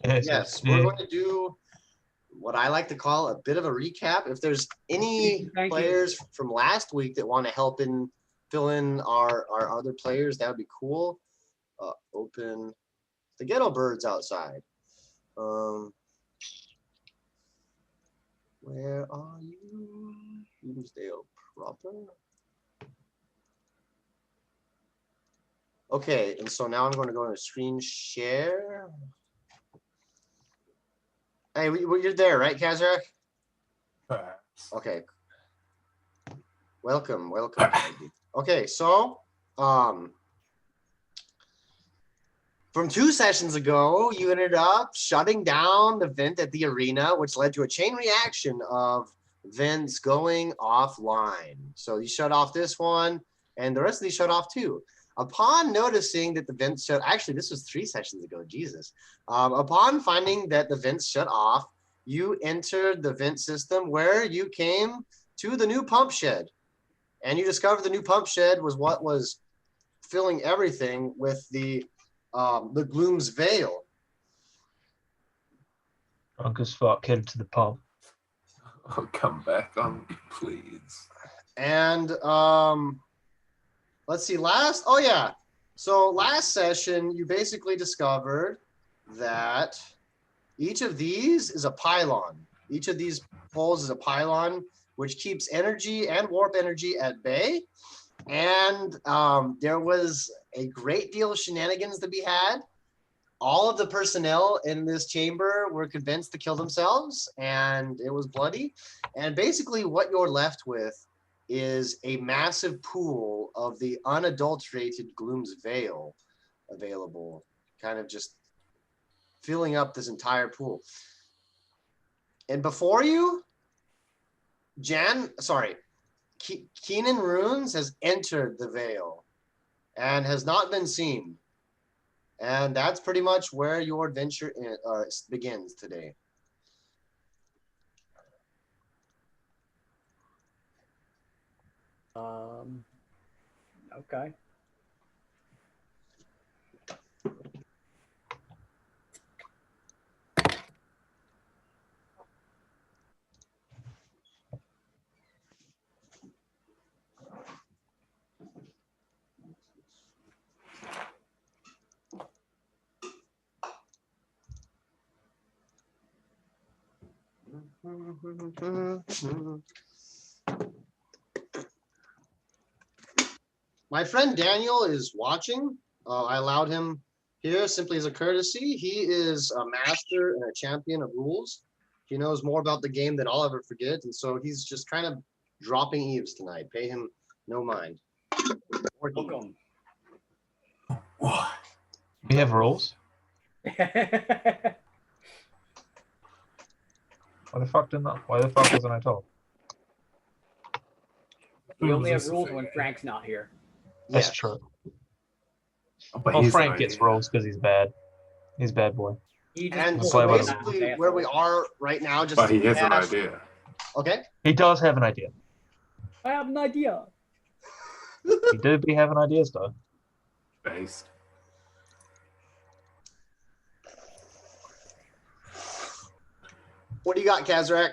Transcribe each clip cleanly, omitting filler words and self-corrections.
Yes, we're going to do what I like to call a bit of a recap. If there's any players from last week that want to help fill in our other players, that would be cool. Open the ghetto birds outside. Where are you? Bloomsdale proper. Okay, and so now I'm going to go into screen share. Hey, you're there, right, Kazarek? Okay. Welcome. Okay, so from 2 sessions ago, you ended up shutting down the vent at the arena, which led to a chain reaction of vents going offline. So you shut off this one, and the rest of these shut off too. Upon noticing that the vents shut, actually, this was 3 sessions ago, Jesus. Upon finding that the vents shut off, you entered the vent system where you came to the new pump shed. And you discovered the new pump shed was what was filling everything with the Gloom's Veil. Drunk as fuck, headed to the pump. I'll come back on, please. And let's see, so last session, you basically discovered that each of these is a pylon. Each of these poles is a pylon, which keeps energy and warp energy at bay. And there was a great deal of shenanigans to be had. All of the personnel in this chamber were convinced to kill themselves, and it was bloody. And basically what you're left with is a massive pool of the unadulterated Gloom's Veil available, kind of just filling up this entire pool. And before you, Keenan Runes has entered the Veil and has not been seen. And that's pretty much where your adventure begins today. Okay. My friend Daniel is watching. I allowed him here simply as a courtesy. He is a master and a champion of rules. He knows more about the game than I'll ever forget, and so he's just kind of dropping eaves tonight. Pay him no mind. Welcome. We have rules. Why the fuck wasn't I told? We only have rules when Frank's not here. That's Yeah. true. But Well, Frank gets rules because he's bad. He's a bad boy. And Just so play with basically where we are right now, just But he has an rehash- idea. Okay. He does have an idea. I have an idea. He do be having ideas though. Based. What do you got, Kazarek?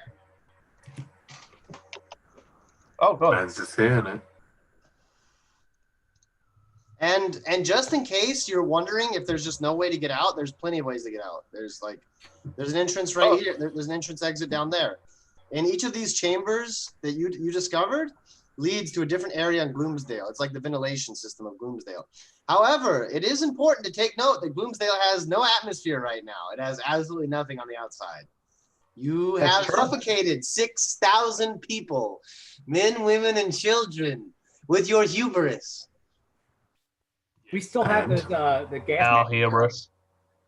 Oh god. Man's just hearing it. And just in case you're wondering if there's just no way to get out, there's plenty of ways to get out. There's an entrance right here. There's an entrance exit down there. And each of these chambers that you discovered leads to a different area in Gloomsdale. It's like the ventilation system of Gloomsdale. However, it is important to take note that Gloomsdale has no atmosphere right now. It has absolutely nothing on the outside. You have suffocated 6,000 people, men, women, and children, with your hubris. We still have the gas. Our hubris.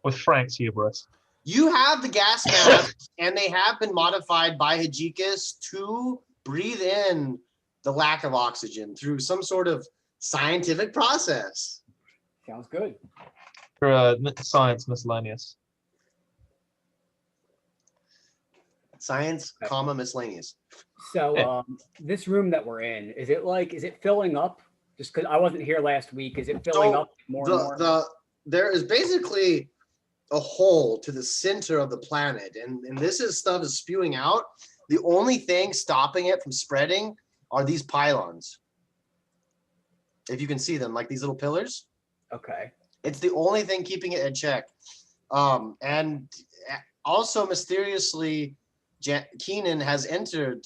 With Frank's hubris. You have the gas masks, and they have been modified by Hajikis to breathe in the lack of oxygen through some sort of scientific process. Sounds good. For science miscellaneous. Science, miscellaneous. So this room that we're in, is it filling up? Just because I wasn't here last week, is it filling up more and more? There is basically a hole to the center of the planet, and this is stuff is spewing out. The only thing stopping it from spreading are these pylons. If you can see them, like these little pillars. Okay. It's the only thing keeping it in check. And also mysteriously, Keenan has entered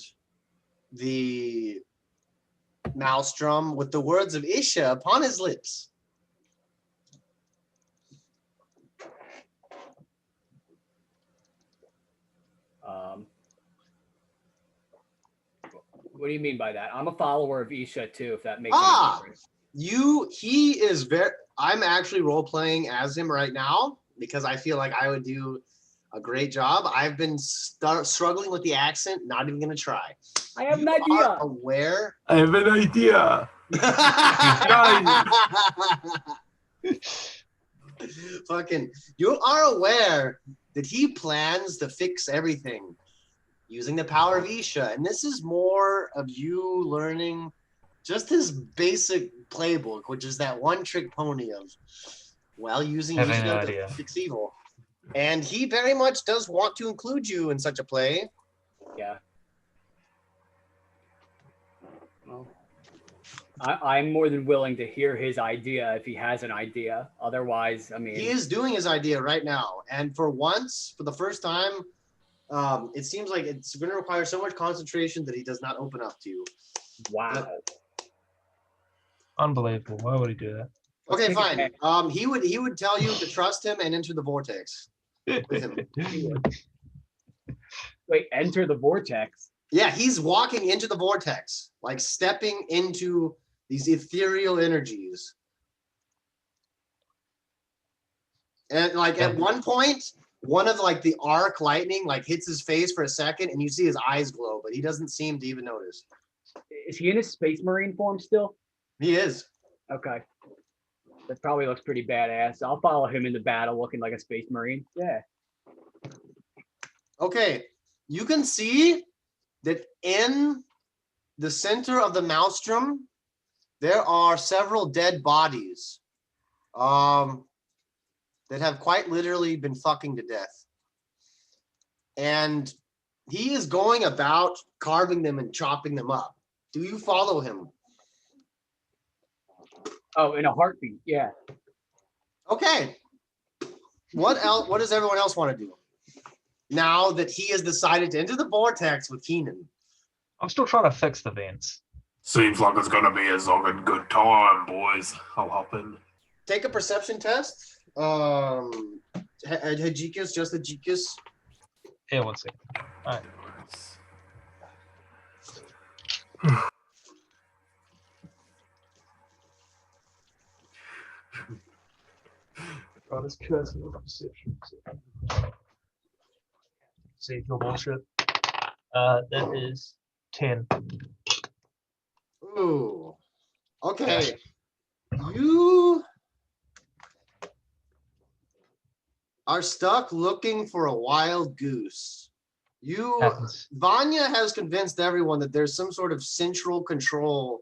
the maelstrom with the words of Isha upon his lips. What do you mean by that? I'm a follower of Isha too, if that makes Ah! any difference. He is very, I'm actually role playing as him right now because I feel like I would do a great job. I've been struggling with the accent, not even gonna try. I have an You idea. are aware? I have an idea. Fucking, you are aware that he plans to fix everything using the power of Isha, and this is more of you learning just his basic playbook, which is that one trick pony of, well, using Having Isha an to idea. fix evil. And he very much does want to include you in such a play. Yeah. Well, I'm more than willing to hear his idea if he has an idea. Otherwise, I mean, He is doing his idea right now, and for once, for the first time, it seems like it's going to require so much concentration that he does not open up to you. wow. Unbelievable. Why would he do that? Okay, Take it fine. He would tell you to trust him and enter the vortex with him. Wait, enter the vortex. Yeah, he's walking into the vortex, like stepping into these ethereal energies. And like at one point, one of like the arc lightning like hits his face for a second, and you see his eyes glow, but he doesn't seem to even notice. Is he in his Space Marine form still? He is. Okay. That probably looks pretty badass. I'll follow him into battle looking like a Space Marine. Yeah. Okay, you can see that in the center of the maelstrom, there are several dead bodies that have quite literally been fucking to death. And he is going about carving them and chopping them up. Do you follow him? Oh, in a heartbeat. Yeah. Okay. What else? What does everyone else want to do? Now that he has decided to enter the vortex with Keenan. I'm still trying to fix the vents. Seems like it's gonna be a zogging good time, boys. I'll hop in. Take a perception test. Hajikas, just Hajikas. Yeah, one second. All right. Oh, this cursing of perception. See if you're bullshit. That is 10. Ooh. Okay. You are stuck looking for a wild goose. Happens. Vanya has convinced everyone that there's some sort of central control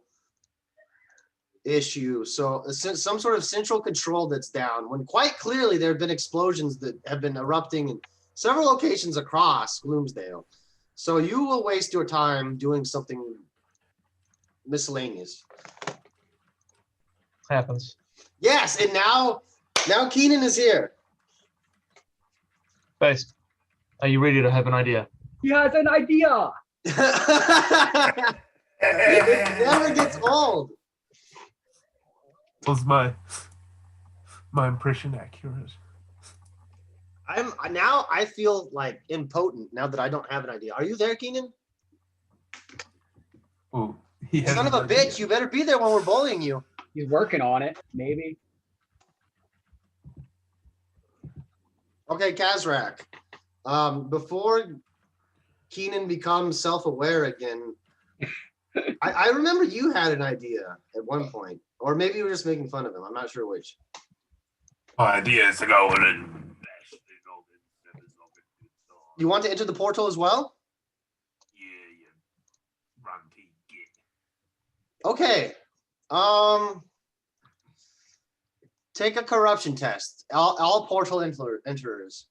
issue. So some sort of central control that's down, when quite clearly there have been explosions that have been erupting in several locations across Gloomsdale. So you will waste your time doing something miscellaneous. Happens. Yes, and now Keenan is here. Base, are you ready to have an idea? He has an idea. It never gets old. Was my impression accurate? I feel like impotent now that I don't have an idea. Are you there, Keenan? Oh, he has Son of a an idea. bitch, you better be there when we're bullying you. He's working on it, maybe. Okay, Kazrak. Before Keenan becomes self-aware again, I remember you had an idea at one point. Or maybe you were just making fun of him. I'm not sure which. My idea is to go in and bash the zogging. You want to enter the portal as well? Yeah, run to get. Okay. take a corruption test. All portal enterers.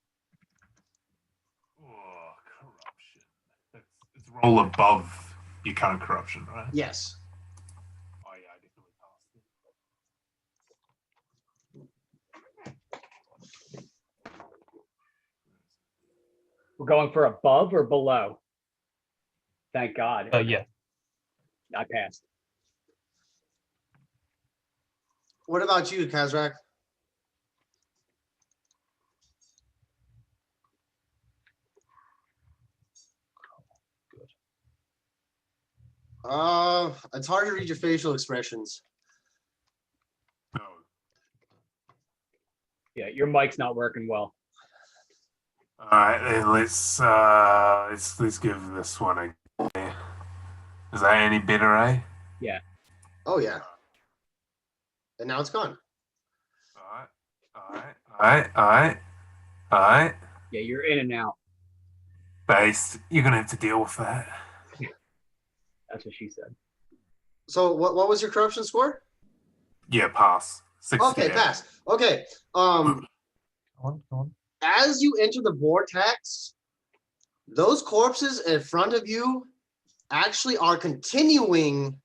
Oh, corruption. It's roll above your current corruption, right? Yes. Oh yeah, I definitely passed it. We're going for above or below? Thank God. Yeah. I passed. What about you, Kazrak? It's hard to read your facial expressions. No. Yeah, your mic's not working well. All right, then let's give this one a. Is that any better, eh? Oh yeah. And now it's gone. All right. Yeah, you're in and out. Based, you're gonna have to deal with that. That's what she said. So what was your corruption score? Yeah, pass. 68. Okay, pass. Okay. Go on. As you enter the vortex, those corpses in front of you actually are continuing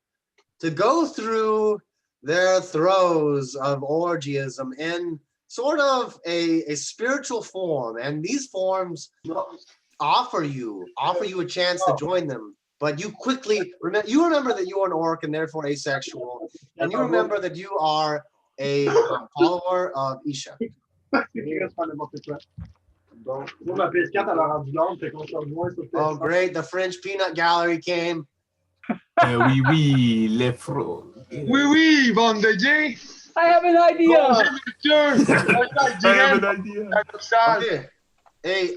to go through their throes of orgiasm in sort of a spiritual form. And these forms offer you a chance to join them. But you quickly remember that you are an orc and therefore asexual. And you remember that you are a follower of Isha. Oh, great. The French peanut gallery came. Oui, les fro. Oui, vendredi. I have an idea. I have an idea. Okay. Hey,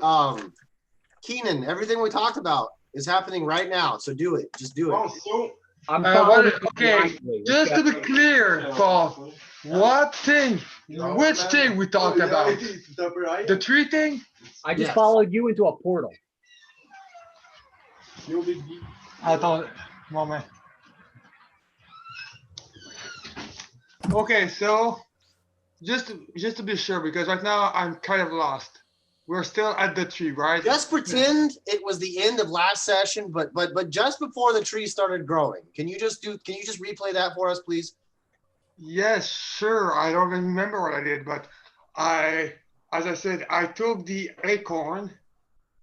Keenan, everything we talked about is happening right now. So do it. Just do it. I'm Okay, just to be clear, Paul, which thing we talked about? The tree thing? I just Yes. followed you into a portal. Attends, moment. Okay, so just to be sure, because right now I'm kind of lost. We're still at the tree, right? Just pretend it was the end of last session, but just before the tree started growing. Can you just replay that for us, please? Yes, sure. I don't remember what I did, but as I said, I took the acorn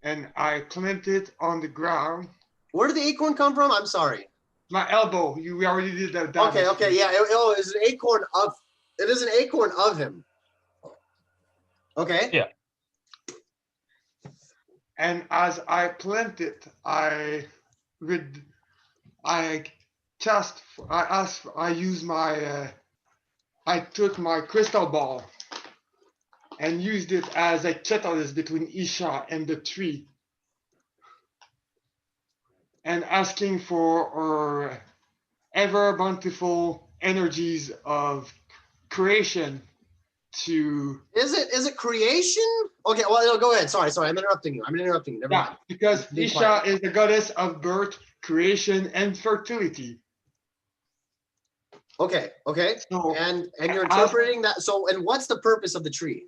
and I planted it on the ground. Where did the acorn come from? I'm sorry. My elbow. We already did that. Okay, yeah. It is an acorn of. It is an acorn of him. Okay. Yeah. And as I planted, I took my crystal ball and used it as a catalyst between Isha and the tree, and asking for ever bountiful energies of creation to. Is it creation? Okay, well, no, go ahead. Sorry, I'm interrupting you. Never mind. Because Be Isha quiet. is the goddess of birth, creation, and fertility. Okay. So, And you're interpreting that. So, and what's the purpose of the tree?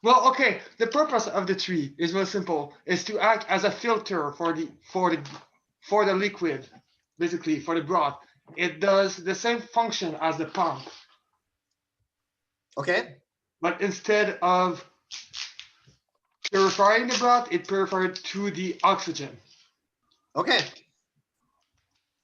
well, okay. The purpose of the tree is very simple: is to act as a filter for the liquid, basically for the broth. It does the same function as the pump, Okay. but instead of purifying the broth, it purified through the oxygen. Okay.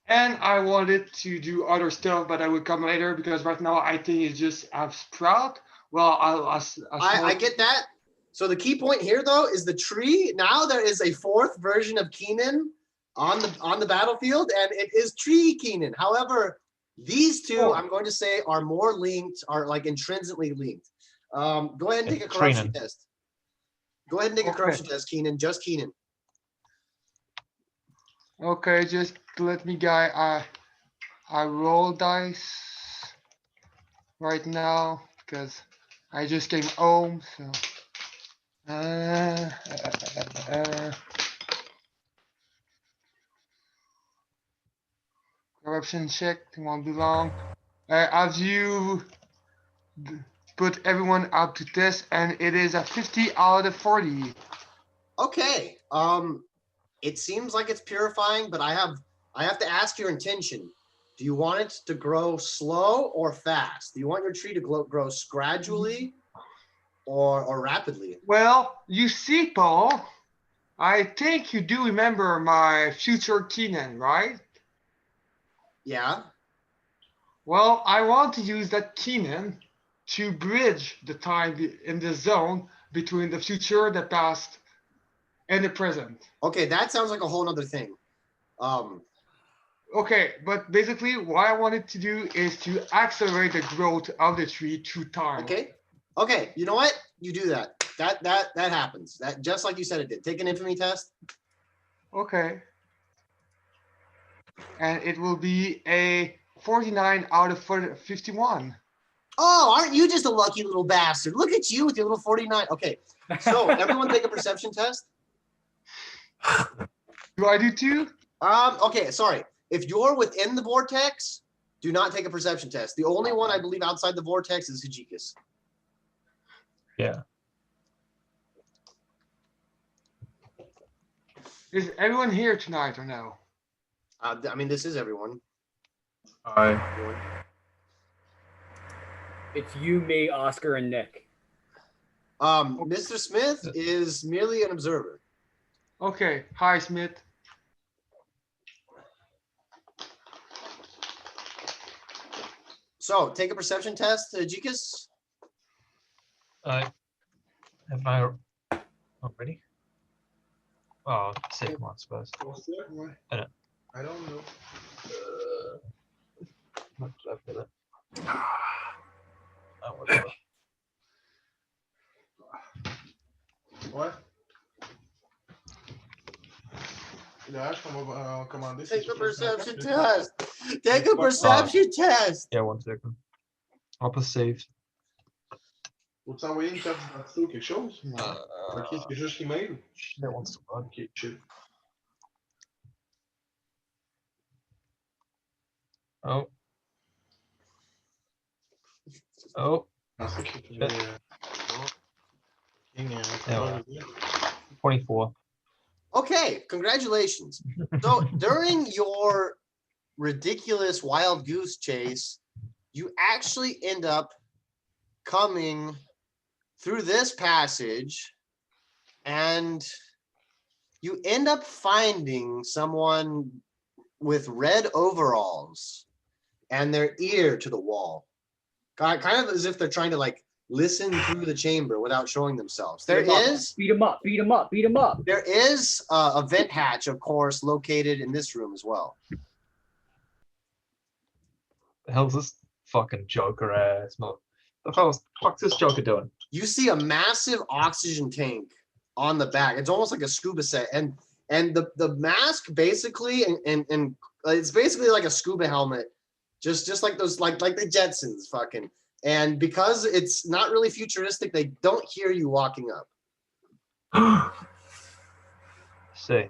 And I wanted to do other stuff, but I will come later because right now I think it's just a sprout. Well, I get that. So the key point here, though, is the tree. Now there is a fourth version of Keenan on the battlefield, and it is Tree Keenan. However, these two, I'm going to say, are more linked, are like intrinsically linked. Go ahead and take a corruption test. Go ahead and take a corruption test, Keenan. Just Keenan. Okay, just let me I roll dice right now because I just came home, so corruption check, it won't be long. As you put everyone out to test, and it is a 50 out of 40. Okay. It seems like it's purifying, but I have to ask your intention. Do you want it to grow slow or fast? Do you want your tree to grow gradually or rapidly? Well, you see, Paul, I think you do remember my future Kenan, right? Yeah. Well, I want to use that Kenan to bridge the time in the zone between the future, the past, and the present. Okay, that sounds like a whole nother thing. Okay, but basically what I wanted to do is to accelerate the growth of the tree through time. Okay. You know what? You do that. That happens. That just like you said it did. Take an infamy test. Okay. And it will be a 49 out of 51. Oh, aren't you just a lucky little bastard? Look at you with your little 49. Okay, so everyone take a perception test. Do I do too? Okay, sorry. If you're within the vortex, do not take a perception test. The only one I believe outside the vortex is Hijikis. Yeah. Is everyone here tonight or no? I mean, this is everyone. Aye. It's you, me, Oscar, and Nick. Mr. Smith is merely an observer. Okay. Hi, Smith. So take a perception test, Hijikis. Am I ready? Oh, second one, I suppose. I don't- I don't know. What did I put it? Oh, whatever. Ouais. Là, je qu'on va commander. Take a perception test. Take a perception test. Yeah, 1 second. I'll perceive. Faut-tu envoyer une carte d'identité ou quelque chose? Ok, c'est juste l'email. That one's too hard. Ok, chill. Oh. Oh, Je pensais que tu voulais. Yeah. 24. Okay, congratulations. So during your ridiculous wild goose chase, you actually end up coming through this passage and you end up finding someone with red overalls and their ear to the wall. Kind of as if they're trying to like listen through the chamber without showing themselves. There is Beat him up, beat him up, beat him up. There is a vent hatch, of course, located in this room as well. The hell's this fucking Joker ass? The fuck's this Joker doing? You see a massive oxygen tank on the back. It's almost like a scuba set, and the mask basically and it's basically like a scuba helmet, just like those like the Jetsons, fucking. And because it's not really futuristic, they don't hear you walking up. See.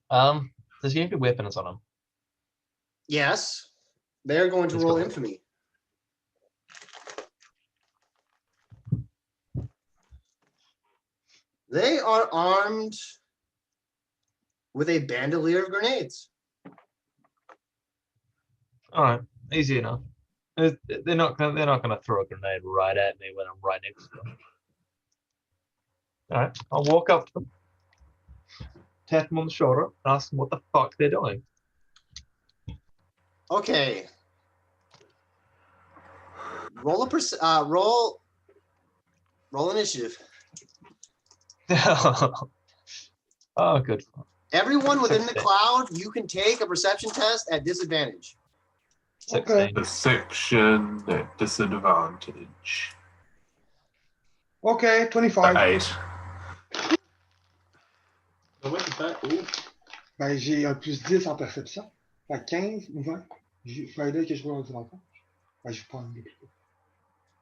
There's gonna be weapons on him. Yes, they're going to Let's roll go. infamy. They are armed with a bandolier of grenades. All right, easy enough. They're not gonna throw a grenade right at me when I'm right next to them. All right, I'll walk up to them, tap them on the shoulder, and ask them what the fuck they're doing. Okay. Roll initiative. Oh, good. Everyone within the 16. cloud, you can take a perception test at disadvantage. 16. Perception at disadvantage. Okay, 25. 8. Ouais, c'est oh. Ben, j'ai un plus 10 en perception. Fait 15 ou 20. Il fallait que je vois un avantage. Ben, je prends une.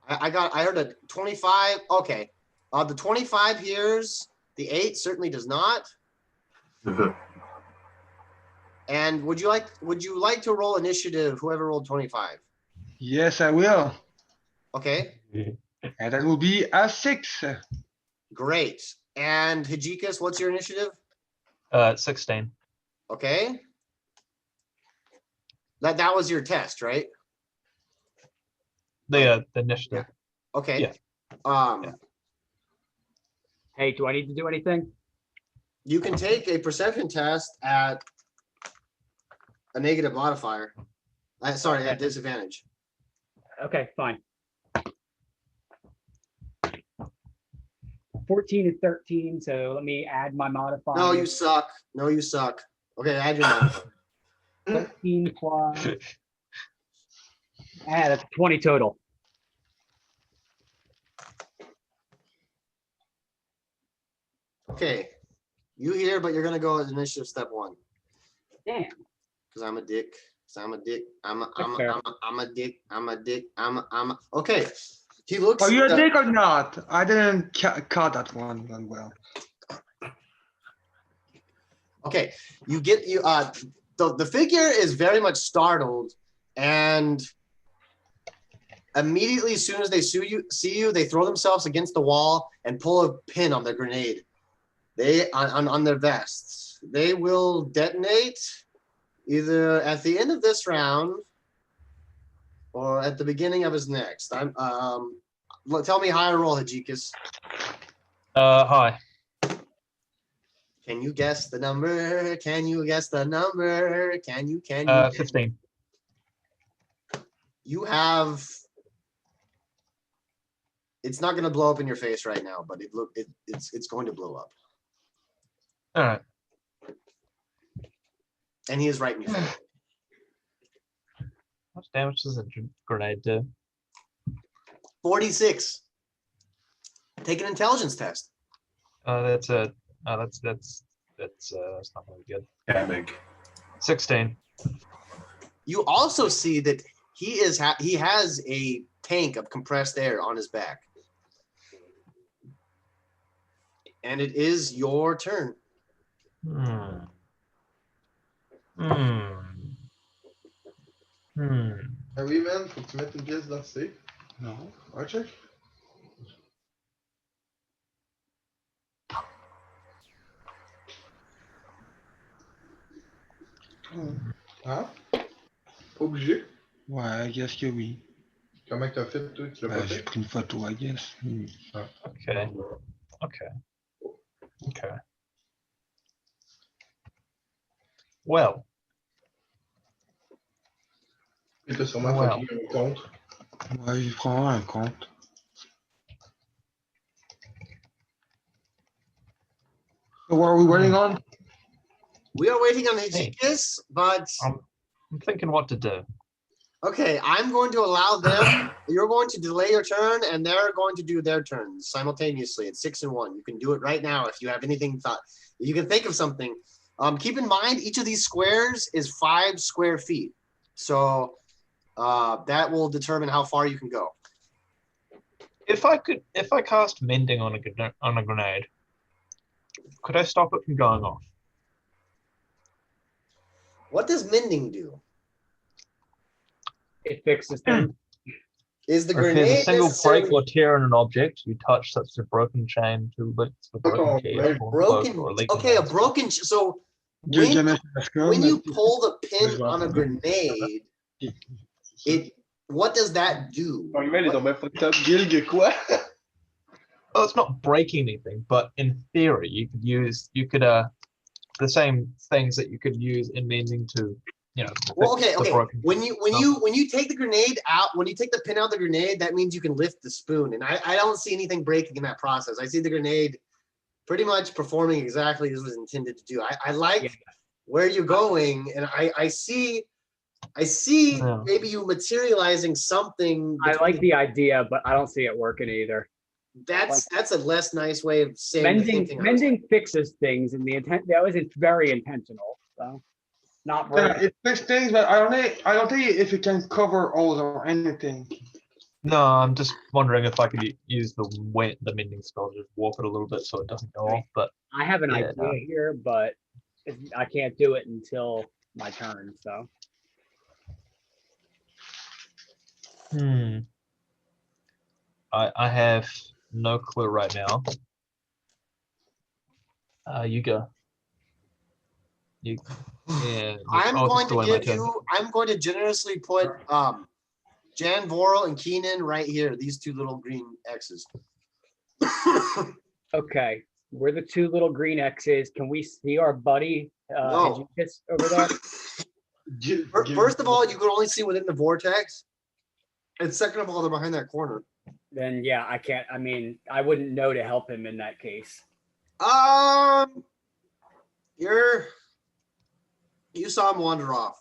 I heard a 25. Okay. The 25 hears, the 8 certainly does not. And would you like to roll initiative, whoever rolled 25? Yes, I will. Okay, And that will be a 6. great. And Hijikas, what's your initiative? 16. Okay. That was your test, right? The initiative. Okay. Yeah. Um, Hey, do I need to do anything? you can take a perception test at a negative modifier. Sorry, at disadvantage. Okay, fine. 14 and 13, so let me add my modifier. No, you suck. No, you suck. Okay, add your modifier. 13 plus. That's 20 total. Okay. You here, but you're gonna go as initiative step 1. Damn. Because I'm a dick. Because I'm a dick. I'm a fair. dick. I'm a dick. Okay. He looks. Are you a at- dick or not? I didn't caught that one well. Okay, the figure is very much startled, and immediately as soon as they see you, they throw themselves against the wall and pull a pin on their grenade. They on their vests. They will detonate either at the end of this round or at the beginning of his next. Tell me high or roll, Hijikas. Hi. Can you guess the number? Can you guess the number? Can you? 15. You have. It's not going to blow up in your face right now, but it's going to blow up. All right. And he is right in your face. How much damage does a grenade do? 46. Take an intelligence test. That's not really good. Yeah, big. 16. You also see that he has a tank of compressed air on his back. And it is your turn. Hmm. Ah oui, man, faut que tu mettes une pièce d'identité. No. Ouais, check. Hein? Pas obligé. Ouais, I guess que oui. Comment que t'as fait, toi? Tu l'as pas J'ai fait? pris une photo, I guess. Okay. Okay. Okay. Well. Il t'a sûrement Wow. fait un compte. Ouais, je prends un compte. So what are we waiting on? We are waiting on Hijikas, but I'm thinking what to do. okay, I'm going to allow them. You're going to delay your turn, and they're going to do their turns simultaneously. It's 6 and 1. You can do it right now if you have anything thought. You can think of something. Keep in mind, each of these squares is 5 square feet, so that will determine how far you can go. If I cast mending on a grenade, could I stop it from going off? What does mending do? It fixes things. Is the Or if grenade there's a single necessarily break or tear in an object, you touch such a broken chain to links the broken key right, or broken? or leaking Okay, a mass. broken. So Dieu when, jamais ça se when you comme. pull the pin on a grenade, what does that do? Ton email est dans ma fucked up. Gilg, quoi? Well, it's not breaking anything, but in theory, you could the same things that you could use in mending to, Well, fix the okay. broken When you take the grenade out, when you take the pin out of the grenade, that means you can lift the spoon, and I don't see anything breaking in that process. I see the grenade pretty much performing exactly as it was intended to do. I like where you're going, and I see Yeah. maybe you materializing something. I like the idea, but I don't see it working either. That's a less nice way of saying the same thing. Mending fixes things, and the intent that was very intentional. So, not Yeah, very. it fixes things, but I don't think if it can cover holes or anything. No, I'm just wondering if I could use the mending spell to just warp it a little bit so it doesn't go off. But I have an Yeah, idea no. here, but I can't do it until my turn. So I have no clue right now. You go. Yeah. I'm I'll going just to delay my give turn. you. I'm going to generously put Jan Vorel and Keenan right here. These two little green X's. Okay, we're the two little green X's. Can we see our buddy No. Hijikis over there? First of all, you can only see within the vortex. And second of all, they're behind that corner. Then yeah, I can't. I mean, I wouldn't know to help him in that case. You saw him wander off.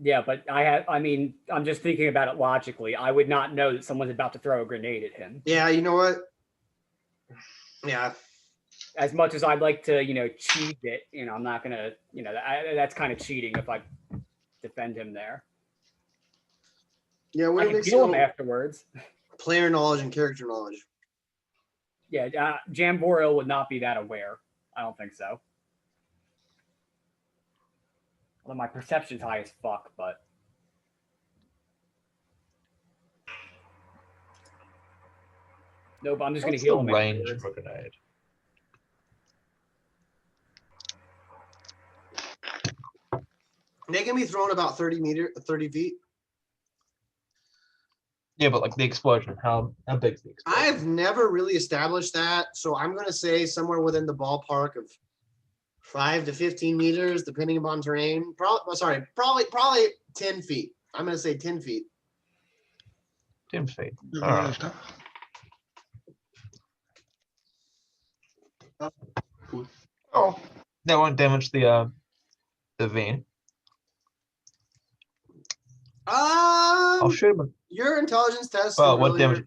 Yeah, but I mean, I'm just thinking about it logically. I would not know that someone's about to throw a grenade at him. Yeah, you know what? Yeah. As much as I'd like to, cheat it, I'm not gonna, that's kind of cheating if I defend him there. Yeah, I we're can mixing kill him afterwards. player knowledge and character knowledge. Yeah, Jamboril would not be that aware. I don't think so. Although my perception's high as fuck, but nope. I'm just gonna What's heal the him range afterwards. of a grenade? They can be thrown about 30 feet. Yeah, but like the explosion, how big's the explosion? I've never really established that, so I'm going to say somewhere within the ballpark of 5 to 15 meters, depending upon terrain. Probably 10 feet. I'm going to say 10 feet. 10 feet. All right. Oh, that won't damage the vein. I'll shoot him. Your intelligence test Well, what damage?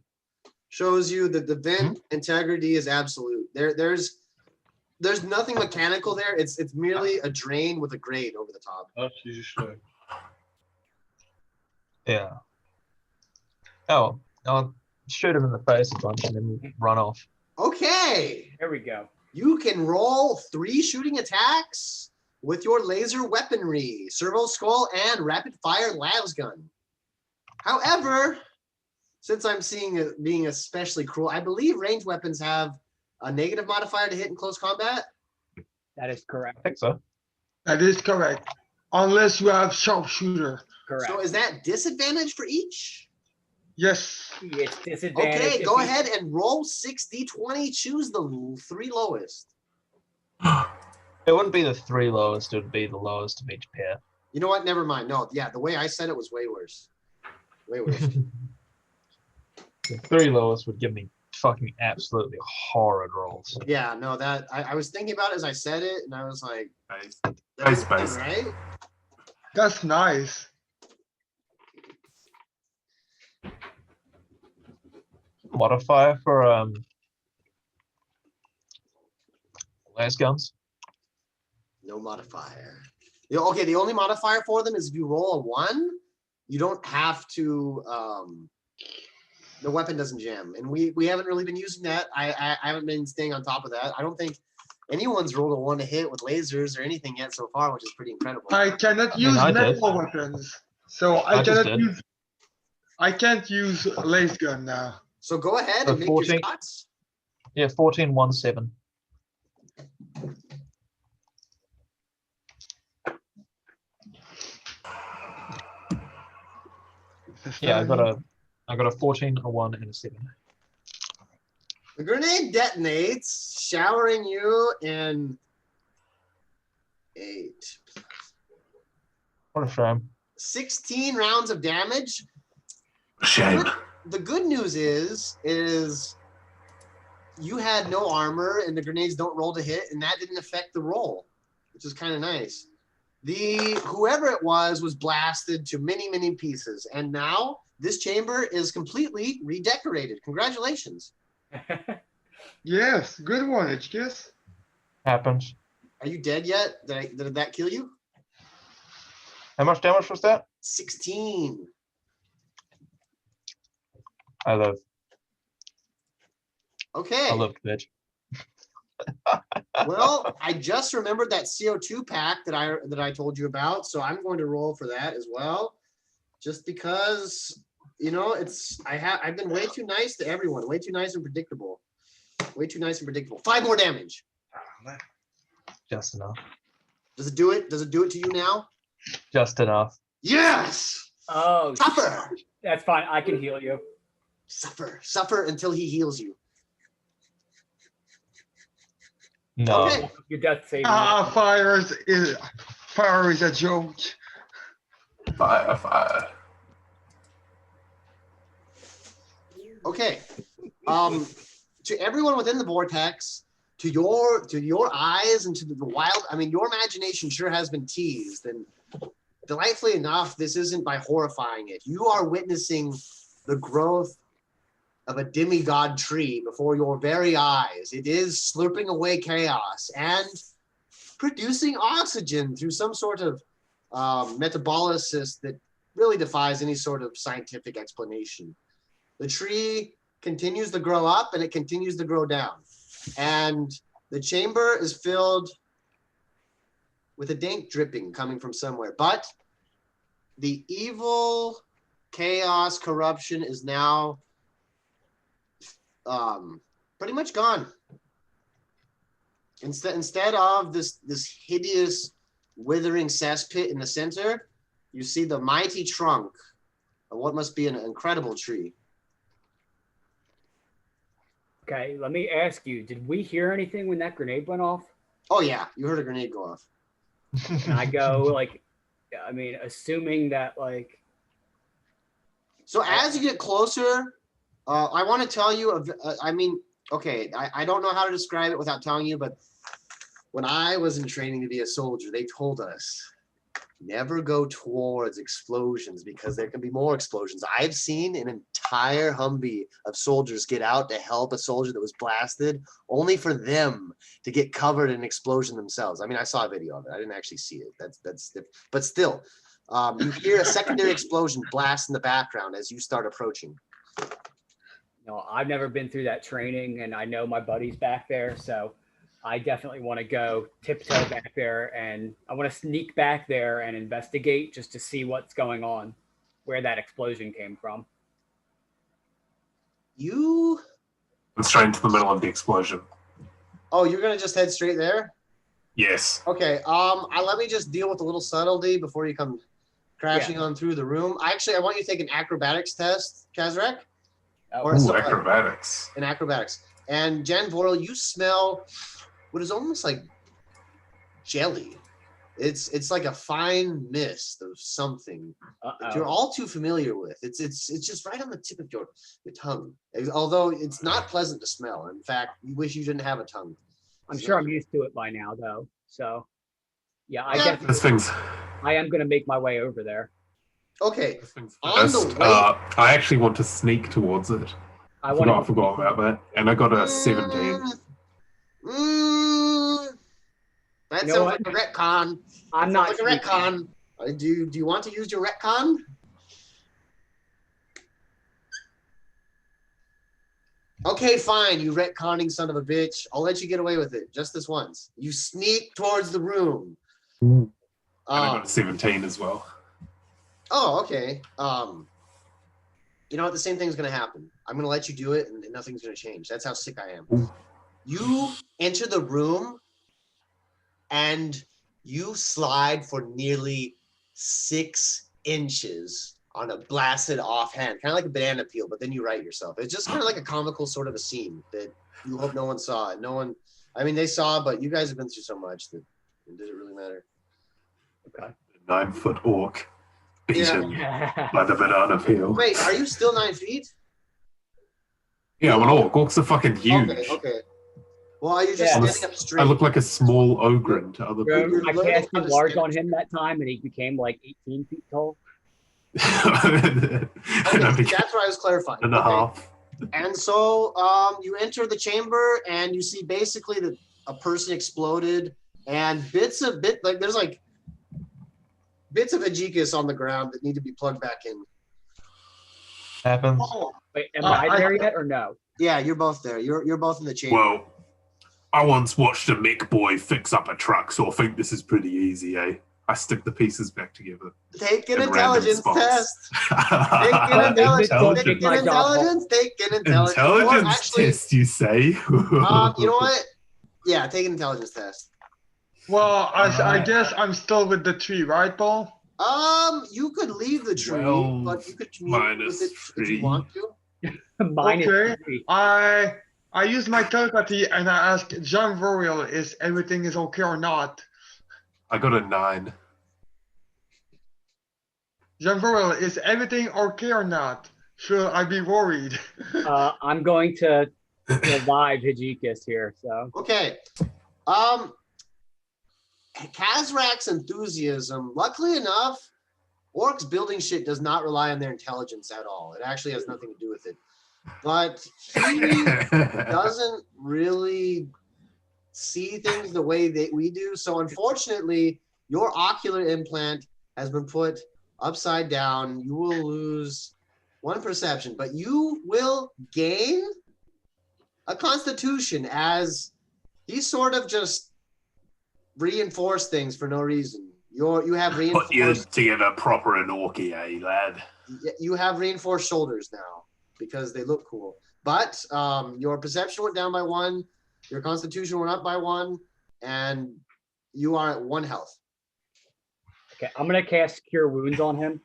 shows you that the vent integrity is absolute. There's nothing mechanical there. It's merely a drain with a grate over the top. Ah, c'est juste là. Yeah. Oh, I'll shoot him in the face a bunch and then run off. Okay. There we go. You can roll 3 shooting attacks with your laser weaponry, servo skull, and rapid fire las gun. However, since I'm seeing it being especially cruel, I believe ranged weapons have a negative modifier to hit in close combat. That is correct. I think so. That is correct. Unless you have sharpshooter. Correct. So is that disadvantage for each? Yes. It's disadvantage. Okay, if go you- ahead and roll 6d20. Choose the 3 lowest. It wouldn't be the 3 lowest, it would be the lowest of each pair. You know what? Never mind. No, yeah, the way I said it was way worse. Way worse. The 3 lowest would give me fucking absolutely horrid rolls. Yeah, no, that I was thinking about it as I said it, and I was like, Nice. that's Nice. right? That's nice. Modifier for las guns. No modifier. Okay, the only modifier for them is if you roll a 1, you don't have to. The weapon doesn't jam, and we haven't really been using that. I haven't been staying on top of that. I don't think anyone's rolled a 1 to hit with lasers or anything yet so far, which is pretty incredible. I cannot I mean, use I did. metal weapons. So I just did. I can't use laser gun now. So go ahead So and make your 14. shots. Yeah, 14-1-7. Yeah, I got a 14, a 1, and a 7. The grenade detonates, showering you in 8. What a shame. 16 rounds of damage. Shame. The good news is you had no armor and the grenades don't roll to hit, and that didn't affect the roll, which is kind of nice. Whoever it was blasted to many, many pieces, and now this chamber is completely redecorated. Congratulations. Yes, good one, HKS. Happens. Are you dead yet? Did that kill you? How much damage was that? 16. I live. Okay. I lived, bitch. Well, I just remembered that CO2 pack that I told you about, so I'm going to roll for that as well, just because you know, I've been way too nice to everyone. Way too nice and predictable. Way too nice and predictable. 5 more damage. Just enough. Does it do it? Does it do it to you now? Just enough. Yes. Oh, Suffer. that's fine. I can heal you. Suffer until he heals you. No. Okay. Your death saving. Fire is a joke. Fire. Okay. To everyone within the vortex, to your eyes and to the wild, I mean, your imagination sure has been teased. And delightfully enough, this isn't by horrifying it. You are witnessing the growth of a demigod tree before your very eyes. It is slurping away chaos and producing oxygen through some sort of metabolysis that really defies any sort of scientific explanation. The tree continues to grow up and it continues to grow down. And the chamber is filled with a dank dripping coming from somewhere. But the evil, chaos, corruption is now pretty much gone. Instead of this hideous, withering cesspit in the center, you see the mighty trunk of what must be an incredible tree. Okay, let me ask you, did we hear anything when that grenade went off? Oh yeah, you heard a grenade go off. And I go like, I mean, assuming that like. So as you get closer, I want to tell you, okay, I don't know how to describe it without telling you, but when I was in training to be a soldier, they told us never go towards explosions because there can be more explosions. I've seen an entire Humvee of soldiers get out to help a soldier that was blasted, only for them to get covered in an explosion themselves. I mean, I saw a video of it. I didn't actually see it. But still, you hear a secondary explosion blast in the background as you start approaching. No, I've never been through that training, and I know my buddy's back there, so I definitely want to go tiptoe back there, and I want to sneak back there and investigate just to see what's going on, where that explosion came from. You? I'm straight into the middle of the explosion. Oh, you're gonna just head straight there? Yes. Okay. Let me just deal with a little subtlety before you come crashing on through the room. I want you to take an acrobatics test, Kazrak. Or Ooh, acrobatics. In acrobatics. And Jen Vorel, you smell what is almost like jelly. It's like a fine mist of something that you're all too familiar with. It's just right on the tip of your tongue. Although it's not pleasant to smell. In fact, you wish you didn't have a tongue. I'm sure I'm used to it by now, though. So, yeah, I am going to make my way over there. Okay. On the way, I actually want to sneak towards it. I forgot about that. And I got a 17. That sounds like a retcon. I'm not like a retcon. Do you want to use your retcon? Okay, fine, you retconning son of a bitch. I'll let you get away with it just this once. You sneak towards the room. And I got a 17 as well. Oh, okay. You know what? The same thing's going to happen. I'm going to let you do it, and nothing's going to change. That's how sick I am. Ooh. You enter the room, and you slide for nearly 6 inches on a blasted offhand, kind of like a banana peel, but then you right yourself. It's just kind of like a comical sort of a scene that you hope no one saw. They saw, but you guys have been through so much that it doesn't really matter. Okay. 9-foot orc beaten by the banana peel. Wait, are you still 9 feet? Yeah, I'm an orc. Orcs are fucking huge. Okay. Well, are you just standing up straight? I look like a small ogre to other people. I cast large on him that time, and he became like 18 feet tall. Okay, that's what I was clarifying. And a half. And so you enter the chamber, and you see basically that a person exploded, and there's like bits of Aegis on the ground that need to be plugged back in. Happens. Wait, am I there yet or no? Yeah, you're both there. You're both in the chamber. Well, I once watched a Mick boy fix up a truck, so I think this is pretty easy, eh? I stick the pieces back together. Take an in random intelligence spots. test. Take Well, an intelligence. don't Take make my an job hard. intelligence. Take an intelligence. Or Intelligence actually, test, you say? you know what? Yeah, take an intelligence test. Well, I Alright. guess I'm still with the tree, right, Paul? You could leave the tree, but you could communicate with it if you -3. want to. Minus Okay. 3. I use my telepathy and I ask John Voriel, is everything is okay or not? I got a 9. John Voriel, is everything okay or not? Should I be worried? I'm going to revive Hijikis here. So Okay. Kazrak's enthusiasm, luckily enough, orcs building shit does not rely on their intelligence at all. It actually has nothing to do with it. But he doesn't really see things the way that we do. So unfortunately, your ocular implant has been put upside down. You will lose 1 perception, but you will gain a constitution as he sort of just reinforce things for no reason. You have Put you reinforced. together proper in Orky, eh, lad? You have reinforced shoulders now because they look cool. But your perception went down by 1, your constitution went up by 1, and you are at 1 health. okay, I'm gonna cast Cure Wounds on him,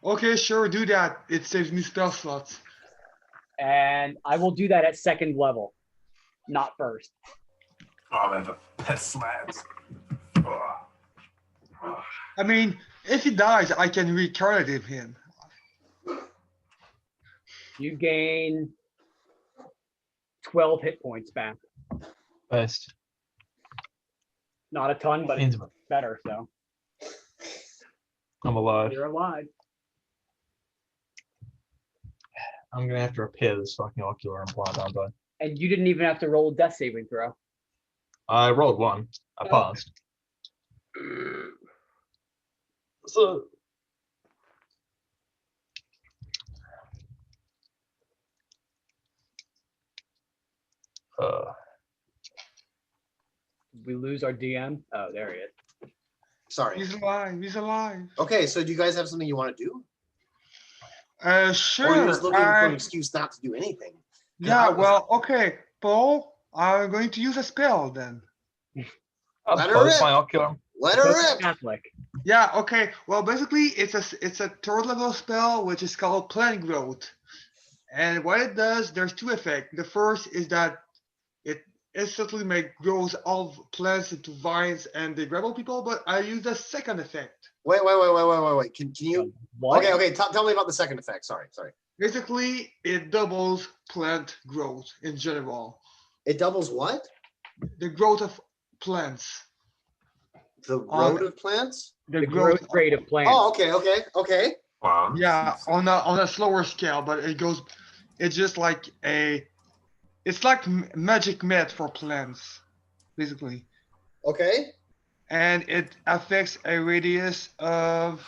Okay, sure, do that. It saves me spell slots. and I will do that at 2nd level, not 1st. Oh, man, the best lads. Oh. I mean, if he dies, I can recarnative him. You gain 12 hit points back. Best. Not a ton, but it's better. So I'm alive. you're alive. I'm gonna have to repair this fucking ocular implant, aren't I? And you didn't even have to roll a death saving throw. I rolled 1. I Oh. passed. So We lose our DM. Oh, there he is. Sorry. He's alive, he's alive. Okay, so do you guys have something you want to do? Sure. Or are you just looking for an excuse not to do anything? Yeah, well, okay, Paul, I'm going to use a spell then. I'll Let her close rip. my ocular. Let her rip. Catholic. Yeah, okay. Well, basically, it's a 3rd level spell which is called Plant Growth, and what it does, there's 2 effects. The first is that it instantly grows all plants into vines and they grapple people. But I use the 2nd effect. Wait. Can you? What? Okay. Tell me about the 2nd effect. Sorry. Basically, it doubles plant growth in general. It doubles what? The growth of plants. The growth of plants? The growth rate of plants. Oh, okay. Wow. Yeah, on a slower scale, but it's just like it's like magic met for plants, basically. Okay. And it affects a radius of,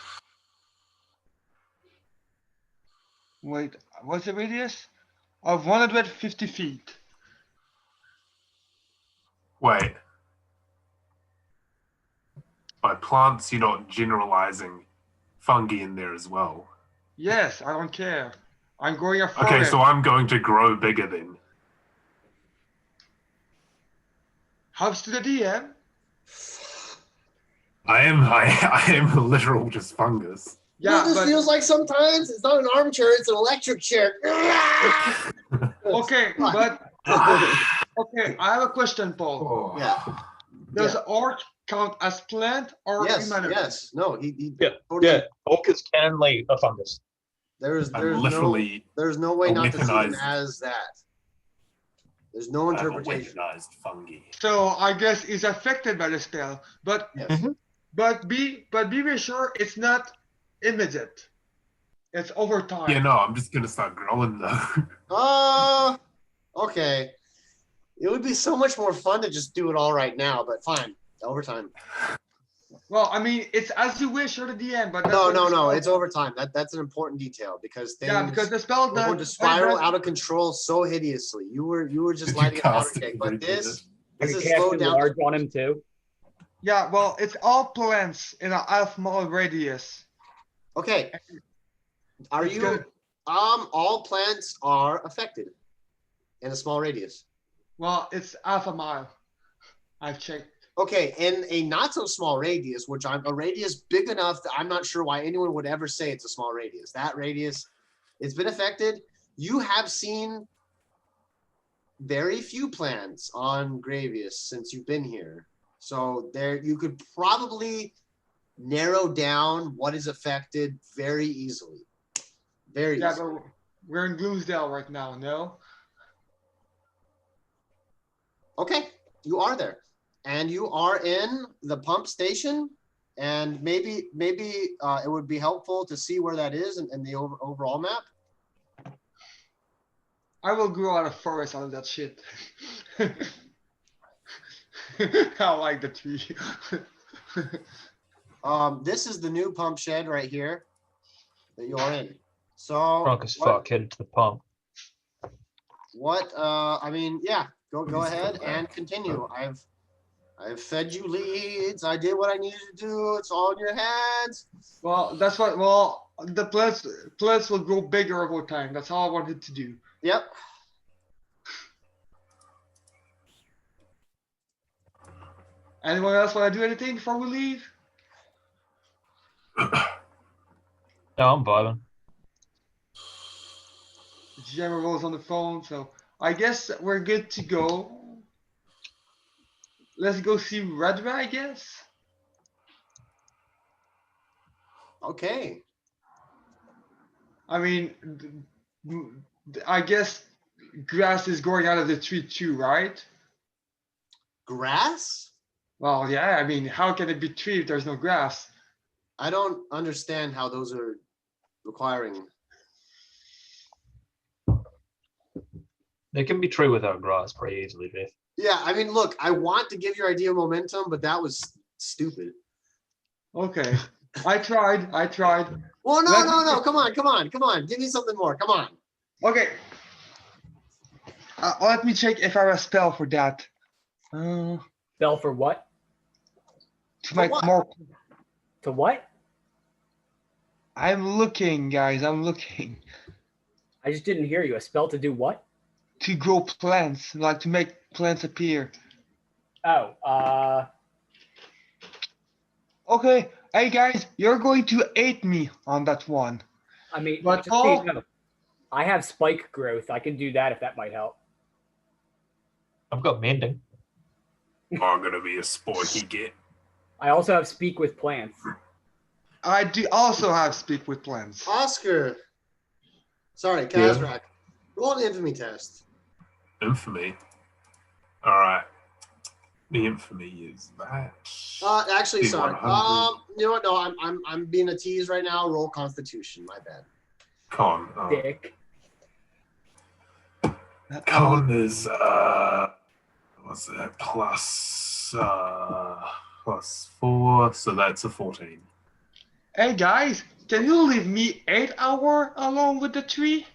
wait, what's the radius? Of 150 feet. Wait. By plants, you're not generalizing fungi in there as well. Yes, I don't care. I'm growing a Okay, forest. so I'm going to grow bigger then. Helps to the DM. I am literal just fungus. Yeah, this but feels like sometimes it's not an armchair, it's an electric chair. okay, but okay, I have a question, Paul. Oh. Yeah. Does orc count as plant or humanoid? Yes. No, he Yeah. totally, Yeah, orcas can lay a fungus. there's I'm literally there's no way a not to see him weaponized- as that. There's no I'm a interpretation. weaponized fungi. So I guess he's affected by the spell, but Yes. be reassured it's not immediate. It's over time. Yeah, no, I'm just gonna start growing though. Okay. It would be so much more fun to just do it all right now, but fine. Overtime. Well, I mean, it's as you wish, you're the DM, but that's No, what the no, spell it's does. overtime. That's an important detail because things Yeah, because the spell were does. going to spiral out of control so hideously. You were just Did you lighting a powder cast it cake, to but break this Have is you slowed casted down. large on him too? Yeah, well, it's all plants in a half-mile radius. Okay. Are It's you? gonna- All plants are affected in a small radius. Well, it's half a mile. I've checked. Okay, in a not so small radius, which I'm a radius big enough that I'm not sure why anyone would ever say it's a small radius. That radius, it's been affected. You have seen very few plants on Gravius since you've been here. So there you could probably narrow down what is affected very easily. Very Yeah, easily. but we're in Gloomsdale right now, no? Okay, you are there. And you are in the pump station. And maybe it would be helpful to see where that is in the overall map. I will grow out of forest out of that shit. I like the tree. This is the new pump shed right here that you're in. So Drunk as fuck, headed to the pump. I mean, yeah, go ahead and continue. I've fed you leads. I did what I needed to do. It's all in your hands. Well, that's what. Well, the plants will grow bigger over time. That's all I wanted to do. Yep. Anyone else want to do anything before we leave? No, I'm vibing. The GM rolls on the phone, so I guess we're good to go. Let's go see Redra, I guess. Okay. I mean, I guess grass is growing out of the tree too, right? Grass? Well, yeah, I mean, how can it be tree if there's no grass? I don't understand how those are requiring. They can be true without grass pretty easily, Jeff. Yeah, I mean, look, I want to give your idea momentum, but that was stupid. Okay, I tried. Well, Let no, me- come on. Give me something more. Come on. Okay. Let me check if I have a spell for that. To Spell for what? make what? more. To what? I'm looking, guys. I'm looking I just didn't hear you. A spell to do what? to grow plants, like to make plants appear. Oh, Okay. Hey, guys, you're going to hate me on that one. I mean, But just so you Paul- know, I have spike growth. I can do that if that might help. I've got mending. I'm gonna be a spiky git. I also have speak with plants. I do also have speak with plants. Oscar. Sorry, Kazrak. Roll an infamy test. Infamy. All right. The infamy is that. Actually, sorry. D100. You know what? No, I'm being a tease right now. Roll Constitution. My bad. Con. Dick. Con is what's that? Plus 4, so that's a 14. Hey, guys, can you leave me 8 hours alone with the tree?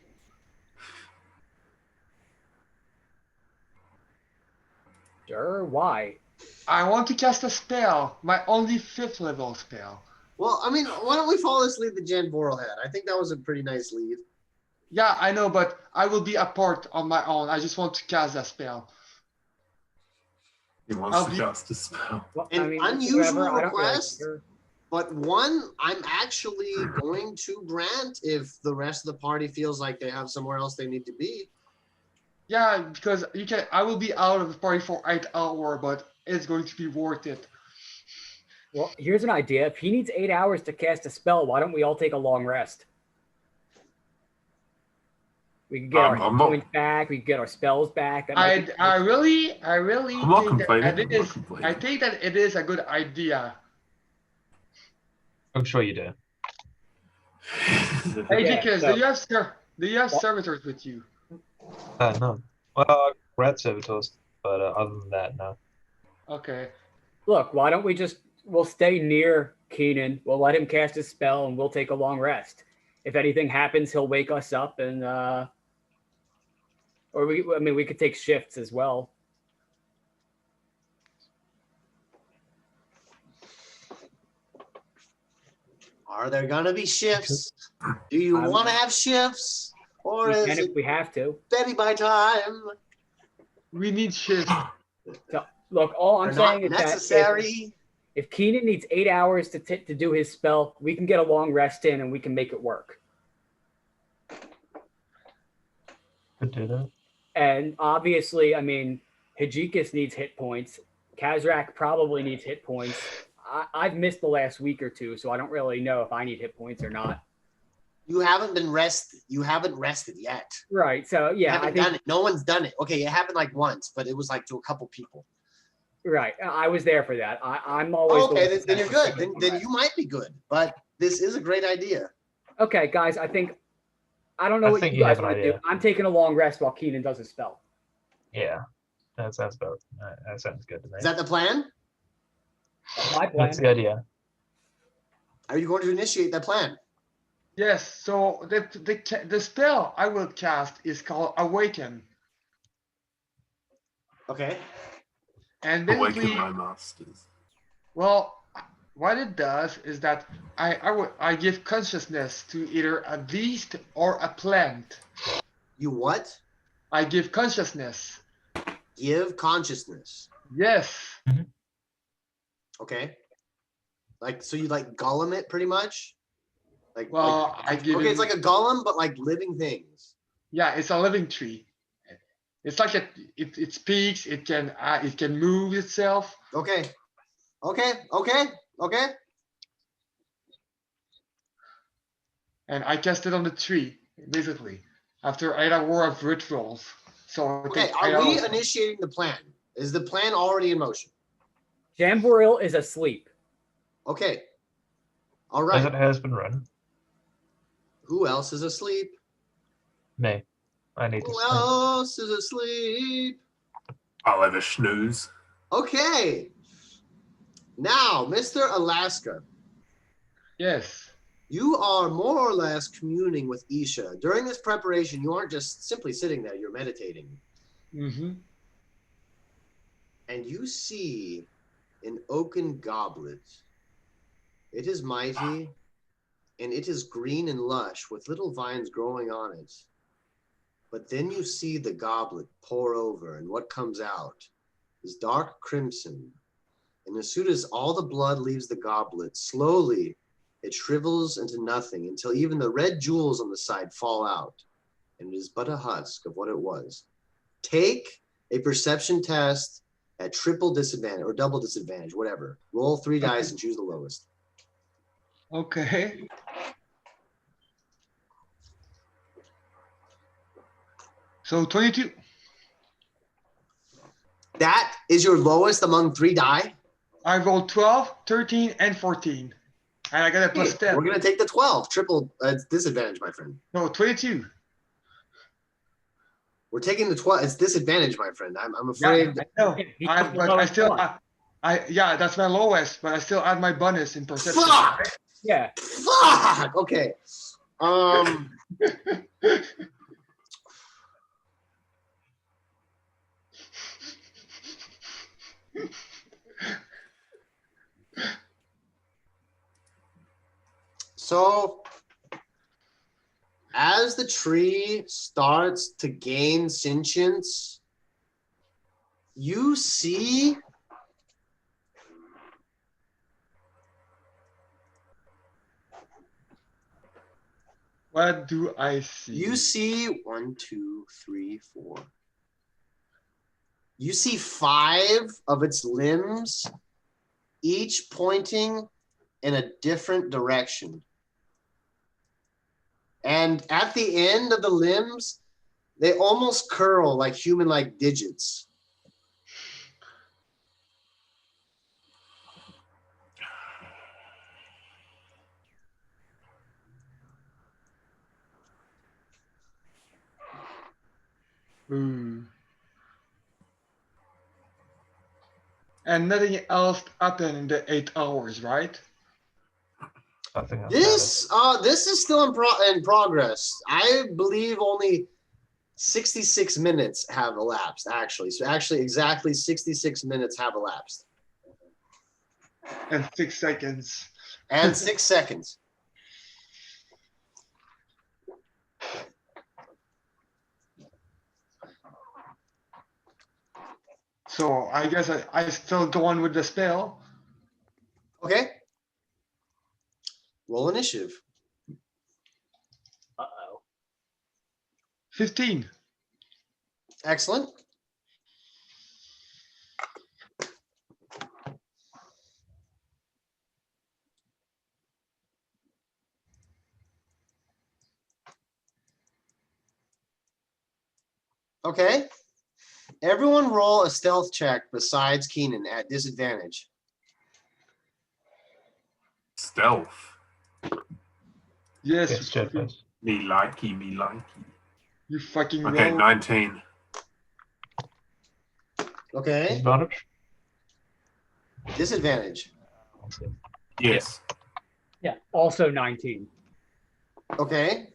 Sure. Why? I want to cast a spell, my only 5th level spell. Well, I mean, why don't we follow this lead that Jan Boral had? I think that was a pretty nice lead. Yeah, I know, but I will be apart on my own. I just want to cast that spell. He wants I'll to be- cast a spell. Well, An unusual whatever, I don't really request? care. But one, I'm actually going to grant if the rest of the party feels like they have somewhere else they need to be. Yeah, because I will be out of the party for 8 hours, but it's going to be worth it. Well, here's an idea. If he needs 8 hours to cast a spell, why don't we all take a long rest? We can get our I'm not- points back. We can get our spells back. That might be I really I'm not think that complaining, it I'm not is. complaining. I think that it is a good idea. I'm sure you do. Hey, Yeah, Dickens, so- do you have servitors with you? No. Well, rat servitors, but other than that, no. Okay. Look, why don't we'll stay near Keenan. We'll let him cast his spell and we'll take a long rest. If anything happens, he'll wake us up and, we could take shifts as well. Are there gonna be shifts? Do you I- want to have shifts, or We is can it if we have to. Betty by time? We need shift. So, look, all I'm They're not saying is that necessary. if Keenan needs 8 hours to do his spell, we can get a long rest in and we can make it work. Could do that. And obviously, I mean, Hijikis needs hit points. Kazrak probably needs hit points. I've missed the last week or two, so I don't really know if I need hit points or not. You haven't been rested. You haven't rested yet. Right. So You yeah, I haven't think done it. No one's done it. Okay, it happened like once, but it was like to a couple people. right. I was there for that. I'm always the Okay, one then, that then you're says good. to Then you might be good. But this is a great idea. Okay, guys. I don't know I what think you you guys have an want to do. idea. I'm taking a long rest while Keenan does his spell. Yeah. That sounds about. That sounds good to me. Is that the plan? That's my plan. That's the idea. Are you going to initiate that plan? Yes. So the spell I will cast is called Awaken, Okay. and Awaken basically, my masters. well, what it does is that I give consciousness to either a beast or a plant. You what? I give consciousness. Give consciousness. Yes. Okay. Like so you like Gollum it pretty much? Well, I give okay, it's him- like a golem, but like living things. Yeah, it's a living tree. It's like it speaks. It can move itself. Okay. Okay. And I cast it on the tree, basically, after 8 hours of rituals. So it Okay. takes 8 Are we hours. initiating the plan? Is the plan already in motion? Jamboril is asleep. Okay. All As right. it has been run. Who else is asleep? Me. I need to Who sleep. else is asleep? I'll have a snooze. Okay. Now, Mr. Alaska, Yes. you are more or less communing with Isha. During this preparation, you aren't just simply sitting there, you're meditating. Mm-hmm. And you see an oaken goblet. It is mighty, and it is green and lush with little vines growing on it. But then you see the goblet pour over, and what comes out is dark crimson. And as soon as all the blood leaves the goblet, slowly it shrivels into nothing until even the red jewels on the side fall out. And it is but a husk of what it was. Take a perception test at triple disadvantage or double disadvantage, whatever. Roll 3 dice and choose the lowest. Okay. So 22. That is your lowest among 3 die? I rolled 12, 13, and 14. And I got a plus 10. We're going to take the 12. Triple disadvantage, my friend. No, 22. We're taking the 12. It's disadvantage, my friend. I'm Yeah, afraid. I know. He I, took the but I lowest still, one. yeah, that's my lowest, but I still add my bonus in perception. Fuck! Yeah. Fuck! Okay. So, as the tree starts to gain sentience, you see What do I see? You see 1, 2, 3, 4. You see 5 of its limbs, each pointing in a different direction. And at the end of the limbs, they almost curl like human-like digits. Hmm. And nothing else happened in the 8 hours, right? Nothing else This is still in progress. I believe only 66 minutes have elapsed, actually. So actually exactly 66 minutes have elapsed. And 6 seconds. And 6 seconds. So I guess I still go on with the spell. Okay. Roll initiative. Uh-oh. 15. Excellent. Okay. Everyone roll a stealth check besides Keenan at disadvantage. Stealth. Yes, Yes, Jed first. Me likey, me likey. you fucking Okay, roll. 19. Okay. Disadvantage? Disadvantage. Yes. Yeah, also 19. Okay.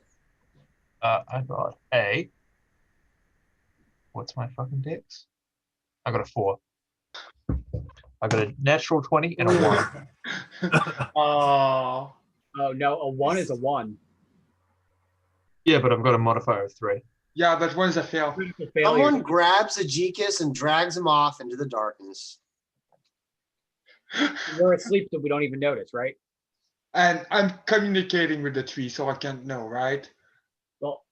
I got a. What's my fucking dex? I got a 4. I got a natural 20 and a 1. Oh, Oh no, a 1 is a 1. Yeah, but I've got a modifier of 3. yeah, but one's a fail. Critical failure. Someone grabs Ajikis and drags him off into the darkness. We're asleep, so we don't even notice, right? And I'm communicating with the tree, so I can't know, right? Well,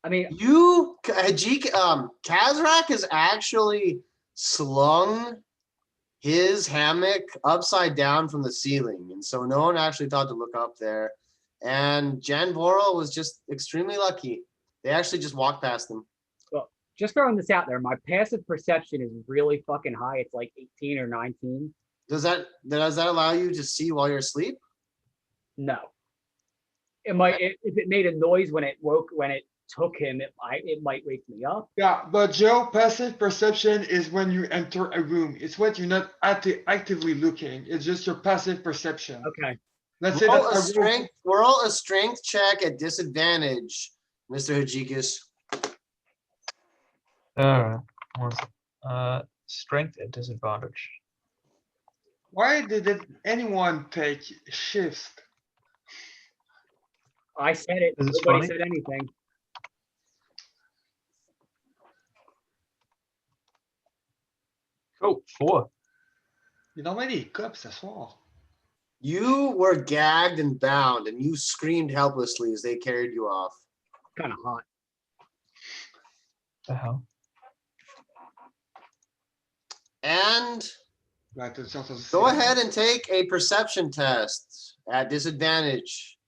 I mean, Kazrak has actually slung his hammock upside down from the ceiling, and so no one actually thought to look up there. And Jan Voral was just extremely lucky. They actually just walked past them. just throwing this out there, my passive perception is really fucking high. It's like 18 or 19. Does that allow you to see while you're asleep? No. It might, if it made a noise when it took him, it might wake me up. Yeah, but Joe, passive perception is when you enter a room. It's what you're not actively looking. It's just your passive perception. Okay. Let's say Roll a that's strength. Roll a strength check at disadvantage, Mr. Hajikis. Alright. Strength at disadvantage. Why did anyone take shifts? I said it. Is this Nobody funny? said anything. Cool. 4. You know, many cups as well. You were gagged and bound, and you screamed helplessly as they carried you off. Kind of hot. The hell? And Right, it's also go ahead and take a perception test at disadvantage,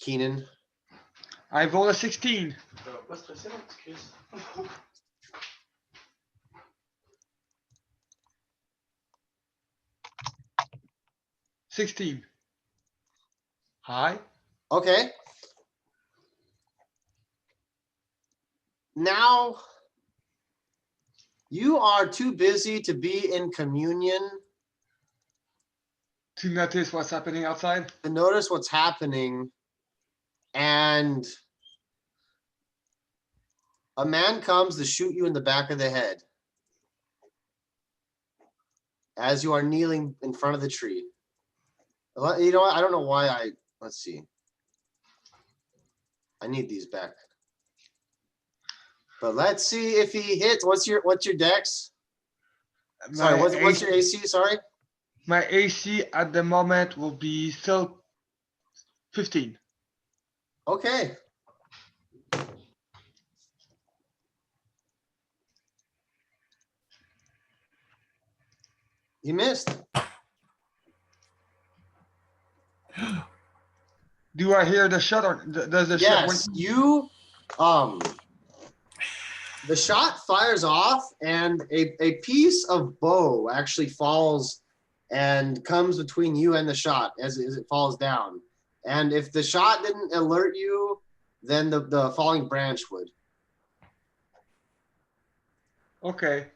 Keenan. I rolled a 16. 16. Hi. Okay. Now, you are too busy to be in communion To notice what's happening outside. to notice what's happening, and a man comes to shoot you in the back of the head as you are kneeling in front of the tree. You know what? I don't know why let's see. I need these back. But let's see if he hits. What's your dex? Sorry, what's your AC? Sorry. My AC at the moment will be still 15. Okay. You missed. Do I hear the shot or does the Yes, shot? you the shot fires off and a piece of bow actually falls and comes between you and the shot as it falls down. And if the shot didn't alert you, then the falling branch would. Okay.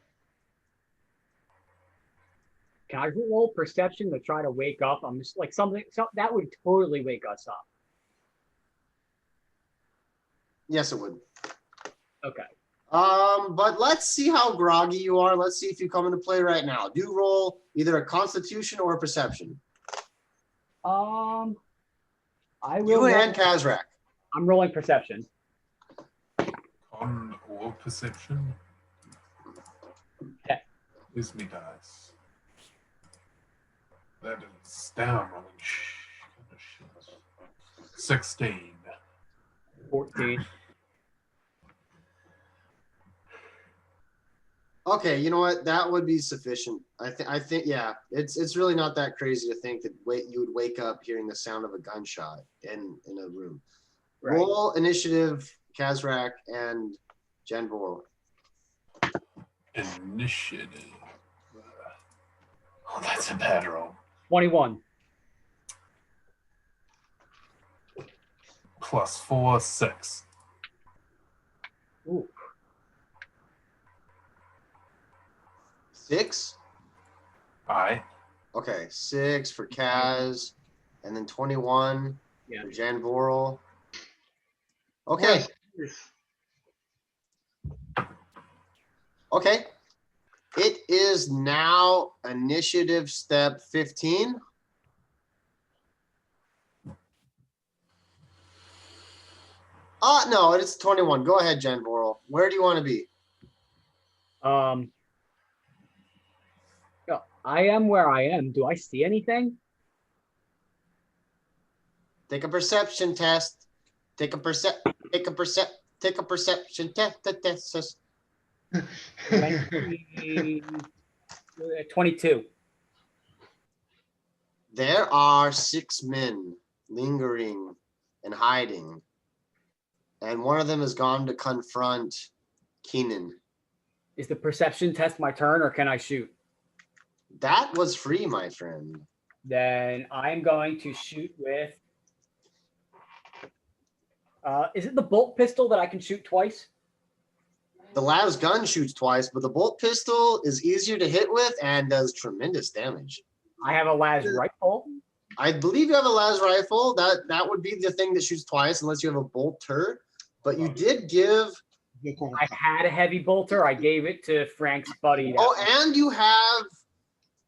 Can I roll perception to try to wake up? I'm just like something that would totally wake us up. Yes, it would. Okay. But let's see how groggy you are. Let's see if you come into play right now. Do roll either a constitution or a perception. I will. You and Kazrak. I'm rolling perception. Con or perception? Gives me dice. That is downrolling. 16. 14. Okay, you know what? That would be sufficient. I think yeah, it's really not that crazy to think that you would wake up hearing the sound of a gunshot in a room. Right. Roll initiative, Kazrak and Janvor. Initiative. Oh, that's a bad roll. 21. +4, 6. Ooh. 6? Aye. Okay, 6 for Kaz, and then 21 Yeah. for Janvoral. Okay, Yes. okay. It is now initiative step 15. No, it's 21. Go ahead, Janvoral. Where do you want to be? Yeah, I am where I am. Do I see anything? Take a perception test. Take a perception test. 22. There are 6 men lingering and hiding. And one of them has gone to confront Keenan. Is the perception test my turn or can I shoot? That was free, my friend. Then I'm going to shoot with. Is it the bolt pistol that I can shoot twice? The las gun shoots twice, but the bolt pistol is easier to hit with and does tremendous damage. I have a las rifle. I believe you have a las rifle. That would be the thing that shoots twice, unless you have a bolter. But you did give. I had a heavy bolter. I gave it to Frank's buddy. Oh, and you have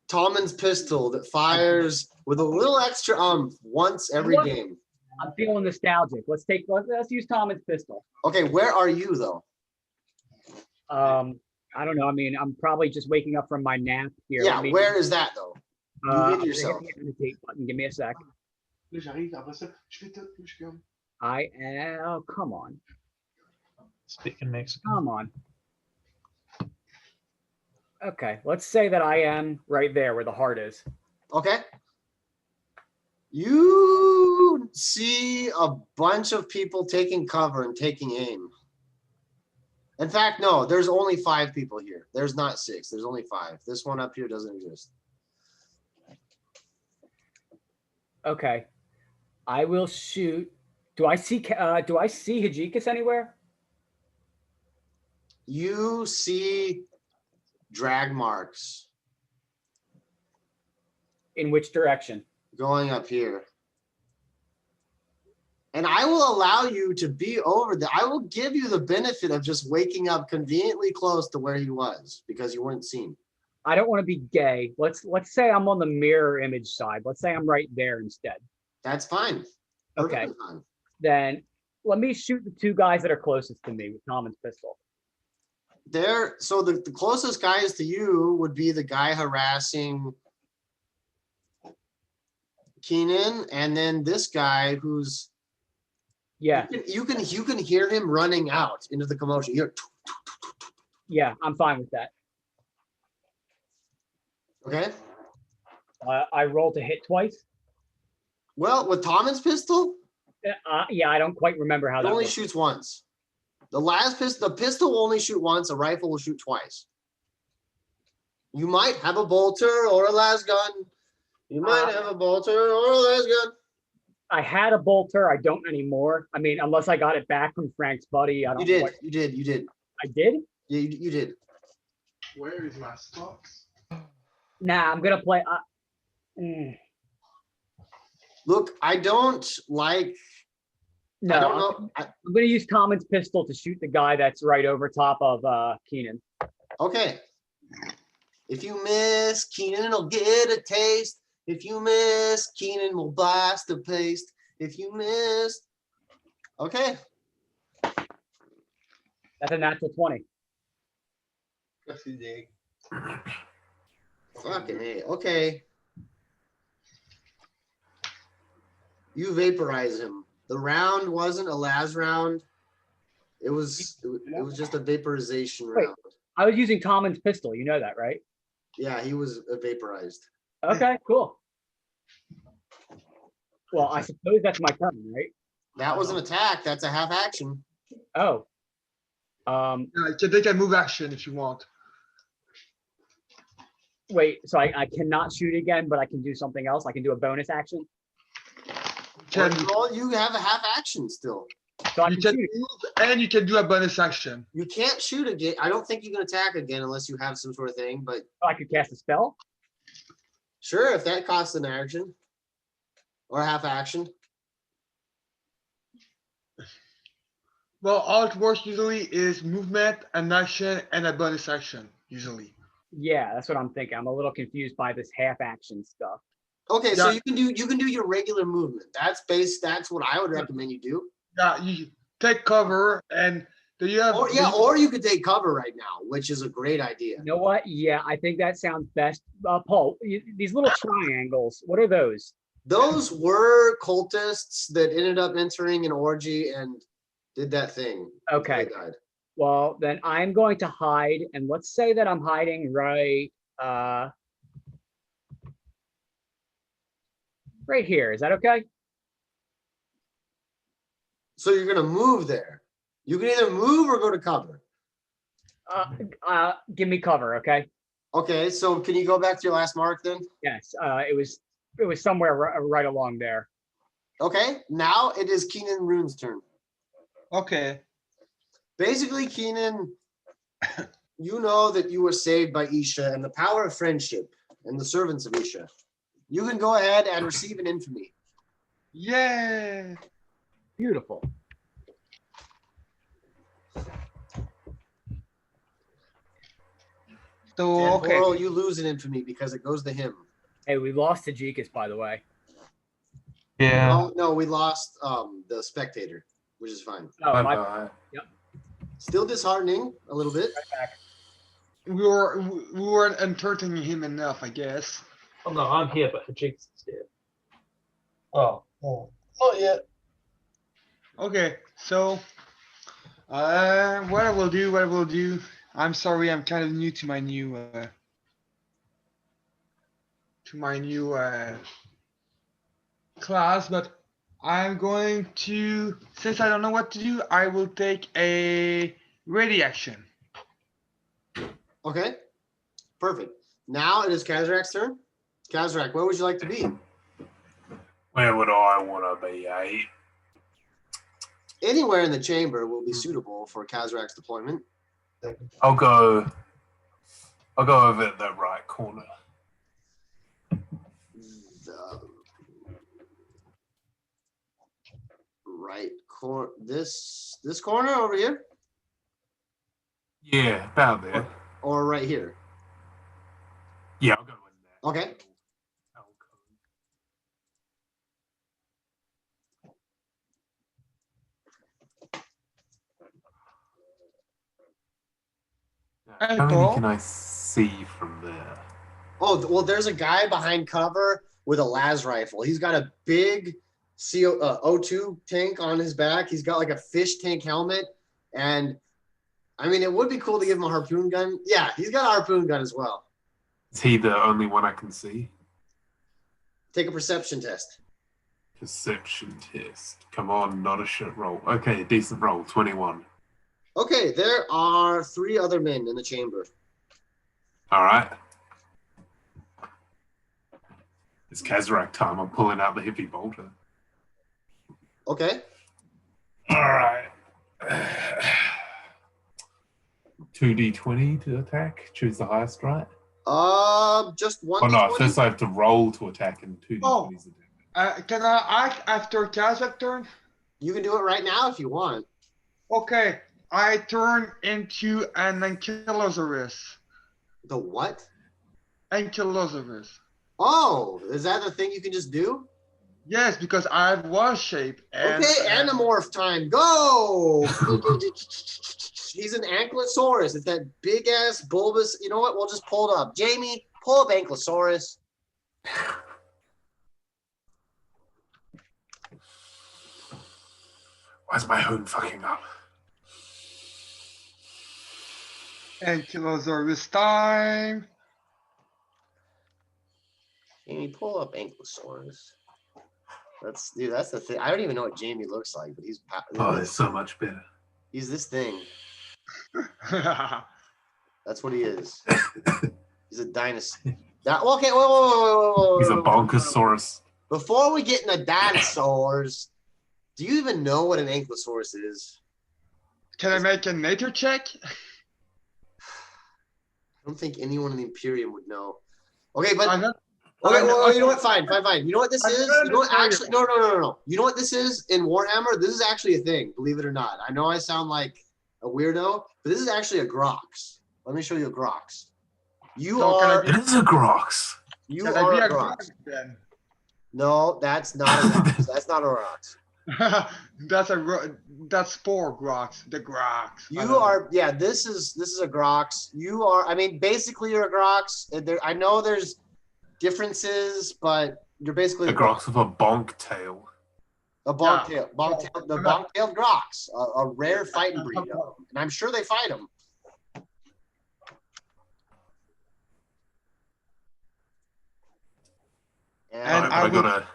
Tommen's pistol that fires with a little extra once every game. I'm feeling nostalgic. Let's use Tommen's pistol. Okay, where are you though? I don't know. I mean, I'm probably just waking up from my nap here. Yeah, where is that though? You hid yourself. Hit button. Give me a sec. Là, j'arrive, après ça, je fais tout, je suis comme. I am. Oh, come on. Speaking Mexican. Come on. Okay, let's say that I am right there where the heart is. Okay. You see a bunch of people taking cover and taking aim. In fact, no, there's only 5 people here. There's not 6. There's only 5. This one up here doesn't exist. Okay. I will shoot. Do I see Hajikis anywhere? You see drag marks In which direction? going up here. And I will allow you to be over there. I will give you the benefit of just waking up conveniently close to where he was because you weren't seen. I don't want to be gay. Let's say I'm on the mirror image side. Let's say I'm right there instead. That's fine. Okay. Perfectly fine. Then let me shoot the 2 guys that are closest to me with Tommen's pistol. So the closest guys to you would be the guy harassing Keenan, and then this guy who's Yeah. you can hear him running out into the commotion. You hear, Yeah, I'm fine with that. okay. I roll to hit twice. Well, with Tommen's pistol, Yeah, I don't quite remember how it that only works. shoots once. The pistol will only shoot once. A rifle will shoot twice. You might have a bolter or a las gun. You might have a bolter or a las gun. I had a bolter. I don't anymore. I mean, unless I got it back from Frank's buddy. I don't You know did. You did. You did. I did? Yeah, you did. Where is my stocks? Nah, I'm gonna play. Look, I don't like. No, I don't know. I'm gonna use Tommen's pistol to shoot the guy that's right over top of Keenan. Okay. If you miss, Keenan will get a taste. If you miss, Keenan will blast the paste. If you miss. Okay. That's a natural 20. Merci, Dick. Fucking A. Okay. You vaporize him. The round wasn't a las round. It was just a vaporization Wait. round. I was using Tommen's pistol. You know that, right? Yeah, he was vaporized. Okay, cool. Well, I suppose that's my turn, right? That was an attack. That's a half action. Oh. Yeah, they can move action if you want. Wait, so I cannot shoot again, but I can do something else. I can do a bonus action. Well, you have a half action still. So I You can can shoot. move and you can do a bonus action. You can't shoot again. I don't think you can attack again unless you have some sort of thing, but I could cast a spell. sure, if that costs an action or a half action. Well, all it works usually is movement, an action, and a bonus action, usually. Yeah, that's what I'm thinking. I'm a little confused by this half action stuff. Okay, so Yeah. you can do your regular movement. That's what I would recommend you do. Yeah, you take cover and do you have Or you could take cover right now, which is a great idea. You know what? Yeah, I think that sounds best. Paul, these little triangles, what are those? Those were cultists that ended up entering an orgy and did that thing. Okay. They died. Well, then I'm going to hide, and let's say that I'm hiding right here. Is that okay? So you're gonna move there. You can either move or go to cover. Give me cover, okay? Okay, so can you go back to your last mark then? Yes, it was somewhere right along there. Okay, now it is Keenan Rune's turn. Okay. Basically, Keenan, you know that you were saved by Isha and the power of friendship and the servants of Isha. You can go ahead and receive an infamy. Yeah. Beautiful. So And okay. Oral, you lose an infamy because it goes to him. Hey, we lost to Jekus, by the way. Yeah. Oh, no, we lost the spectator, which is fine. Oh, my Bye-bye. Still disheartening a little bit. We weren't entertaining him enough, I guess. Oh no, I'm here, but Jinx is dead. Oh, not yet. Okay, so what I will do. I'm sorry, I'm kind of new to my new class, but I'm going to, since I don't know what to do, I will take a ready action. Okay, perfect. Now it is Kazarak's turn. Kazarak, where would you like to be? Where would I want to be, eh? Anywhere in the chamber will be suitable for Kazarak's deployment. I'll go over at the right corner. The right corner. This corner over here, Yeah, about there. or right here. Yeah, I'll go in there. Okay. Hey, How many Paul. can I see from there? Oh well, there's a guy behind cover with a las rifle. He's got a big O2 tank on his back. He's got like a fish tank helmet, and I mean, it would be cool to give him a harpoon gun. Yeah, he's got a harpoon gun as well. Is he the only one I can see? Take a perception test. Perception test. Come on, not a shit roll. Okay, decent roll. 21. Okay, there are 3 other men in the chamber. All right. It's Kazarak time. I'm pulling out the heavy bolter. Okay. All right. 2d20 to attack. Choose the highest, right? Just one. Oh no, first I have to roll to attack and 2d20 Oh. is attack. Can I act after Kazakh turn? You can do it right now if you want. Okay, I turn into an Ankylosaurus. The what? Ankylosaurus. Oh, is that the thing you can just do? Yes, because I have one shape. And, Okay, Animorph time. Go! He's an Ankylosaurus. It's that big ass bulbous. You know what? We'll just pull it up. Jamie, Pull up Ankylosaurus. Why's my home fucking up? Ankylosaurus time. Jamie, pull up Ankylosaurus. That's the thing. I don't even know what Jamie looks like, but he's Oh, it's so much better. he's this thing. That's what he is. He's a dinosaur. Okay, whoa. He's a bonkosaurus. Before we get into dinosaurs, do you even know what an Ankylosaurus is? Can I make a nature check? I don't think anyone in the Imperium would know. Okay, but I'm not- okay, well, you know okay. what? Fine. You know what this I'm is? not You know what? Imperium. Actually, no. You know what this is in Warhammer? This is actually a thing. Believe it or not. I know I sound like a weirdo, but this is actually a Grox. Let me show you a Grox. You So can I are. It is a Grox. You Can I are be a a Grox. Grox then? No, that's not a Grox. That's not a Grox. That's four Grox. The Grox. I You don't know. are, yeah. This is a Grox. You are. I mean, basically, you're a Grox. I know there's differences, but you're basically A Grox with a bonk tail. a Yeah. the bonk-tailed Grox, a rare fighting breed, and I'm sure they fight them. And I will- gotta.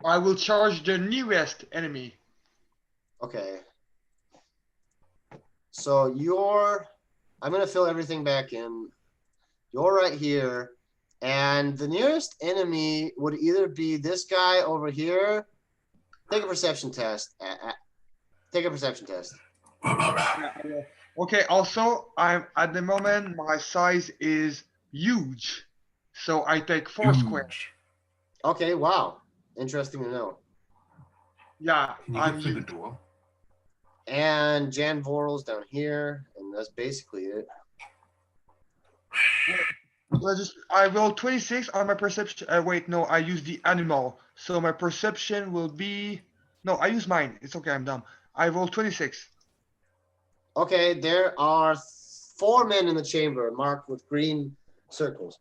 I will charge the nearest enemy. Okay. So I'm gonna fill everything back in. You're right here, and the nearest enemy would either be this guy over here. Take a perception test. Take a perception test. Okay, also, I'm at the moment my size is huge. So I take 4 squares. Huge. Okay, wow. Interesting to know. Yeah, Can you I'm get through the huge. door? And Jan Voral's down here, and that's basically it. I roll 26 on my perception. Wait, no, I use the animal. So my perception will be. No, I use mine. It's okay, I'm dumb. I roll 26. Okay, there are 4 men in the chamber marked with green circles.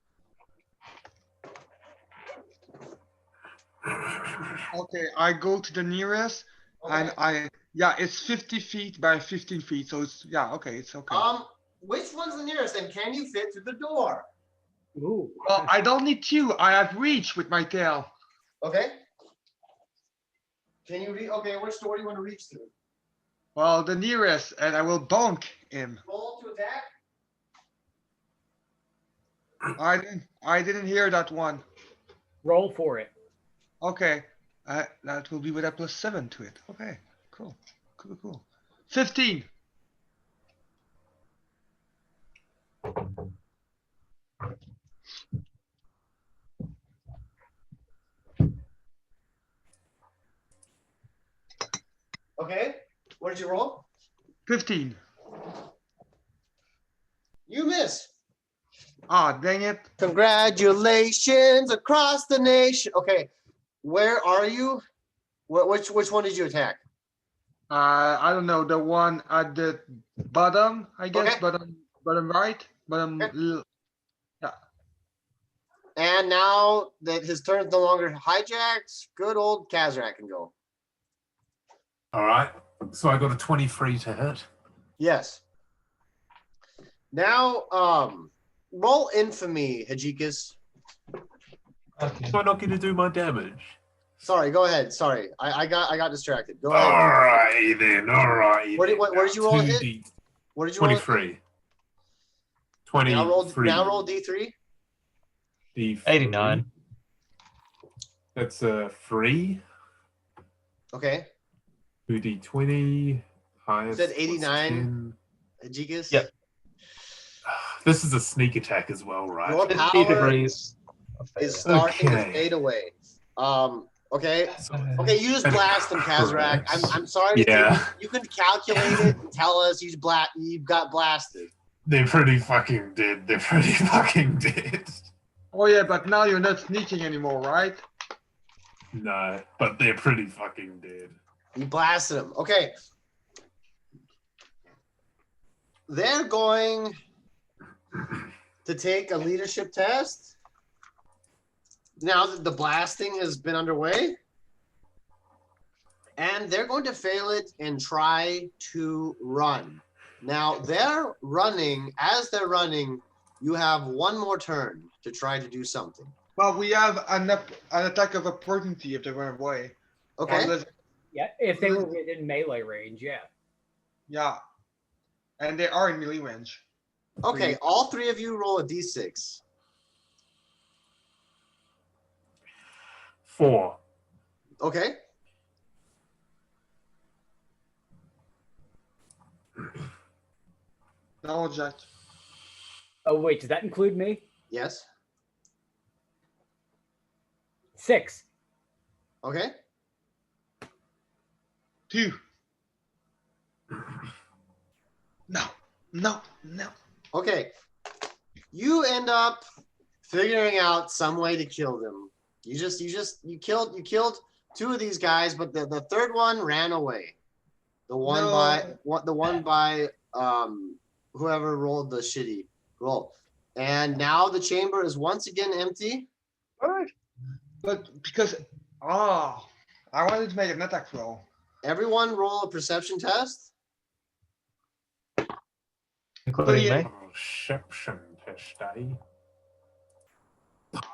Okay, I go to the nearest, and it's 50 feet by 15 feet. So it's, okay, it's okay. Which one's the nearest, and can you fit through the door? Ooh. Well, I don't need you. I have reach with my tail. Okay. Can you reach? Okay, which door do you want to reach through? Well, the nearest, and I will bonk him. Roll to attack. I didn't hear that one. Roll for it. Okay, that will be with a +7 to it. Okay, cool. 15. Okay. What did you roll? 15. You miss. Ah, dang it. Congratulations across the nation. Okay, where are you? Which one did you attack? I don't know, the one at the bottom, I guess, Okay. bottom right, bottom. Okay. And now that his turn's no longer hijacked, good old Kazrak can go. All right. So I got a 23 to hit. Yes. Now, roll infamy, Hajikas. Okay. Am I not going to do my damage? Sorry, go ahead. Sorry, I got distracted. Go All ahead. righty then. All righty. Where did you roll a hit? 2D, What did you roll? 23. 23. Now roll D3. D3. 89. That's a 3. Okay. 2D20. Highest. said was 89? 10. Hajikas. Yep. This is a sneak attack as well, right? Your 50 power degrees. of is failure. starting to Okay. fade away. Okay. So- Okay, you just And it blast him, Kazrak. crits. I'm sorry. Yeah. You can calculate it and tell us you got blasted. They're pretty fucking dead. They're pretty fucking dead. Oh yeah, but now you're not sneaking anymore, right? No, but they're pretty fucking dead. You blasted him. Okay. They're going to take a leadership test. now that the blasting has been underway, and they're going to fail it and try to run. Now they're running. As they're running, you have one more turn to try to do something. Well, we have an attack of opportunity if they run away. Okay. Unless- Yeah, if they were within melee range, yeah. yeah. And they are in melee range. Okay. All three of you roll a d6. 4. Okay. No, Jack. Oh wait, does that include me? Yes. 6. Okay. 2. No. No. No. Okay. You end up figuring out some way to kill them. You killed two of these guys, but the third one ran away. The one by whoever rolled the shitty roll. And now the chamber is once again empty. But because I wanted to make an attack roll. Everyone roll a perception test. Including me. Perception test, eh?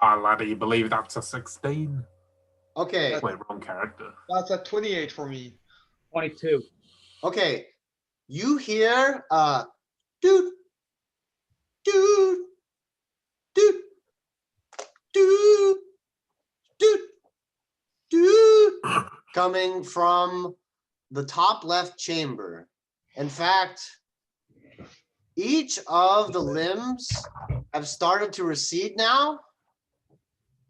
Ah, laddie, you believe that's a 16? Okay. Wait, wrong character. That's a 28 for me. 22. Okay. You hear dude, dude, dude, dude, dude, dude, coming from the top left chamber. In fact, each of the limbs have started to recede now.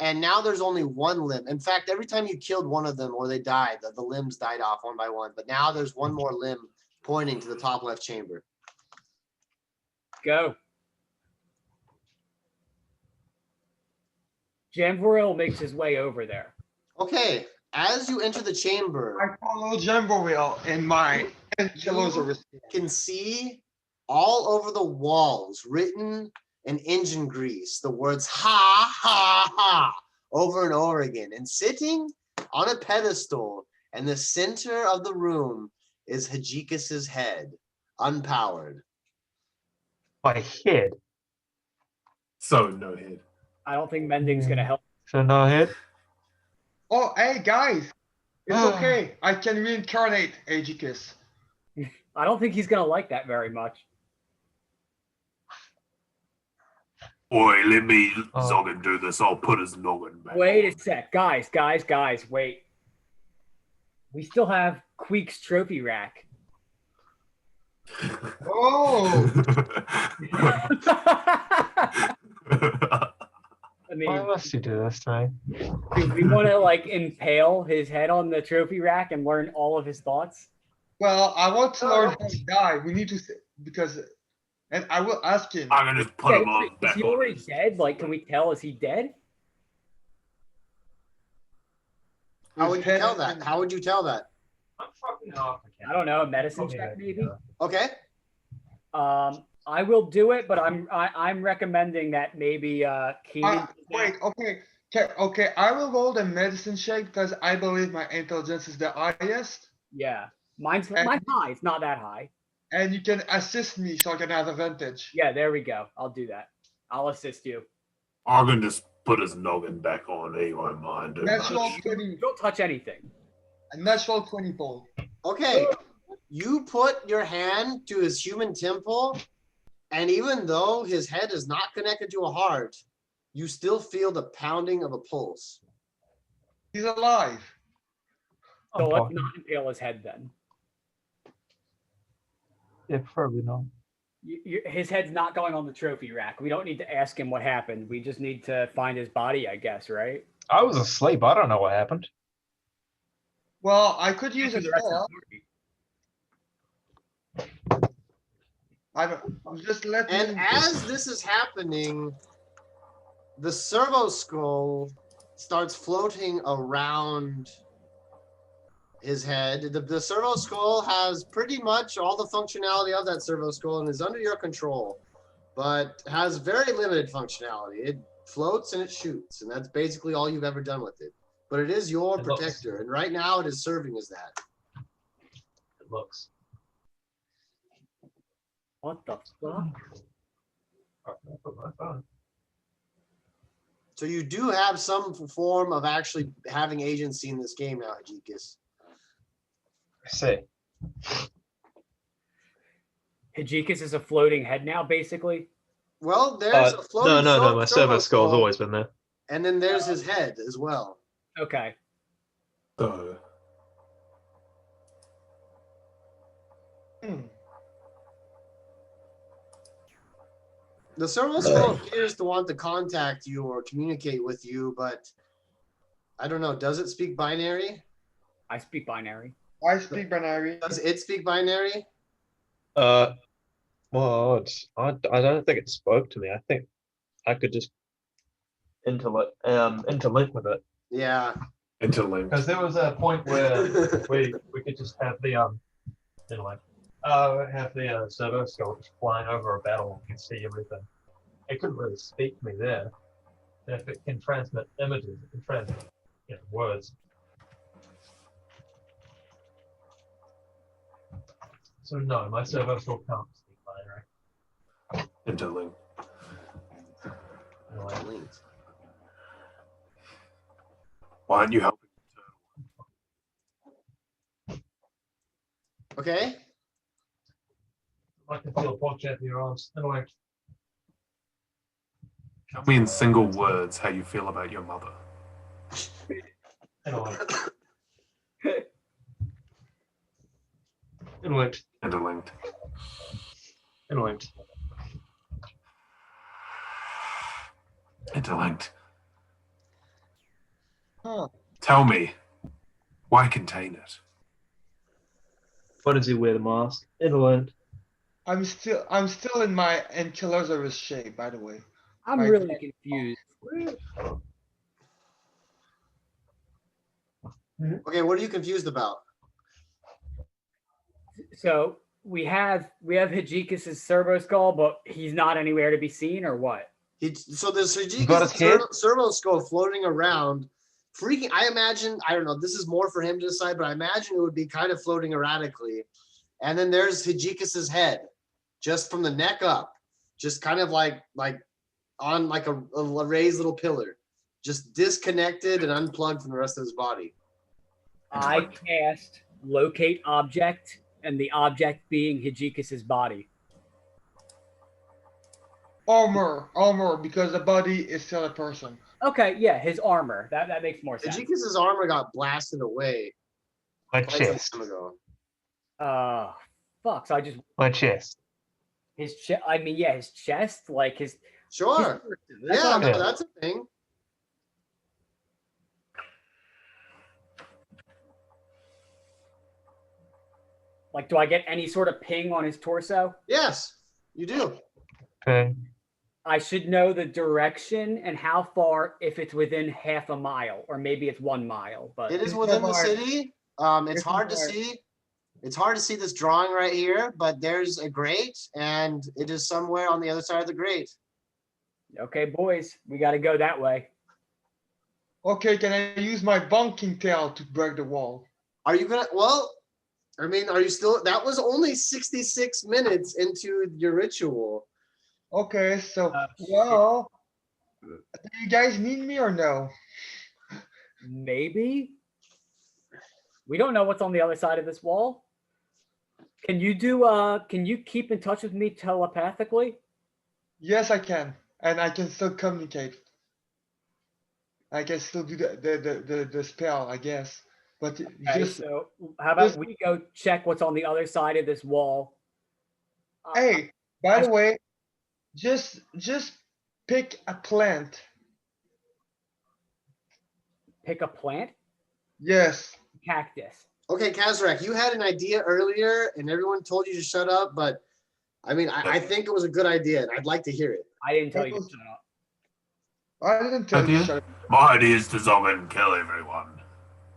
And now there's only one limb. In fact, every time you killed one of them or they died, the limbs died off one by one. But now there's one more limb pointing to the top left chamber. Go. Jamvoril makes his way over there. Okay, as you enter the chamber, I follow Jamboree in my kilos of you can see all over the walls written in engine grease the words ha ha ha over and over again. And sitting on a pedestal in the center of the room is Hajikas's head, unpowered. My head. So no head. I don't think mending's gonna help. So no head. Oh, hey guys, it's okay. I can reincarnate Aegis. I don't think he's gonna like that very much. Oi, let me Oh. Zoggin do this. I'll put his noggin back. Wait a sec, guys, wait. We still have Queek's trophy rack. Oh, I mean, Why must you do this to me? do we want to like impale his head on the trophy rack and learn all of his thoughts? well, I want to learn how to die. We need to because, and I will ask him. I can just put him on Is back he on. already dead? Like, can we tell? Is he dead? How would you tell that? How would you tell that? I'm fucking off. I don't know. A medicine check, maybe. Okay. I will do it, but I'm recommending that maybe Keenan. Wait, okay. I will roll the medicine check because I believe my intelligence is the highest, Yeah, mine's high. It's not that high. and you can assist me so I can have advantage. Yeah, there we go. I'll do that. I'll assist you. I can just put his noggin back on. He won't mind too Natural much. 20, Don't touch anything. a natural 20 pole. Okay. You put your hand to his human temple, and even though his head is not connected to a heart, you still feel the pounding of a pulse. He's alive. So I'm let's fucking- not impale his head then. Yeah, probably not. His head's not going on the trophy rack. We don't need to ask him what happened. We just need to find his body, I guess, right? I was asleep. I don't know what happened. Well, I could use a The rest of the spell. party. I'm just letting. And as this is happening, the servo skull starts floating around his head. The servo skull has pretty much all the functionality of that servo skull and is under your control, but has very limited functionality. floats and it shoots, and that's basically all you've ever done with it. But it is your It looks- protector, and right now it is serving as that. It looks. What the fuck? I'll put my phone. So you do have some form of actually having agency in this game now, Hajikis. I see. Hijikis is a floating head now, basically. Well, there's a No, floating my servo skull's skull, always been there. and then there's his head as well. Okay. So, Hmm. The servo skull appears to want to contact you or communicate with you, but I don't know. Does it speak binary? I speak binary. I speak binary. Does it speak binary? Well, I don't think it spoke to me. I think I could just interlink with it. Yeah. interlinked. Because there was a point where we could just have the anyway, have the servo skull just flying over a battle and see everything. It couldn't really speak to me there. And if it can transmit images, it can transmit words. So no, my servo skull can't speak binary. Interlinked. Anyway. Linked. Why aren't you helping? Okay. I can feel a punch out of your arms. Anyway, Tell me in single words how you feel about your mother. anyway. Anyway, Interlinked. anyway. Interlinked. Huh. Tell me, why contain it? Why does he wear the mask? Anyway. I'm still in my Ankylosing shape, by the way. I'm Right. really confused. Okay, what are you confused about? So we have Hijikis' servo skull, but he's not anywhere to be seen, or what? So there's got his head? servo skull floating around, freaking. I imagine, I don't know, this is more for him to decide, but I imagine it would be kind of floating erratically. And then there's Hijikis' head, just from the neck up, just kind of like on like a raised little pillar, just disconnected and unplugged from the rest of his body. I cast locate object, and the object being Hijikis' body. Armor, because the body is still a person. Okay, yeah, his armor. That makes more sense. Hijikis' armor got blasted away My quite some chest. time ago. Fuck. So I just My chest. his chest. I mean, yeah, his chest, like his. Sure. That's Yeah, what no, Yeah. that's a thing. Like, do I get any sort of ping on his torso? Yes, you do. Okay. I should know the direction and how far if it's within half a mile, or maybe it's 1 mile. But It is It's within the hard. city. It's It's hard to hard. see. It's hard to see this drawing right here, but there's a grate, and it is somewhere on the other side of the grate. okay, boys, we got to go that way. Okay, can I use my bunking tail to break the wall? Are you gonna? Well, I mean, are you still? That was only 66 minutes into your ritual. Okay, so Shit. well, do you guys need me or no? Maybe. We don't know what's on the other side of this wall. Can you do? Can you keep in touch with me telepathically? Yes, I can, and I can still communicate. I can still do the spell, I guess. But Okay, just so how about just- we go check what's on the other side of this wall? hey, by the way, just pick a plant. Pick a plant, Yes. cactus. Okay, Kazrak, you had an idea earlier, and everyone told you to shut up. But I mean, I think it was a good idea, and I'd like to hear it. I didn't tell you to shut up. I didn't tell you. Idea? Shut up. My idea is to zombie and kill everyone.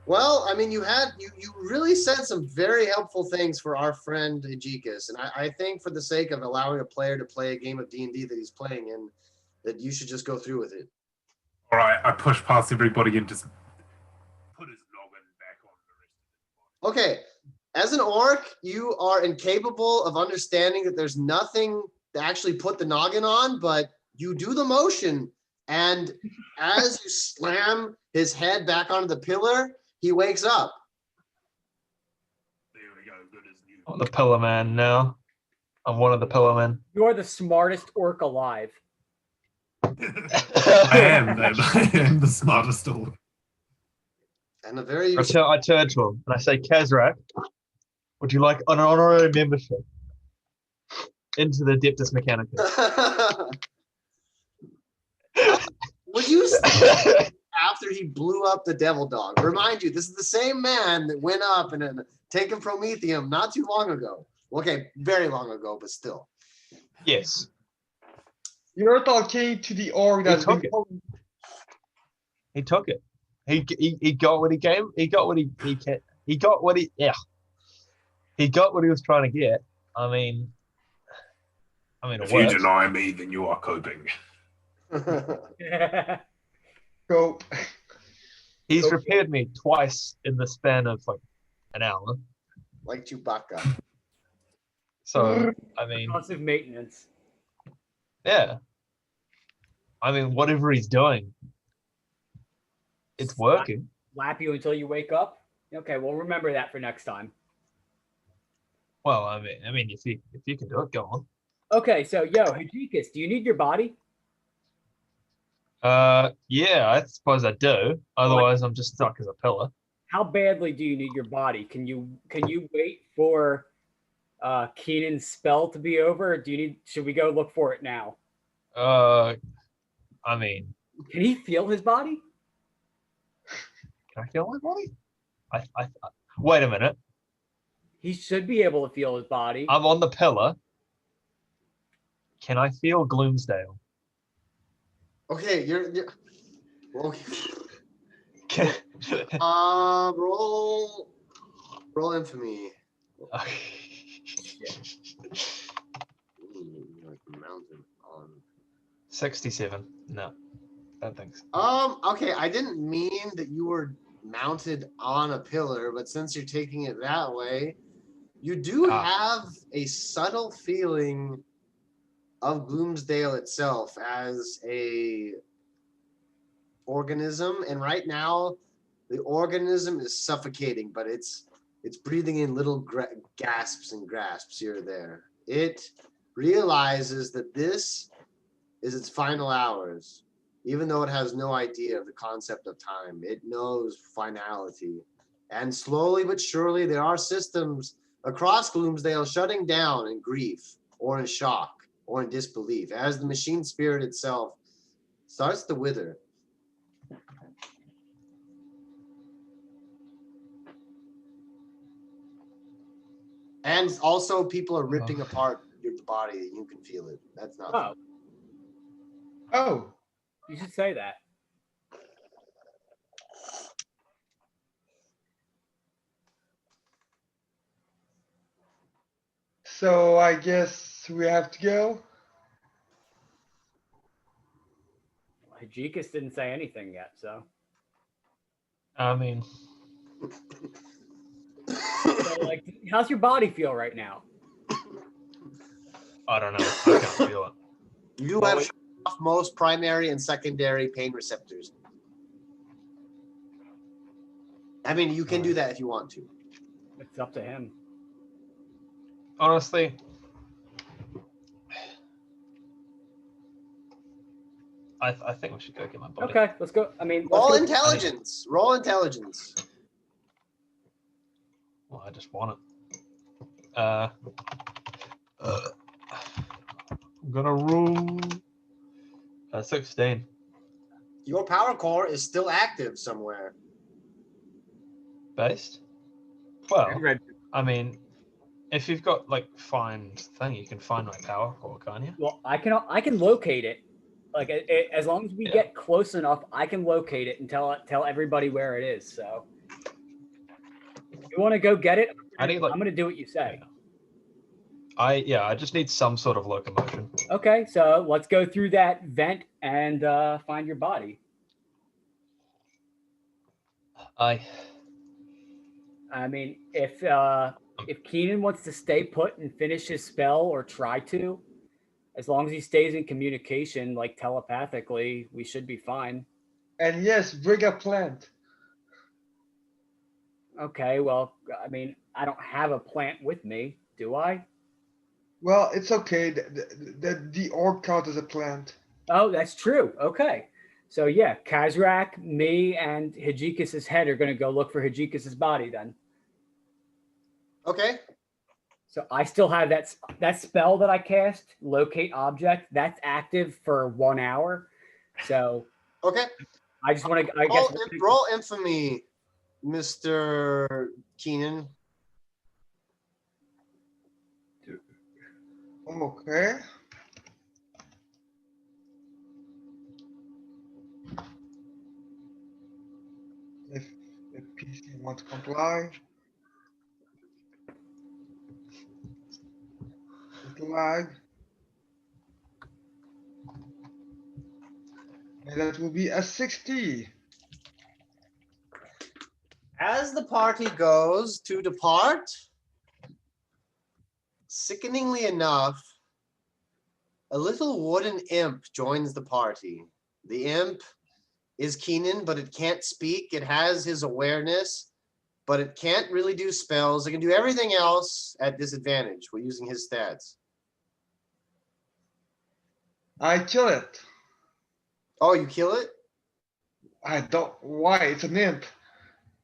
Well, I mean, you really said some very helpful things for our friend Hijikis, and I think for the sake of allowing a player to play a game of D&D that he's playing in, that you should just go through with it. All right, I push past everybody and just put his noggin back on the rest of Okay, as an orc, you are incapable of understanding that there's nothing to actually put the noggin on, but you do the motion, and as you slam his head back onto the pillar, he wakes up. There we go, good as new. I'm the pillar man now. I'm one of the pillar men. You're the smartest orc alive. I am, man. I am the smartest orc. And a very I turn to him and I say, Kazrak, would you like an honorary membership into the Adeptus Mechanicus? would you say after he blew up the devil dog? Remind you, this is the same man that went up and taken Prometheum not too long ago. Okay, very long ago, but still. Yes. You're talking to the orc that's took been it. He took it. He got what he came. He got what he got what he He got what he was trying to get. I mean, If you deny me, then you are coping. Cope. He's Okay. repaired me twice in the span of like an hour. Like Chewbacca. So I mean, Constant maintenance. yeah. I mean, whatever he's doing, it's working. Lap you until you wake up. Okay, well remember that for next time. Well, I mean, if you can do it, go on. Okay, so Hajikis, do you need your body? Yeah, I suppose I do. Otherwise, I'm just stuck as a pillar. How badly do you need your body? Can you wait for Keenan's spell to be over? Or should we go look for it now? I mean, Can he feel his body? can I feel my body? I wait a minute. He should be able to feel his body. I'm on the pillar. Can I feel Gloomsdale? Okay, you're okay. Can- Roll infamy. Okay. Like mounted on. 67. No, don't think so. Okay, I didn't mean that you were mounted on a pillar, but since you're taking it that way, you do have a subtle feeling of Gloomsdale itself as a organism, and right now the organism is suffocating, but it's breathing in little gasps and grasps here or there. It realizes that this is its final hours, even though it has no idea of the concept of time. It knows finality, and slowly but surely there are systems across Gloomsdale shutting down in grief or in shock or in disbelief as the machine spirit itself starts to wither. And also people are ripping apart your body. You can feel it. That's not. Oh, Oh, you should say that. so I guess we have to go. Hajikis didn't say anything yet, so. I mean, So, like, how's your body feel right now? I don't know. I can't feel it. You have shut off most primary and secondary pain receptors. I mean, you can do that if you want to. It's up to him. Honestly, I think we should go get my body. Okay, let's go. I mean, let's Roll go. intelligence. Roll intelligence. Well, I just want it. I'm gonna roll 16. Your power core is still active somewhere. Based? Well, Red. I mean, if you've got like find thing, you can find my power core, can't you? Well, I can locate it. Like as long as we get close enough, I can locate it and tell everybody where it is. So, you want to go get it? I'm gonna do what you say. I just need some sort of locomotion. Okay, so let's go through that vent and find your body. Aye. I mean, if Keenan wants to stay put and finish his spell or try to, as long as he stays in communication, like telepathically, we should be fine. And yes, bring a plant. Okay, well, I mean, I don't have a plant with me, do I? Well, it's okay. The orb count as a plant. Oh, that's true. Okay. So yeah, Kazrak, me, and Hijikis's head are going to go look for Hijikis's body then. Okay. So I still have that spell that I cast, locate object, that's active for 1 hour. So Okay. I just want to, I guess. Roll infamy, Mr. Keenan. Okay. If PC wants to comply. Lag. And that will be a 60. As the party goes to depart, sickeningly enough, a little wooden imp joins the party. The imp is Keenan, but it can't speak. It has his awareness, but it can't really do spells. It can do everything else at disadvantage. We're using his stats. I kill it. Oh, you kill it? I don't. Why? It's an imp.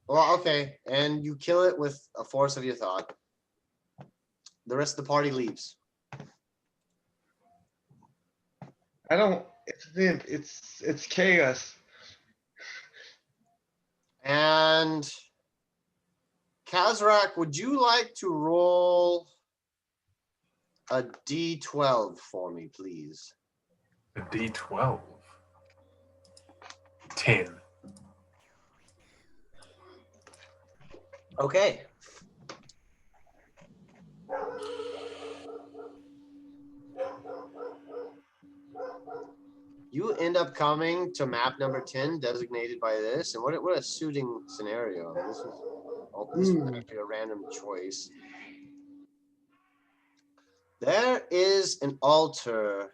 Well, okay. And you kill it with a force of your thought. The rest of the party leaves. I don't. It's an imp. It's chaos. And Kazrak, would you like to roll a D12 for me, please? A D12. 10. Okay. You end up coming to map number 10, designated by this. And what a suiting scenario. I mean, this was actually a random choice. There is an altar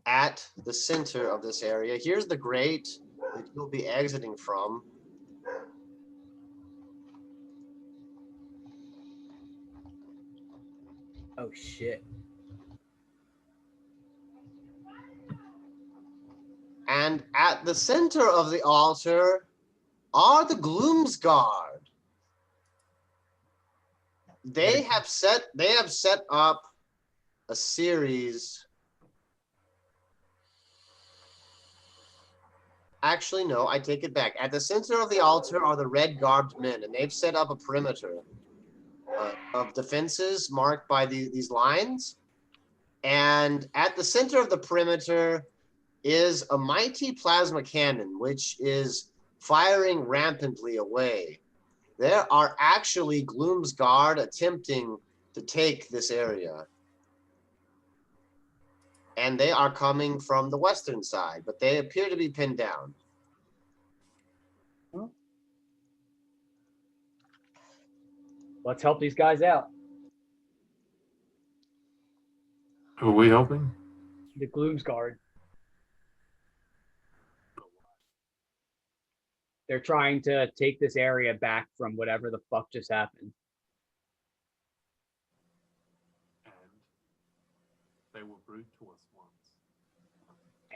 at the center of this area. Here's the grate that you'll be exiting from. Oh shit. And at the center of the altar are the Gloomsguard. They have set up a series. Actually, no, I take it back. At the center of the altar are the red-garbed men, and they've set up a perimeter of defenses marked by these lines. And at the center of the perimeter is a mighty plasma cannon, which is firing rampantly away. There are actually Gloomsguard attempting to take this area. And they are coming from the western side, but they appear to be pinned down. Let's help these guys out. Who are we helping? The Gloomsguard. They're trying to take this area back from whatever the fuck just happened. And they were rude to us once.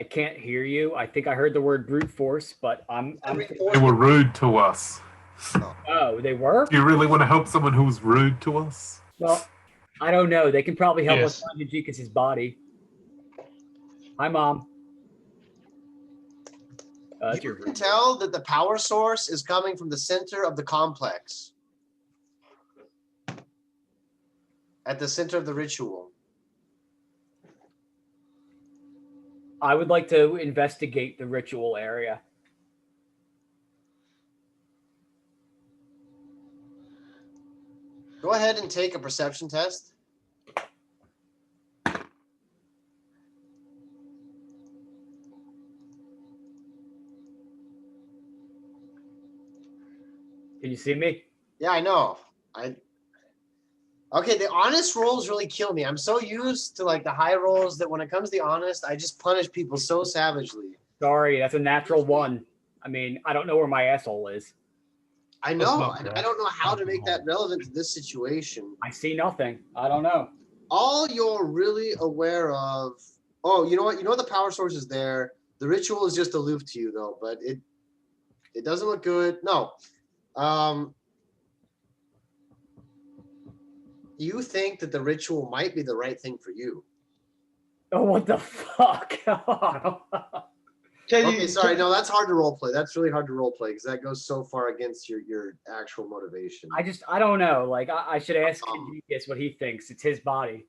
I can't hear you. I think I heard the word brute force, but I'm They were rude to us. Oh, they were? Do you really want to help someone who was rude to us? Well, I don't know. They can probably help Yes. us find Hijikis's body. Hi, Mom. That's You your can tell that the power source is coming from the center of the complex. At the center of the ritual. I would like to investigate the ritual area. Go ahead and take a perception test. Can you see me? Yeah, I know. Okay, the honest rolls really kill me. I'm so used to like the high rolls that when it comes to the honest, I just punish people so savagely. Sorry, that's a natural 1. I mean, I don't know where my asshole is. I That's know, not and I correct. don't know how to make that relevant to this situation. I see nothing. I don't know. All you're really aware of. Oh, you know what? You know the power source is there. The ritual is just aloof to you though, but it doesn't look good. No. You think that the ritual might be the right thing for you. Oh, what the fuck? Can Okay, you, sorry. No, that's hard to role play. That's really hard to role play because that goes so far against your actual motivation. I don't know. Like, I should ask Um, Kajikis what he thinks. It's his body.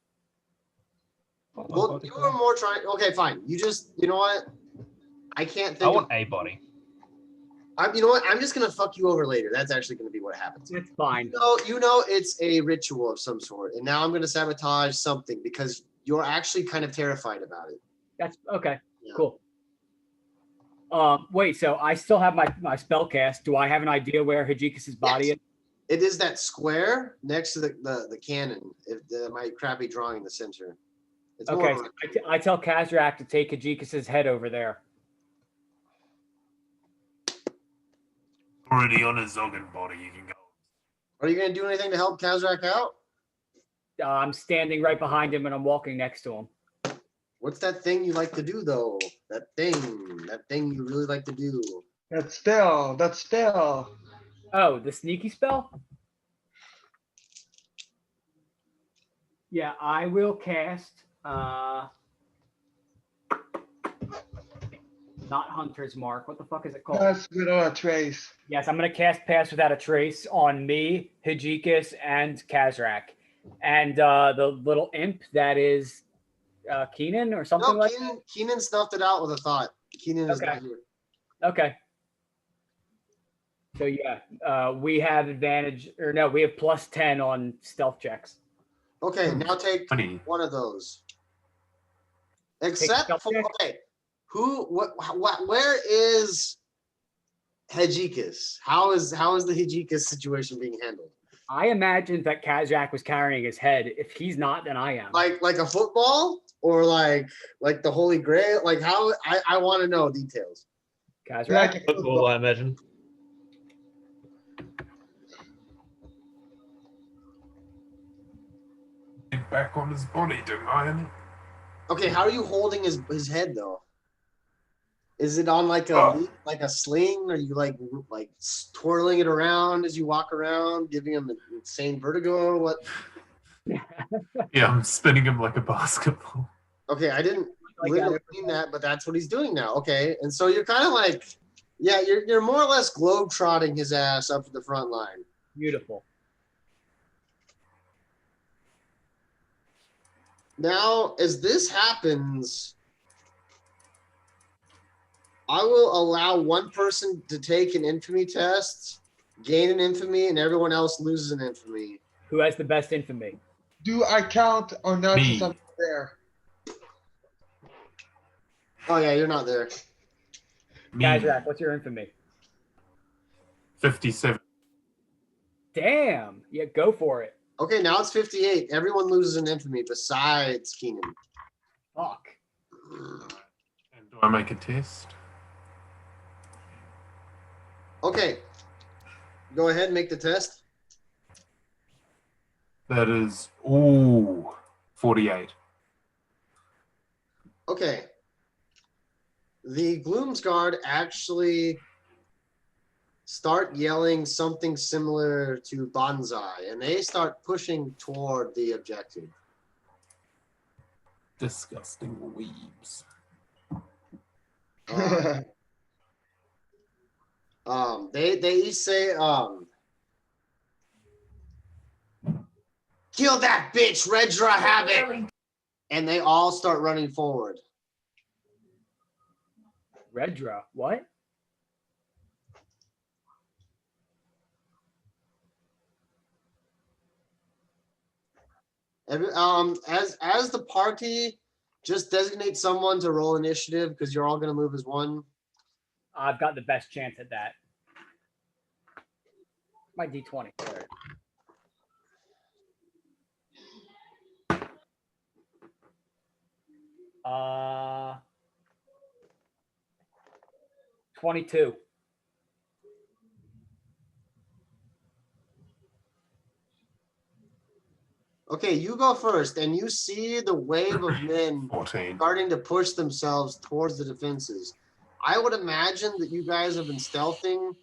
Well, you were more trying. Okay, fine. You know what? I can't I think. want a body. You know what? I'm just gonna fuck you over later. That's actually gonna be what happens. It's fine. You know, it's a ritual of some sort, and now I'm gonna sabotage something because you're actually kind of terrified about it. That's okay. Yeah. Cool. Wait, so I still have my spell cast. Do I have an idea where Hajikis' body Yes. is? It is that square next to the cannon. My crappy drawing in the center. It's more Okay, of a so rectangle. I tell Kazrak to take Hajikis' head over there. Already on a Zogan body, you can go. Are you gonna do anything to help Kazrak out? I'm standing right behind him and I'm walking next to him. What's that thing you like to do though? That thing you really like to do. that spell. Oh, the sneaky spell? Yeah, I will cast not Hunter's Mark. What the fuck is it called? That's without a trace. Yes, I'm gonna cast Pass Without a Trace on me, Hajikis, and Kazrak. And the little imp that is Keenan or something No, like Keenan snuffed it out with a thought. Keenan is Okay. not here. that? Okay. So yeah, we have advantage, or no, we have +10 on stealth checks. Okay, now take Funny. one of those. Except stealth for check? okay, where is Hajikis? How is the Hajikis situation being handled? I imagined that Kazrak was carrying his head. If he's not, then I am. Like a football or like the Holy Grail? Like how? I want to know details. Kazrak? Like a Football, I imagine. Get back on his body, denying it. Okay, how are you holding his head though? Is it on like a sling? Are you like twirling it around as you walk around, giving him an insane vertigo or what? Yeah, I'm spinning him like a basketball. Okay, I didn't Like literally that. mean that, but that's what he's doing now. Okay, and so you're kind of like, yeah, you're more or less globe trotting his ass up to the front line. Beautiful. Now, as this happens, I will allow one person to take an infamy test, gain an infamy, and everyone else loses an infamy. Who has the best infamy? Do I count or not Me. since I'm there? Oh yeah, you're not there. Me, Kazrak, what's your infamy? 57. Damn. Yeah, go for it. Okay, now it's 58. Everyone loses an infamy besides Keenan. Fuck. And do I make a test? Okay, go ahead and make the test. That is, 48. Okay. The Gloomsguard actually start yelling something similar to Banzai, and they start pushing toward the objective. Disgusting weebs. They each say, kill that bitch, Redra Havoc! And they all start running forward. Redra. What? As the party, just designate someone to roll initiative because you're all gonna move as one. I've got the best chance at that. My D20. All right. 22. Okay, you go first, and you see the wave of men 14. starting to push themselves towards the defenses. I would imagine that you guys have been stealthing.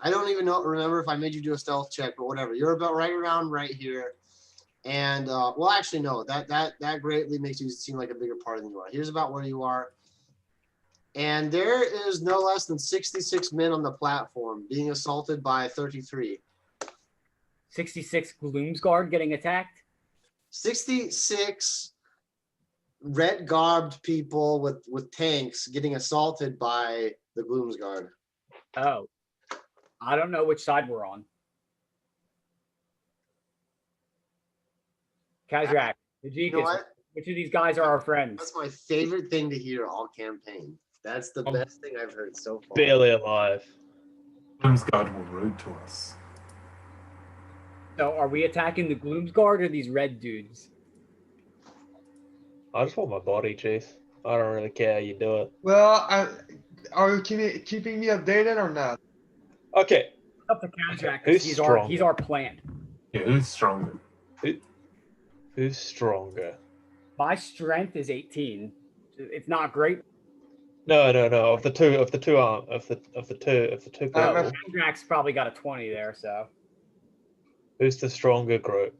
I don't even remember if I made you do a stealth check, but whatever. You're about right around right here. And well, actually, no, that greatly makes you seem like a bigger part than you are. Here's about where you are. And there is no less than 66 men on the platform being assaulted by 33. 66 Gloomsguard getting attacked. 66 red garbed people with tanks getting assaulted by the Gloomsguard. Oh, I don't know which side we're on. Kazrak, You know what? which of these guys are our friends? That's my favorite thing to hear all campaign. That's the best thing I've heard so far. Barely alive. Gloomsguard will rude to us. So are we attacking the Gloomsguard or these red dudes? I just want my body, Chief. I don't really care how you do it. Well, are you keeping me updated or not? Okay. Up to Kazrak, Who's he's stronger? our plant. Yeah, who's stronger? Who's stronger? My strength is 18. It's not great. No. Of the two people. Kazrak's probably got a 20 there, so. Who's the stronger group?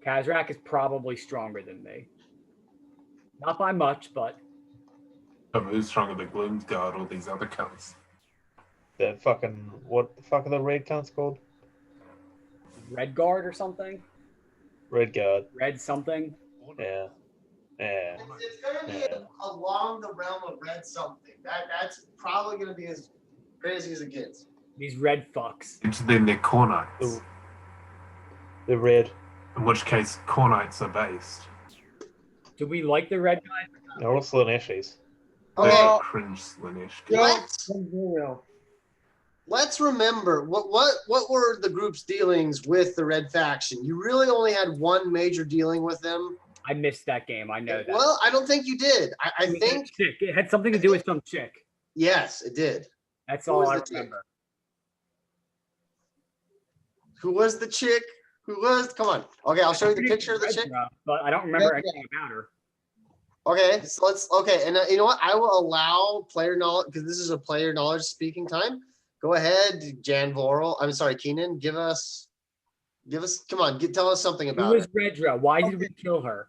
Kazrak is probably stronger than me. Not by much, but Who's stronger, the Gloomsguard or these other cunts? The fucking what the fuck are the red cunts called? Red Guard or something? Red guard. Red something? Yeah. It's going to be along the realm of red something. That's probably going to be as crazy as it gets. These red fucks. Then they're Cornites. The red. In which case, Cornites are based. Do we like the red guys? They're all Slaneshis. Okay, Well, Cringe Slanish. let's remember what were the group's dealings with the red faction. You really only had one major dealing with them. I missed that game. I know that. Well, I don't think you did. I It was think that chick. It had something to do with some chick. yes, it did. That's Who all was I the chick? remember. Who was the chick? Who was? Come on. Okay, I'll show you the picture of the chick. But I don't remember anything about her. Okay, so okay, and you know what? I will allow player knowledge because this is a player knowledge speaking time. Go ahead, Jan Vorel. I'm sorry, Keenan. Give us. Come on, tell us something Who about was her. Redra? Why did we kill her?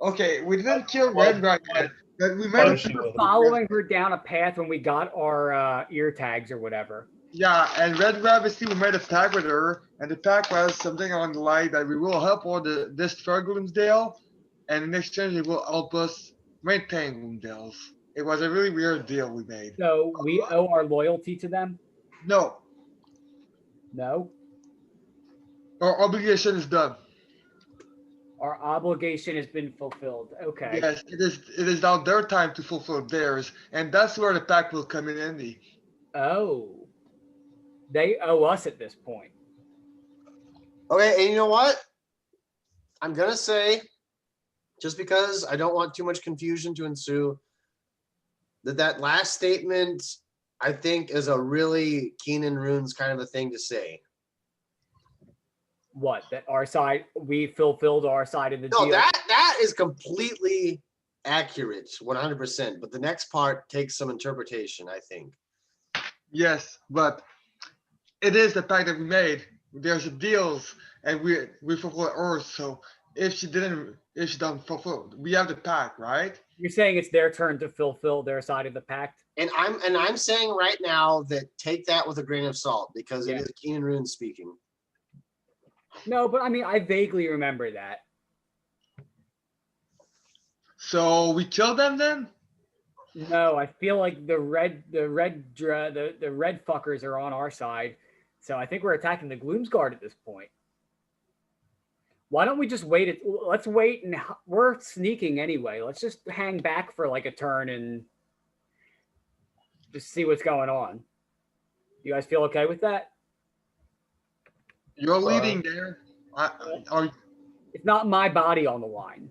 Okay, we didn't kill Red right yet, but we Oh, made she was- Following her down a path when we got our ear tags or whatever. Yeah, and Red obviously we made a pact with her, and the pact was something along the line that we will help all destroy Gloomsdale, and in exchange it will help us maintain Gloomsdale. It was a really weird deal we made. So we owe our loyalty to them? No, No. our obligation is done. Our obligation has been fulfilled. Okay. Yes, it is now their time to fulfill theirs, and that's where the pact will come in handy. Oh. They owe us at this point. Okay, and you know what? I'm gonna say, just because I don't want too much confusion to ensue, that last statement I think is a really Keenan Runes kind of a thing to say. What? That our side, we fulfilled our side of the No, deal? that is completely accurate, 100%. But the next part takes some interpretation, I think. Yes, but it is the pact that we made. There's deals, and we fulfill ours. So if she doesn't fulfill, we have the pact, right? You're saying it's their turn to fulfill their side of the pact? And I'm saying right now that take that with a grain of salt because it Yeah. is Keenan Runes speaking. No, but I mean, I vaguely remember that. So we kill them then? No, I feel like the red fuckers are on our side. So I think we're attacking the Gloomsguard at this point. Why don't we just wait? Let's wait, and we're sneaking anyway. Let's just hang back for like a turn and just see what's going on. You guys feel okay with that? You're leading there. Are It's not my body on the line.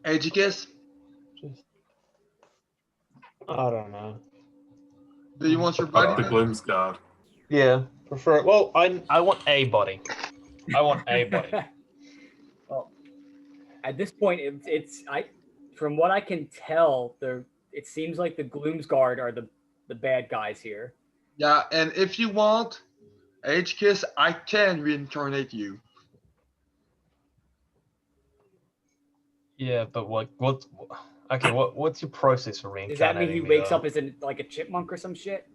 Edgicus? I don't know. Do you want your Fuck body? the Gloomsguard. Yeah, prefer. Well, I want a body. I want a body. Well, at this point, from what I can tell, it seems like the Gloomsguard are the bad guys here. Yeah, and if you want, Edgicus, I can reincarnate you. Yeah, but okay, what's your process for reincarnating? Does that mean he me, wakes though? up as like a chipmunk or some shit?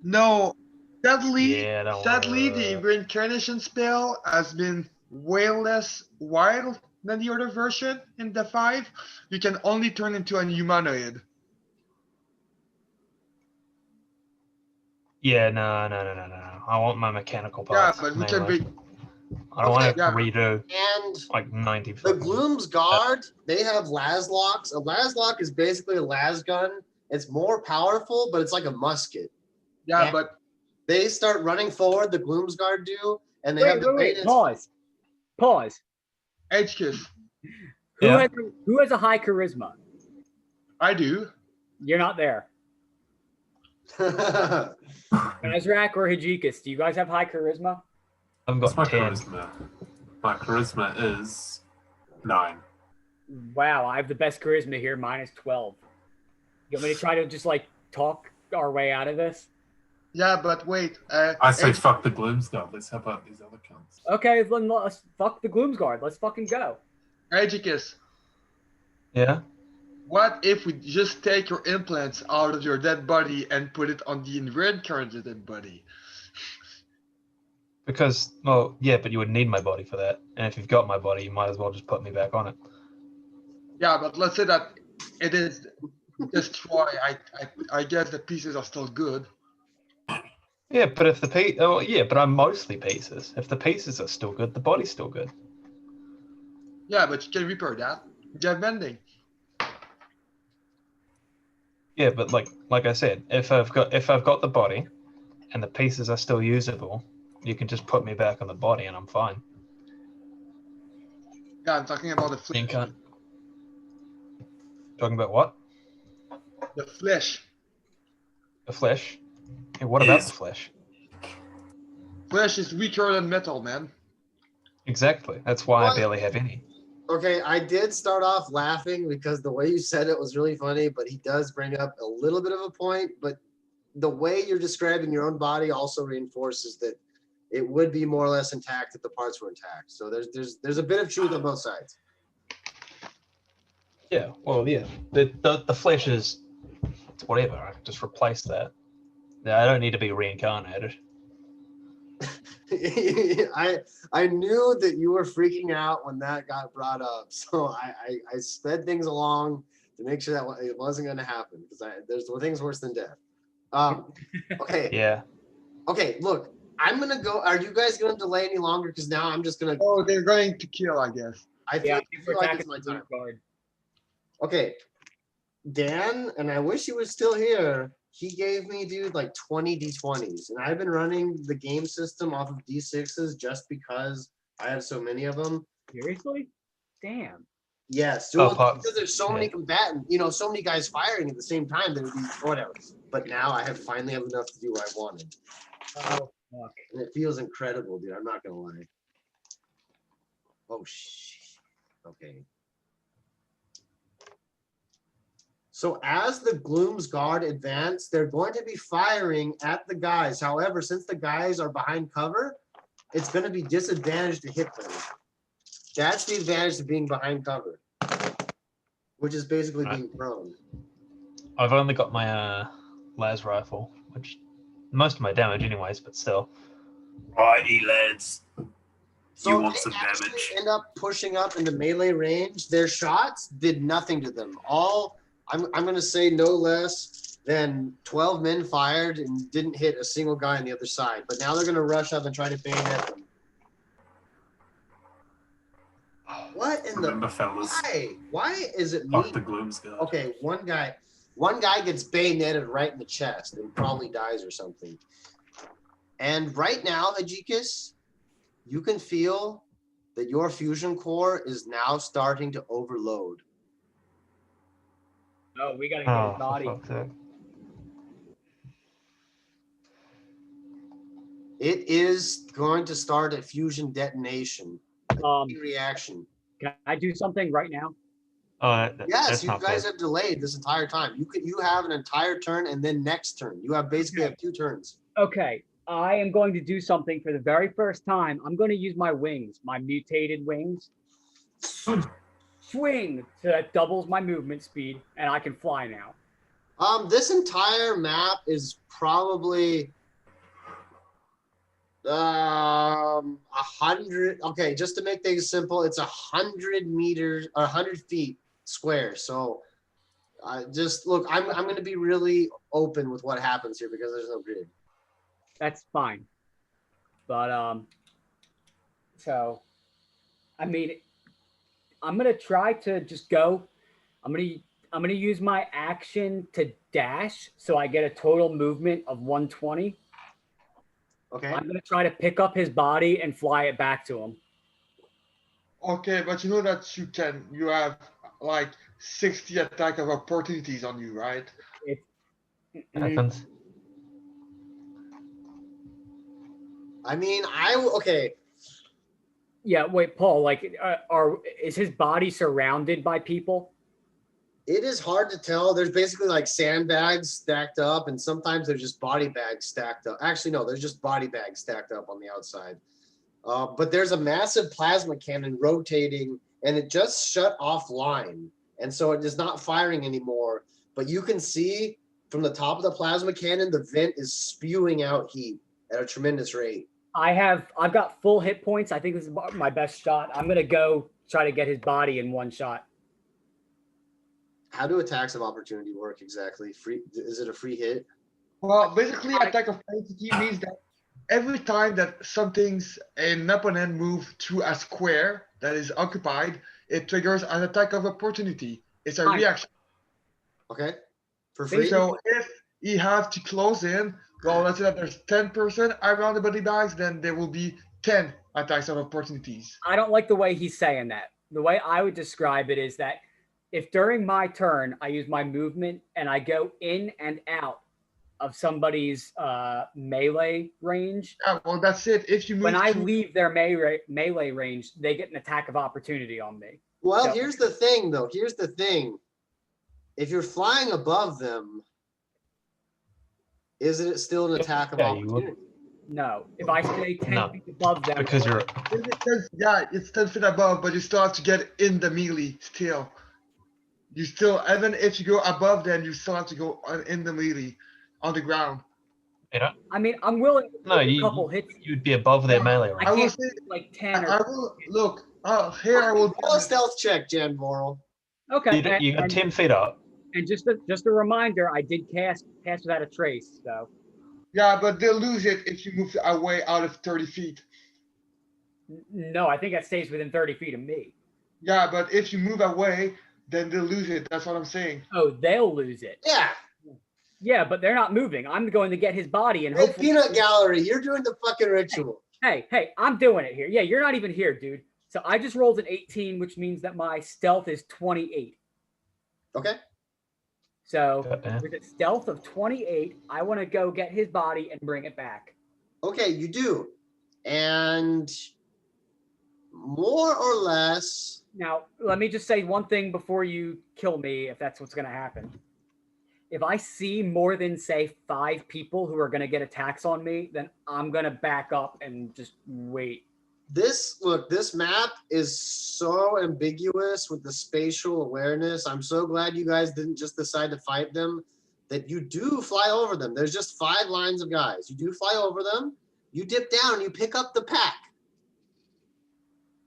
No, sadly, Yeah, don't sadly, the worry. reincarnation spell has been way less wild than the other version in the 5. You can only turn into an humanoid. Yeah, no. I want my mechanical Yeah, parts. but we can mainly. be. I don't want to Yeah. redo And like 90. the fucking- Gloomsguard, they have Lasloks. A Laslock is basically a las gun. It's more powerful, but it's like a musket. Yeah, And but they start running forward, the Gloomsguard do, and they have the Wait, maintenance. pause. Edgicus, Yeah. Who has a high charisma? I do. You're not there. Azrak or Hajikis, do you guys have high charisma? I've What's got my 10. charisma? My charisma is 9. Wow, I have the best charisma here, minus 12. You want me to try to just like talk our way out of this? Yeah, but wait. I say fuck the Gloomsguard. Let's help out these other cunts. Okay, then let's fuck the Gloomsguard. Let's fucking go. Edgicus, Yeah. what if we just take your implants out of your dead body and put it on the reincarnated dead body? Because, well, yeah, but you would need my body for that. And if you've got my body, you might as well just put me back on it. Yeah, but let's say that it is destroy. I guess the pieces are still good. Yeah, but if but I'm mostly pieces. If the pieces are still good, the body's still good. Yeah, but you can repair that. Get bending. Yeah, but like I said, if I've got the body, and the pieces are still usable, you can just put me back on the body, and I'm fine. Yeah, I'm talking about the flesh. You can't. Talking about what? The flesh. The flesh. Hey, what about the flesh? Flesh is weaker than metal, man. Exactly. That's why What? I barely have any. Okay, I did start off laughing because the way you said it was really funny, but he does bring up a little bit of a point. But the way you're describing your own body also reinforces that it would be more or less intact if the parts were intact. So there's a bit of truth on both sides. Yeah. Well, yeah. The flesh is it's whatever. I can just replace that. Yeah, I don't need to be reincarnated. I knew that you were freaking out when that got brought up, so I sped things along to make sure that it wasn't going to happen because there's things worse than death. Okay. Yeah. Okay. Look, I'm gonna go. Are you guys going to delay any longer? Because now I'm just gonna. Oh, they're going to kill, I guess. I feel, Yeah, I feel like it's my time. Gloomsguard. Okay, Dan, and I wish he was still here. He gave me, dude, like 20 D20s, and I've been running the game system off of D6s just because I have so many of them. Seriously? Damn. Yes, Oh, because there's so many combatants, so many guys firing at the same time that it would be whatever. But now I have finally have enough to do what I wanted, Oh fuck. and it feels incredible, dude. I'm not gonna lie. Oh shit. Okay. So as the Gloomsguard advance, they're going to be firing at the guys. However, since the guys are behind cover, it's going to be disadvantaged to hit them. That's the advantage of being behind cover, which is basically being prone. I've only got my las rifle, which most of my damage anyways, but still. Righty, lads. So You want they some actually damage? end up pushing up into melee range. Their shots did nothing to them. I'm going to say no less than 12 men fired and didn't hit a single guy on the other side. But now they're going to rush up and try to bayonet them. What in the Remember, fellas. Why is it Fuck me? the Gloom's God. Okay, one guy gets bayoneted right in the chest and probably dies or something. And right now, Hajikus, you can feel that your fusion core is now starting to overload. Oh, we gotta get Oh, his for body. fuck's sake. It is going to start a fusion detonation. Reaction. Can I do something right now? Oh, Yes, that's you not guys good. have delayed this entire time. You have an entire turn and then next turn. You have basically have 2 turns. Okay, I am going to do something for the very first time. I'm going to use my wings, my mutated wings. Swing, so that doubles my movement speed, and I can fly now. This entire map is probably 100. Okay, just to make things simple, it's 100 meters or 100 feet square. So just look, I'm going to be really open with what happens here because there's no grid. That's fine. But so I mean, I'm gonna try to just go. I'm gonna use my action to dash, so I get a total movement of 120. Okay. I'm gonna try to pick up his body and fly it back to him. Okay, but you know that you have like 60 attack of opportunities on you, right? Happens. I mean, okay. Yeah, wait, Paul. Like, is his body surrounded by people? It is hard to tell. There's basically like sandbags stacked up, and sometimes there's just body bags stacked up. Actually, no, there's just body bags stacked up on the outside. But there's a massive plasma cannon rotating, and it just shut offline, and so it is not firing anymore. But you can see from the top of the plasma cannon, the vent is spewing out heat at a tremendous rate. I've got full hit points. I think this is my best shot. I'm gonna go try to get his body in one shot. How do attacks of opportunity work exactly? Free? Is it a free hit? Well, basically, attack of opportunity means that every time that an opponent move through a square that is occupied, it triggers an attack of opportunity. It's a reaction. Okay. For free? So if he have to close in, well, let's say that there's 10% around the body bags, then there will be 10 attacks of opportunities. I don't like the way he's saying that. The way I would describe it is that if during my turn I use my movement and I go in and out of somebody's melee range. Yeah, well, that's it. If you move when I leave their melee range, they get an attack of opportunity on me. Well, so, here's the thing, though. Here's the thing. If you're flying above them, isn't it still an attack of opportunity? No. If I stay 10 feet above them. Because you're... it's 10 feet above, but you still have to get in the melee still. You still, even if you go above them, you still have to go in the melee on the ground. You know? I mean, I'm willing to take a couple hits. You'd be above their melee, right? I will say like 10 or... I will, look, here I will... Roll a stealth check, Jan Voral. Okay. You got 10 feet up. And just a reminder, I did cast without a trace, so. Yeah, but they'll lose it if you move away out of 30 feet. No, I think that stays within 30 feet of me. Yeah, but if you move away, then they'll lose it. That's what I'm saying. Oh, they'll lose it. Yeah. Yeah, but they're not moving. I'm going to get his body and hey, Peanut Gallery, you're doing the fucking ritual. Hey, I'm doing it here. Yeah, you're not even here, dude. So I just rolled an 18, which means that my stealth is 28. Okay. So with a stealth of 28, I want to go get his body and bring it back. Okay, you do. And more or less... Now, let me just say one thing before you kill me, if that's what's going to happen. If I see more than, say, 5 people who are going to get attacks on me, then I'm going to back up and just wait. This map is so ambiguous with the spatial awareness. I'm so glad you guys didn't just decide to fight them, that you do fly over them. There's just 5 lines of guys. You do fly over them. You dip down, you pick up the pack.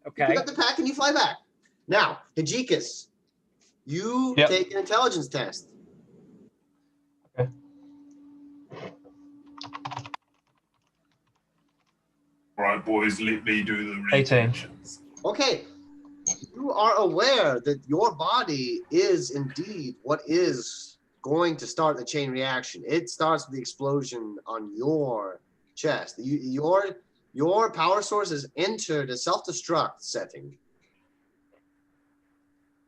Okay. You pick up the pack and you fly back. Now, Hajikus, you take an intelligence test. Okay. Right, boys, let me do the 18. Okay. you are aware that your body is indeed what is going to start the chain reaction. It starts with the explosion on your chest. Your power source has entered a self-destruct setting.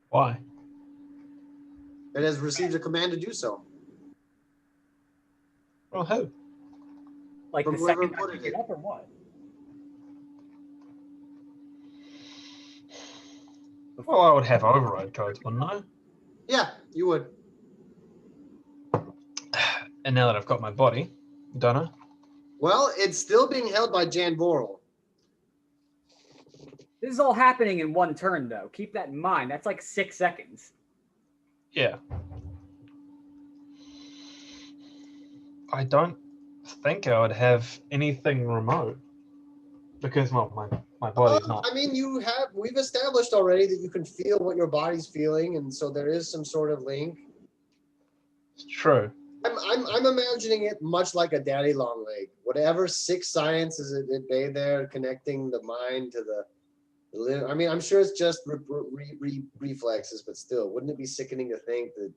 Why? It has received a command to do so. Well, who? Like From the whoever second I reported pick it it. up or what? Well, I would have override codes, wouldn't I? Yeah, you would. And now that I've got my body, don't I? Well, it's still being held by Jan Voral. This is all happening in one turn, though. Keep that in mind. That's like 6 seconds. Yeah. I don't think I would have anything remote because my body's not. I mean, we've established already that you can feel what your body's feeling, and so there is some sort of link. It's true. I'm imagining it much like a daddy long leg. Whatever sixth science is at bay there, connecting the mind to the live. I mean, I'm sure it's just reflexes, but still, wouldn't it be sickening to think that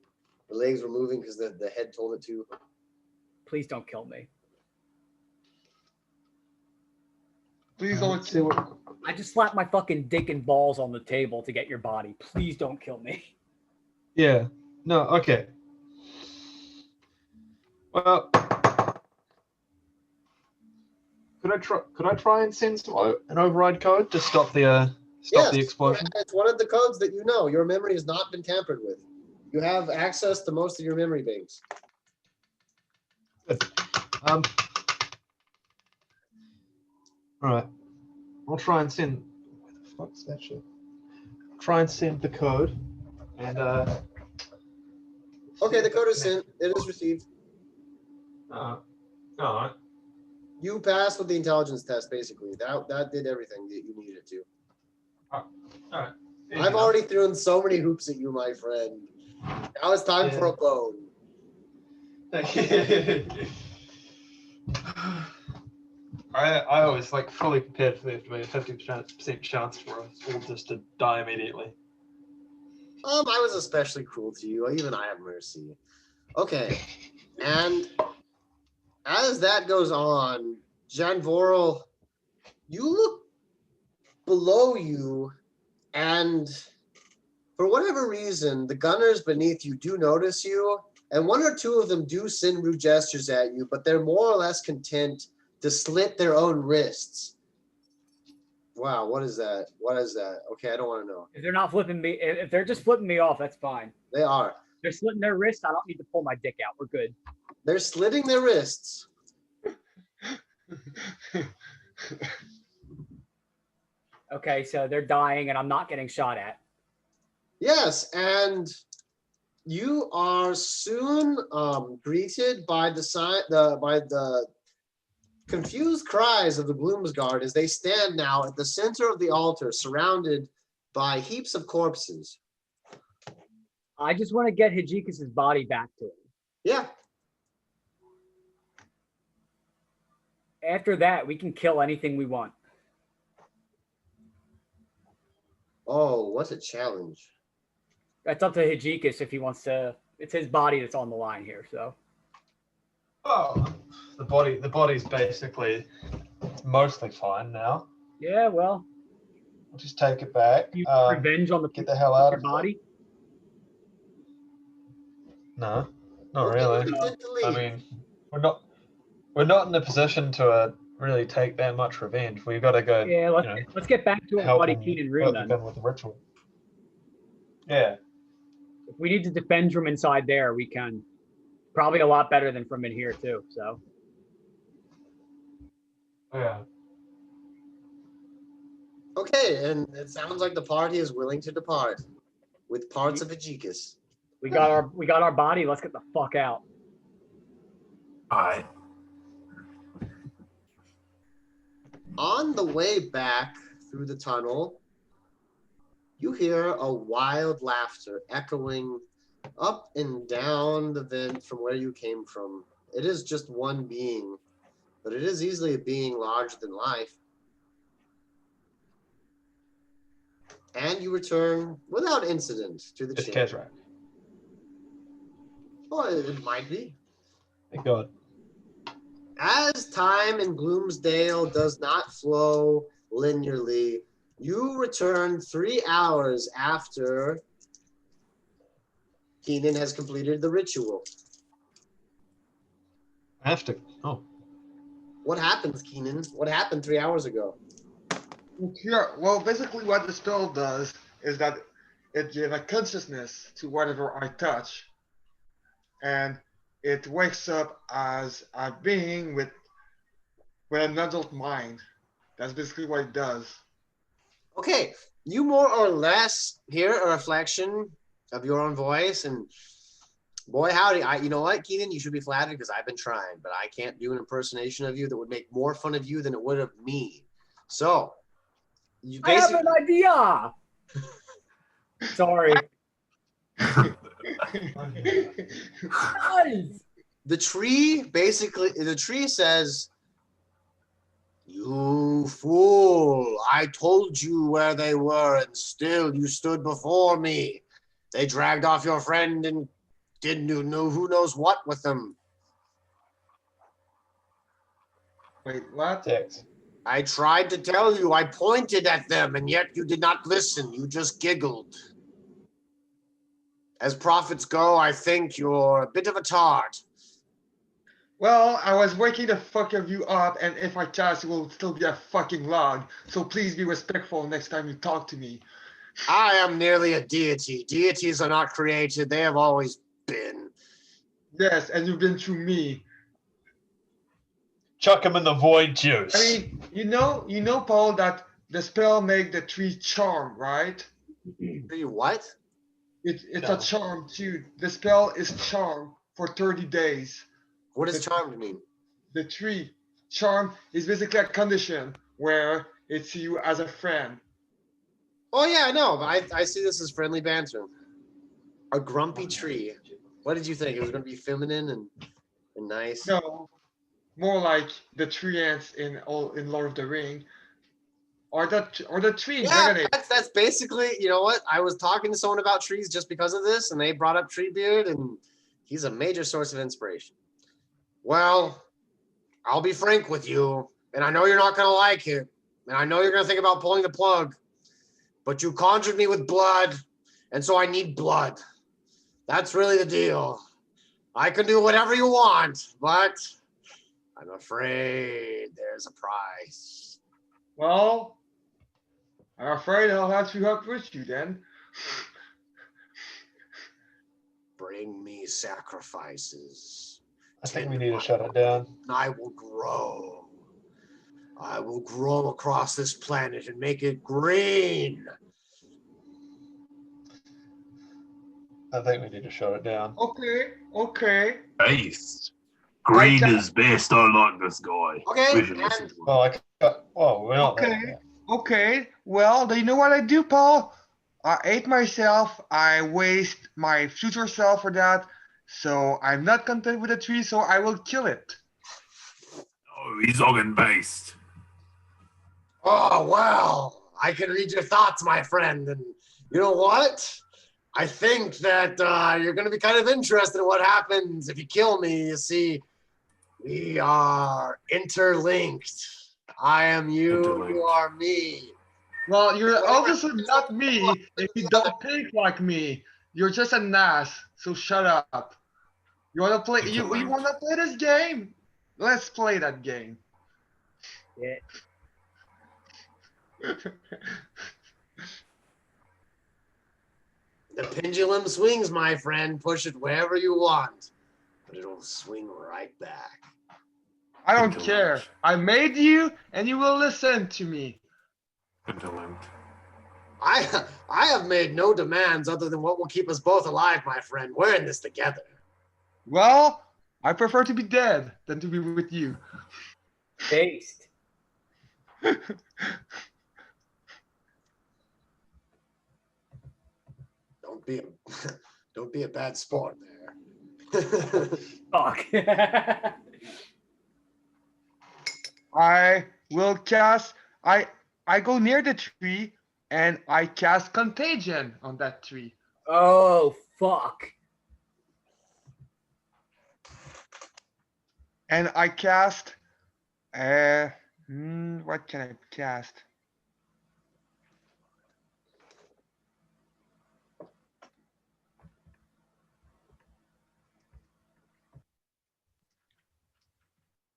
the legs were moving because the head told it to? Please don't kill me. Please don't See what? I just slapped my fucking dick and balls on the table to get your body. Please don't kill me. Yeah. No. Okay. Well, could I try and send an override code to stop the explosion? It's one of the codes that you know. Your memory has not been tampered with. You have access to most of your memory banks. Good. All right. I'll try and send. Where the fuck's that shit? Try and send the code, and Okay, the code is sent. It is received. all right. You passed with the intelligence test, basically. That did everything that you needed to. All right. I've already thrown so many hoops at you, my friend. Now it's time for a bone. I always like fully prepared for there to be a 50% chance for us all just to die immediately. I was especially cruel to you. Even I have mercy. Okay, and as that goes on, Jan Voral, you look below you, and for whatever reason, the gunners beneath you do notice you, and one or two of them do send rude gestures at you, but they're more or less content to slit their own wrists. Wow, what is that? What is that? Okay, I don't want to know. If they're not flipping me, if they're just flipping me off, that's fine. They are. They're slitting their wrists. I don't need to pull my dick out. We're good. They're slitting their wrists. Okay, so they're dying, and I'm not getting shot at. Yes, and you are soon greeted by the confused cries of the Bloomsguard as they stand now at the center of the altar, surrounded by heaps of corpses. I just want to get Hijikis' body back to him. Yeah. After that, we can kill anything we want. Oh, what a challenge. That's up to Hijikis if he wants to. It's his body that's on the line here, so. Oh, the body's basically mostly fine now. Yeah, well. I'll just take it back. You revenge on the Get the hell out your of body. No, not Okay, really. pretend to I leave. mean, we're not in a position to really take that much revenge. We've got to go. Yeah, let's get back to help Buddy them Keen and Rune then. begin with the ritual. Yeah. If we need to defend from inside there, we can. Probably a lot better than from in here too. So. Yeah. Okay, and it sounds like the party is willing to depart with parts of Hijikis. We got our body. Let's get the fuck out. Alright. On the way back through the tunnel, you hear a wild laughter echoing up and down the vent from where you came from. It is just one being, but it is easily a being larger than life. And you return without incident to the It's chamber. Kezrak. Oh, it might be. Thank God. As time in Gloomsdale does not flow linearly, you return 3 hours after Keenan has completed the ritual. I have to. Oh. What happens, Keenan? What happened 3 hours ago? Yeah, well, basically what the spell does is that it gives a consciousness to whatever I touch, and it wakes up as a being with an adult mind. That's basically what it does. Okay, you more or less hear a reflection of your own voice, and boy, howdy, you know what, Keenan, you should be flattered because I've been trying, but I can't do an impersonation of you that would make more fun of you than it would of me. So, you I have basically, an idea. Sorry. Guys. the tree says, "You fool, I told you where they were, and still you stood before me. They dragged off your friend and didn't know who knows what with them. Wait, what? Text. I tried to tell you, I pointed at them, and yet you did not listen. You just giggled. As prophets go, I think you're a bit of a tart. Well, I was waking the fuck of you up, and if I cast, it will still be a fucking log. So please be respectful next time you talk to me. I am nearly a deity. Deities are not created. They have always been. Yes, and you've been through me. Chuck him in the void juice. I mean, you know, Paul, that the spell make the tree charm, right? Tree what? It's No. a charm too. The spell is charm for 30 days. What does charmed mean? The tree charm is basically a condition where it's you as a friend. Oh, yeah, I know. I see this as friendly banter. A grumpy tree. What did you think? It was going to be feminine and nice? No, more like the tree ants in Lord of the Ring, or the tree in Yeah, Dragon Age. that's basically, you know what? I was talking to someone about trees just because of this, and they brought up Treebeard, and he's a major source of inspiration. Well, I'll be frank with you, and I know you're not going to like it, and I know you're going to think about pulling the plug, but you conjured me with blood, and so I need blood. That's really the deal. I can do whatever you want, but I'm afraid there's a price. Well, I'm afraid I'll have to help with you then. Bring me sacrifices. I think we need to shut it down. I will grow. I will grow across this planet and make it green. I think we need to shut it down. Okay. Nice. Green Okay. is best. I like this guy. Okay, We should and- listen to him. Oh, we're not Okay. there. Okay. Well, do you know what I do, Paul? I hate myself. I waste my future self for that. So I'm not content with the tree, so I will kill it. Oh, he's organ based. Oh, well, I can read your thoughts, my friend. And you know what? I think that you're going to be kind of interested in what happens if you kill me. You see, we are interlinked. I am you, Interlinked. Oh, you are me. Well, you're obviously not me if you don't think like me. You're just an ass. So shut up. You wanna play? You wanna play this game? Let's play that game. Yeah. The pendulum swings, my friend. Push it wherever you want, but it'll swing right back. I don't care. I made you, and you will listen to me. Interlinked. I have made no demands other than what will keep us both alive, my friend. We're in this together. Well, I prefer to be dead than to be with you. Based. Don't be a bad sport there. Fuck. I will cast. I go near the tree. and I cast Contagion on that tree. Oh, fuck. And I cast, what can I cast?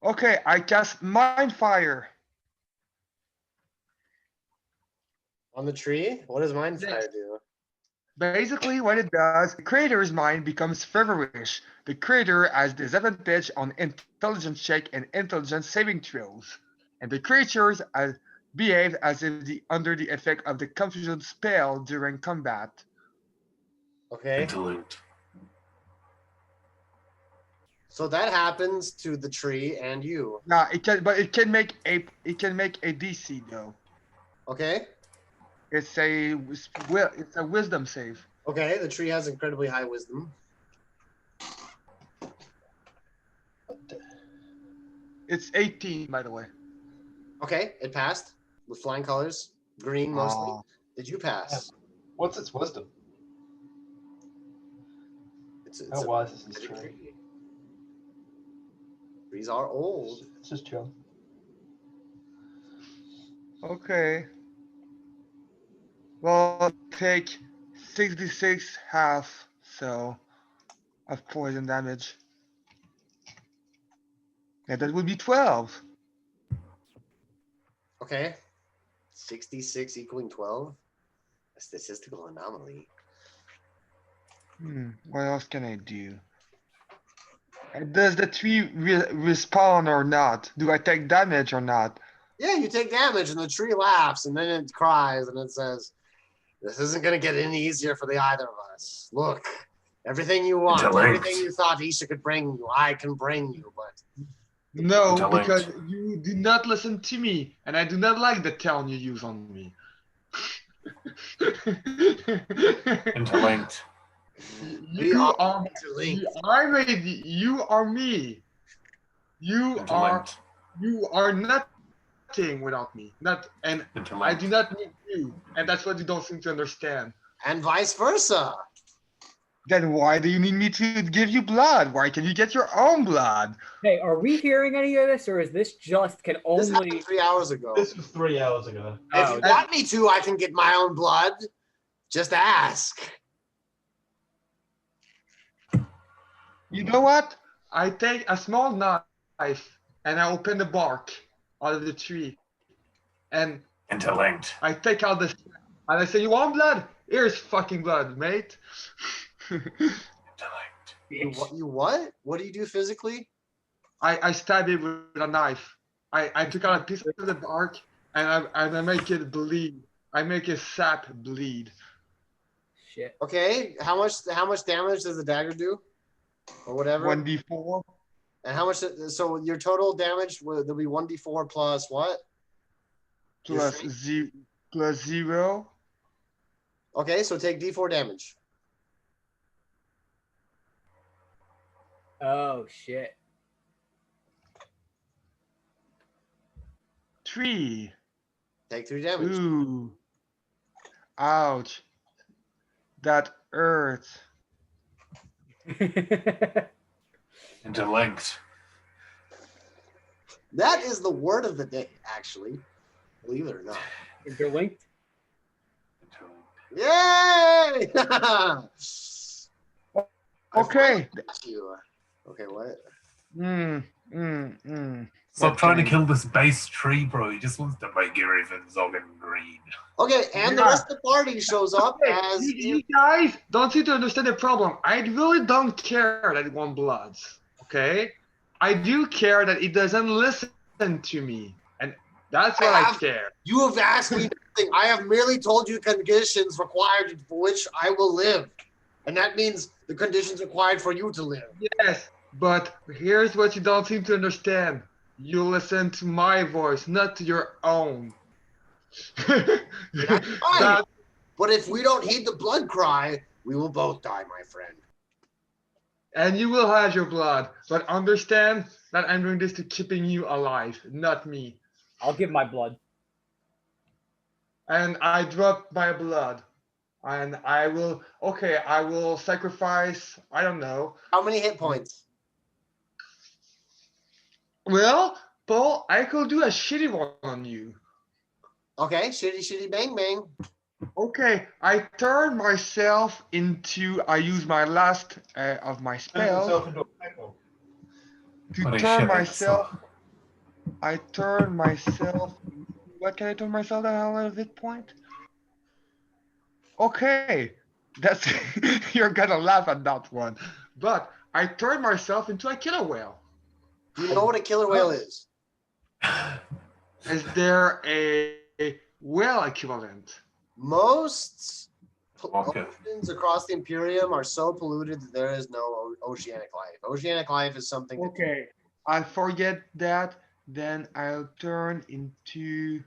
Okay, I cast Mind Fire. On the tree? What does Mind Yes. Fire do? Basically, what it does, the creator's mind becomes feverish. The creator has disadvantage on intelligence check and intelligence saving throws. And the creatures behave as if under the effect of the confusion spell during combat. Okay. Interlude. So that happens to the tree and you. Now it can make a DC though. Okay. It's a wisdom save. Okay, the tree has incredibly high wisdom. It's 18, by the way. Okay, it passed with flying colors. Green mostly. Aw. Did you pass? What's its wisdom? It's How a wise is this magic tree? tree. Trees are old. It's just chill. Okay. Well, take 66 half, so of poison damage. Yeah, that would be 12. Okay. 66 equaling 12. A statistical anomaly. What else can I do? And does the tree respawn or not? Do I take damage or not? Yeah, you take damage and the tree laughs and then it cries and it says, "This isn't going to get any easier for the either of us. Look, everything you want, Intellect. everything you thought Isha could bring you, I can bring you, but No, Intellect. because you do not listen to me, and I do not like the tone you use on me. Interlinked. we You are are interlinked. you are me. Interlinked. You are nothing without me. And I Interlinked. do not need you, and that's what you don't seem to understand. And vice versa. Then why do you need me to give you blood? Why can you get your own blood? Hey, are we hearing any of this, or is this just can This happened only? 3 hours ago. This was 3 hours ago. If Oh, you want me to, I can get my own blood. Just ask. You know what? I take a small knife and I open the bark out of the tree, and Interlinked. I take out the and I say, "You want blood? Here's fucking blood, mate." Interlinked. You what? What do you do physically? I stab it with a knife. I took out a piece of the bark and I make it bleed. I make it sap bleed. Shit. Okay, how much damage does the dagger do? Or whatever. 1d4 And how much? So your total damage will there'll be 1d4 plus what? Your plus strength? plus 0. Okay, so take d4 damage. Oh shit. 3. Take 3 damage. Ooh. Ouch. That hurts. Interlinked. That is the word of the day, actually. Believe it or not. Interlinked. Yay! Okay. You. Okay, what? Stop What trying can to I- kill this base tree, bro. He just wants to make everything Zogan green. Okay, and the Yeah. rest of the party shows up as You guys don't seem to understand the problem. I really don't care that it won bloods. Okay? I do care that it doesn't listen to me. And that's what I care. you have asked me nothing. I have merely told you conditions required for which I will live. And that means the conditions required for you to live. Yes, but here's what you don't seem to understand. You listen to my voice, not to your own. That's fine. That- But if we don't heed the blood cry, we will both die, my friend. and you will have your blood, but understand that I'm doing this to keeping you alive, not me. I'll give my blood. and I drop my blood. And I will sacrifice, I don't know. How many hit points? Well, Paul, I could do a shitty one on you. Okay, shitty bang bang. Okay, I use my last of my spell into a pickle. to But I turn shit myself. I turn myself. What can I turn myself the hell out of hit point? Okay, that's you're gonna laugh at that one, but I turn myself into a killer whale. Do you know what a killer whale is? Is there a whale equivalent? Most Okay. oceans across the Imperium are so polluted that there is no oceanic life. Oceanic life is something that Okay, I forget that. Then I'll turn into.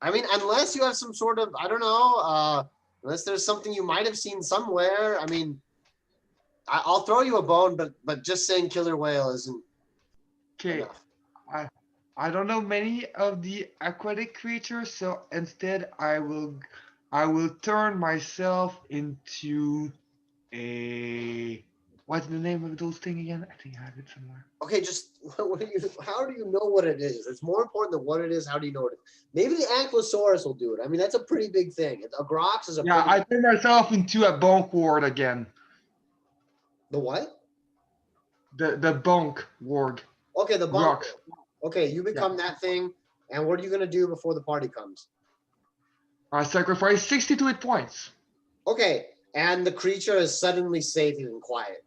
I mean, unless you have some sort of, I don't know, unless there's something you might have seen somewhere. I mean, I'll throw you a bone, but just saying killer whale isn't Okay, enough. I don't know many of the aquatic creatures, so instead I will turn myself into a. What's the name of those things again? I think I have it somewhere. Okay, just how do you know what it is? It's more important than what it is. How do you know it? Maybe the ankylosaurus will do it. I mean, that's a pretty big thing. A grox is a Yeah, pretty, I turn myself into a bunk ward again. the what? The bunk ward. Okay, the bunk. Grox. Okay, you become that thing. And what are you gonna do before the party comes? I sacrifice 62 hit points. Okay, and the creature is suddenly safe and quiet,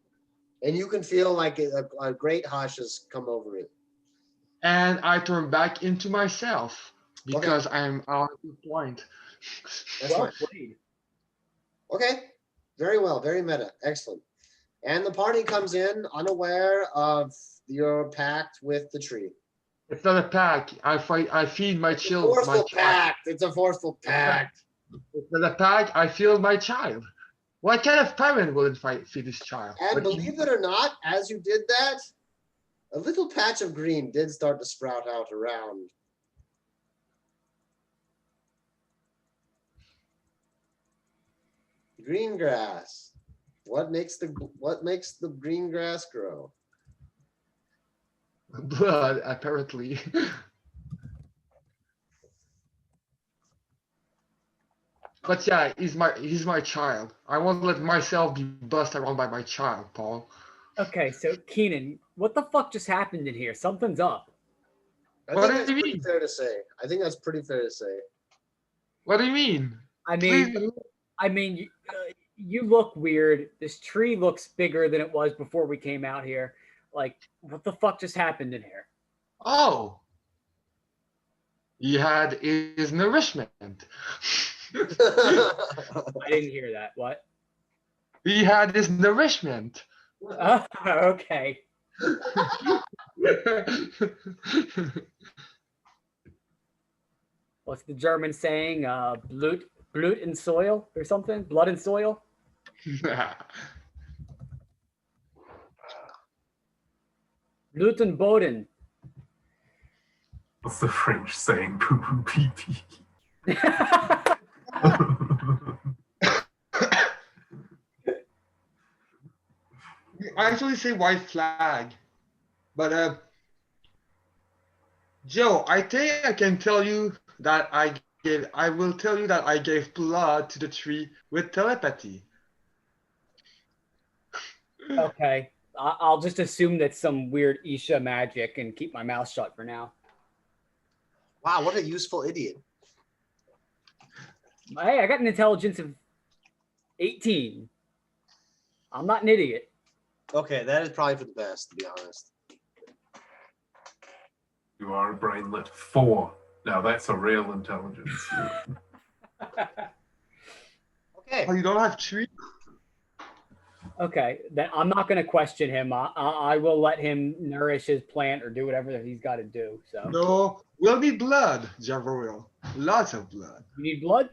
and you can feel like a great hush has come over it. And I turn back into myself because I'm out of point. That's Well fine. played. Okay, very well, very meta, excellent. And the party comes in unaware of your pact with the tree. It's not a pack. I feed my It's a child. My forceful child. pact. It's a forceful pact. It's not a pack. I feed my child. What kind of parent wouldn't feed his child? And But believe it or not, as you did that, a little patch of green did start to sprout out around. Green grass. What makes the green grass grow? blood, apparently. But yeah, he's my child. I won't let myself be bussed around by my child, Paul. Okay, so Keenan, what the fuck just happened in here? Something's up. I What think do that's you pretty mean? fair to say. I think that's pretty fair to say. What do you mean? I mean, Please, you look weird. This tree looks bigger than it was before we came out here. Like, what the fuck just happened in here? oh, he had his nourishment. I didn't hear that. What? He had his nourishment. Okay. What's the German saying? Blut in soil or something? Blood and soil? Blut and Boden. What's the French saying? Poo poo pee pee. I actually say white flag, but Joe, I think I can tell you that I will tell you that I gave blood to the tree with telepathy. Okay. I'll just assume that's some weird Isha magic and keep my mouth shut for now. Wow, what a useful idiot. Hey, I got an intelligence of 18. I'm not an idiot. Okay, that is probably for the best, to be honest. You are a brainlet 4. Now that's a real intelligence. Okay. Oh, you don't have tree? Okay, then I'm not going to question him. I will let him nourish his plant or do whatever that he's got to do. So No, we'll need blood, Java will. Lots of blood. you need blood?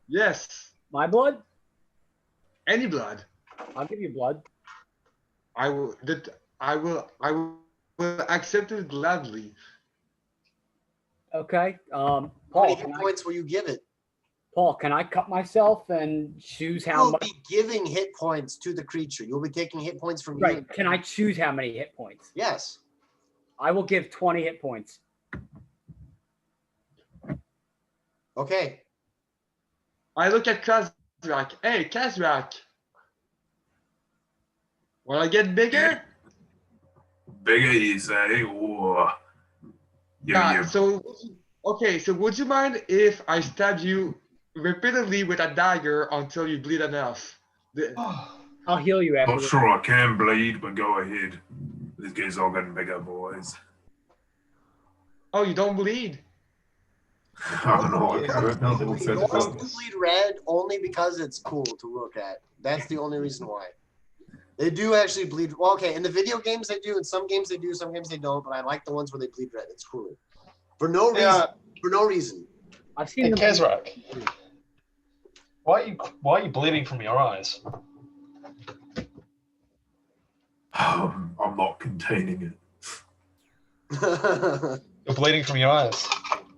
Yes, My blood? any blood. I'll give you blood. I will accept it gladly. Okay. How Paul, many can hit I, points will you give it? Paul, can I cut myself and choose how You'll much? be giving hit points to the creature. You'll be taking hit points from you. Right. Can I choose how many hit points? Yes. I will give 20 hit points. Okay. I look at Kazrak. Hey, Kazrak. Wanna get bigger? Bigger, you say? Whoa. Yeah. So, okay. So, would you mind if I stab you repeatedly with a dagger until you bleed enough? I'll heal you Not after. sure I can bleed, but go ahead. This guy's all getting bigger, boys. Oh, you don't bleed? I don't know. I don't know. You don't bleed red only because it's cool to look at. That's the only reason why. They do actually bleed. Well, okay, in the video games they do. In some games they do. Some games they don't. But I like the ones where they bleed red. It's cooler. For no reason. Yeah. For no reason. I've seen Hey, them. Kazrak, why are you bleeding from your eyes? I'm not containing it. You're bleeding from your eyes.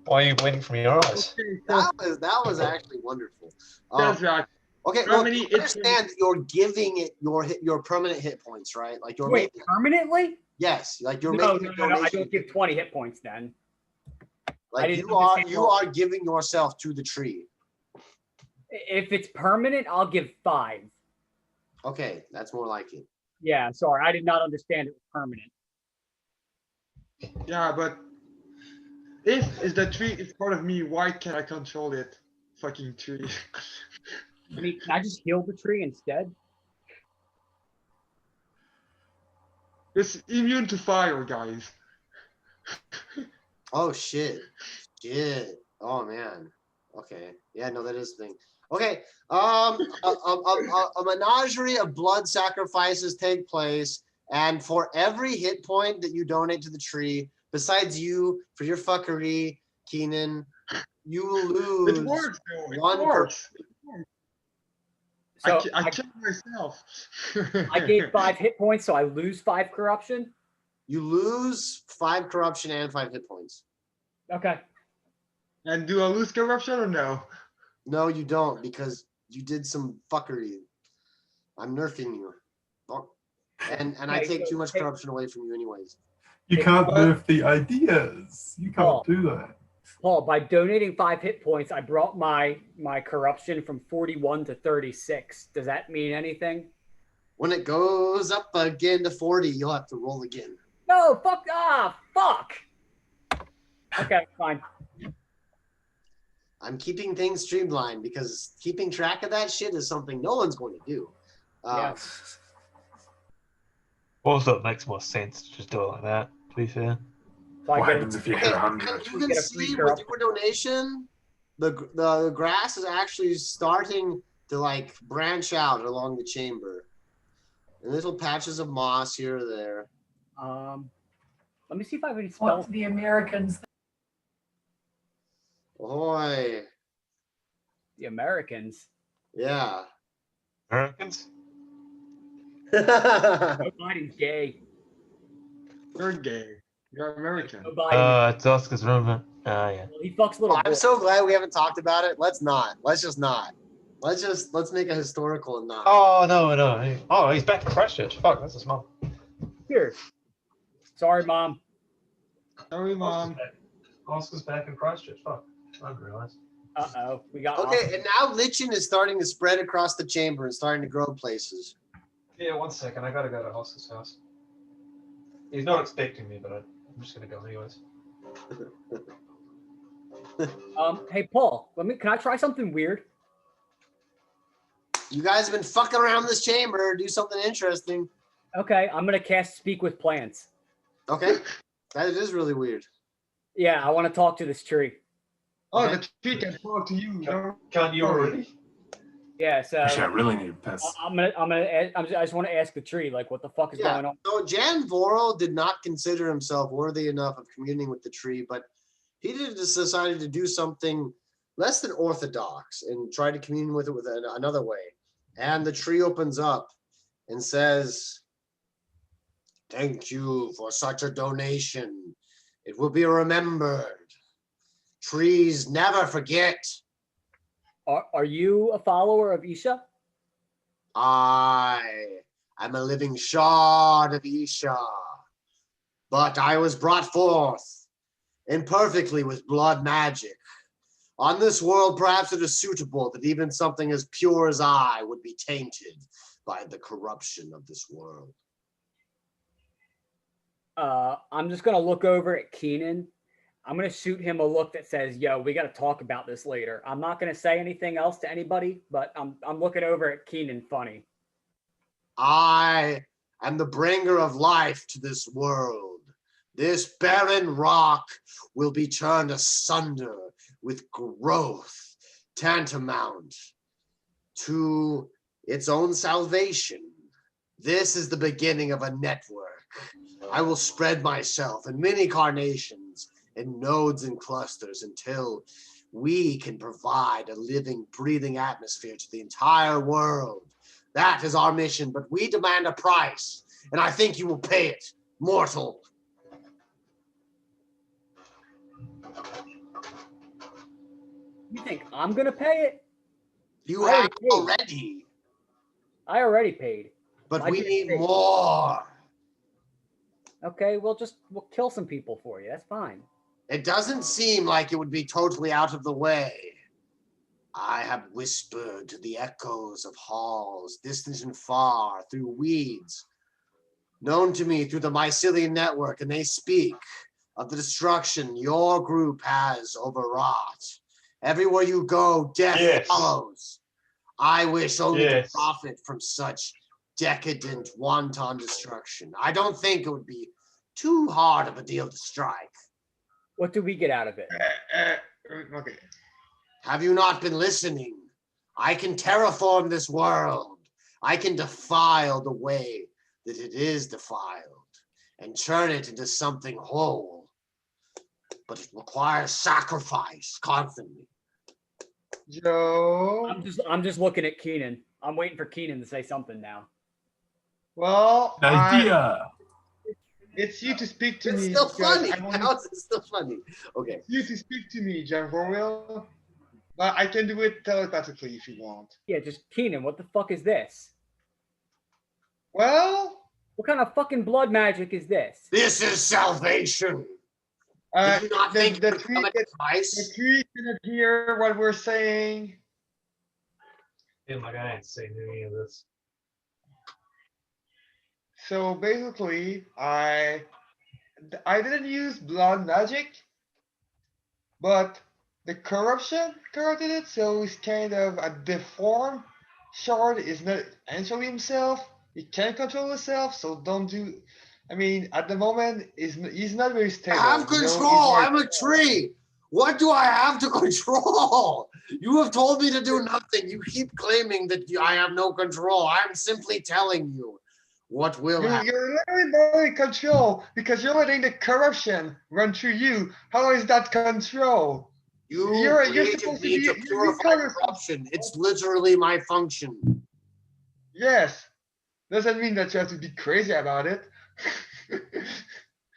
Why are you bleeding from your eyes? Okay, so that was actually wonderful. Kazrak, Okay, how look, many you hit understand that you're giving it your permanent hit points, right? Like you're Wait, making permanently? yes, like you're No, making a no, I donation. don't give 20 hit points then. Like didn't you are understand giving yourself to the tree. If it's permanent, I'll give 5. Okay, that's more like it. Yeah, sorry, I did not understand it was permanent. Yeah, but if the tree is part of me, why can't I control it? Fucking tree. I mean, can I just heal the tree instead? It's immune to fire, guys. Oh shit. Shit. Oh man. Okay. Yeah, no, that is the thing. Okay. A menagerie of blood sacrifices take place, and for every hit point that you donate to the tree, besides you for your fuckery, Keenan, you will lose. It works, though. It one per- works. So I killed myself. I gave 5 hit points, so I lose 5 corruption. You lose 5 corruption and 5 hit points. Okay. And do I lose corruption or no? No, you don't, because you did some fuckery. I'm nerfing you. Fuck. And I Okay, take so too much take- corruption away from you anyways. You can't But- nerf the ideas. You Paul. can't do that. Paul, by donating 5 hit points, I brought my corruption from 41 to 36. Does that mean anything? When it goes up again to 40, you'll have to roll again. No, fuck off. Fuck. Okay, fine. I'm keeping things streamlined because keeping track of that shit is something no one's going to do. Yeah. Also, it makes more sense to just do it like that, to be fair. So I What get happens if you Okay, hit and 100? you can Get a free see with corruption. your donation, the grass is actually starting to like branch out along the chamber. And little patches of moss here or there. let me see if I have any What spells. the Americans Ahoy. The Americans. Yeah. Americans? Joe Joe Biden's gay. You're gay. You're American. Joe Biden. It's Oscar's room. Yeah. He fucks little I'm boys. so glad we haven't talked about it. Let's not. Let's just not. Let's make a historical and not. Oh, no. Oh, he's back to Christchurch. Fuck, that's his mom. Here. Sorry, Mom. Sorry, Mom. Oscar's back in Christchurch. Fuck. I didn't realize. Uh-oh. We got Okay, and now lichen is starting to spread across the chamber and starting to grow places. Yeah, 1 second. I gotta go to Oscar's house. He's not expecting me, but I'm just gonna go anyways. Hey, Paul, can I try something weird? You guys have been fucking around this chamber. Do something interesting. Okay, I'm going to cast Speak with Plants. Okay. That is really weird. Yeah, I want to talk to this tree. Oh, the tree can talk to you. Can't you already? Yeah, so Actually, I really need pets. I just want to ask the tree, like, what the fuck is Yeah. going on? So Jan Vorel did not consider himself worthy enough of communing with the tree, but he decided to do something less than orthodox and try to commune with it with another way. And the tree opens up and says, "Thank you for such a donation. It will be remembered. Trees never forget." Are you a follower of Isha? I am a living shard of Isha, but I was brought forth imperfectly with blood magic. On this world, perhaps it is suitable that even something as pure as I would be tainted by the corruption of this world. I'm just gonna look over at Keenan. I'm gonna shoot him a look that says, "Yo, we got to talk about this later." I'm not gonna say anything else to anybody, but I'm looking over at Keenan funny. I am the bringer of life to this world. This barren rock will be turned asunder with growth tantamount to its own salvation. This is the beginning of a network. I will spread myself in many carnations and nodes and clusters until we can provide a living, breathing atmosphere to the entire world. That is our mission, but we demand a price, and I think you will pay it, mortal. You think I'm gonna pay it? You I have already paid. already, I already paid. but I we did need pay. more. Okay, we'll kill some people for you. That's fine. It doesn't seem like it would be totally out of the way. I have whispered to the echoes of halls, distant and far, through weeds, known to me through the mycelium network, and they speak of the destruction your group has overwrought. Everywhere you go, death Yes. follows. I wish only Yes. to profit from such decadent, wanton destruction. I don't think it would be too hard of a deal to strike. What do we get out of it? Okay. Have you not been listening? I can terraform this world. I can defile the way that it is defiled and turn it into something whole. But it requires sacrifice constantly. Joe. I'm just looking at Keenan. I'm waiting for Keenan to say something now. Well, An idea. it's you to speak to It's me. still because funny. I want How is it still funny? Okay. you to speak to me, John Vorwell. But I can do it telepathically if you want. Yeah, just Keenan. What the fuck is this? Well, What kind of fucking blood magic is this? This is salvation. uh, Did you not the, think the it would tree, come at the, a price? the tree cannot hear what we're saying. Feel like I ain't seen any of this. So basically, I didn't use blood magic, but the corruption corrupted it, so it's kind of a deformed shard. Is not actually himself. He can't control himself, so don't do. I mean, at the moment, he's not very I stable. have you know, he's control. more- I'm a tree. What do I have to control? You have told me to do nothing. You keep claiming that I have no control. I'm simply telling you what will happen. You're literally not in control because you're letting the corruption run through you. How is that control? You're created supposed to me be. to You purify call yourself. corruption. It's literally my function. Yes. Doesn't mean that you have to be crazy about it.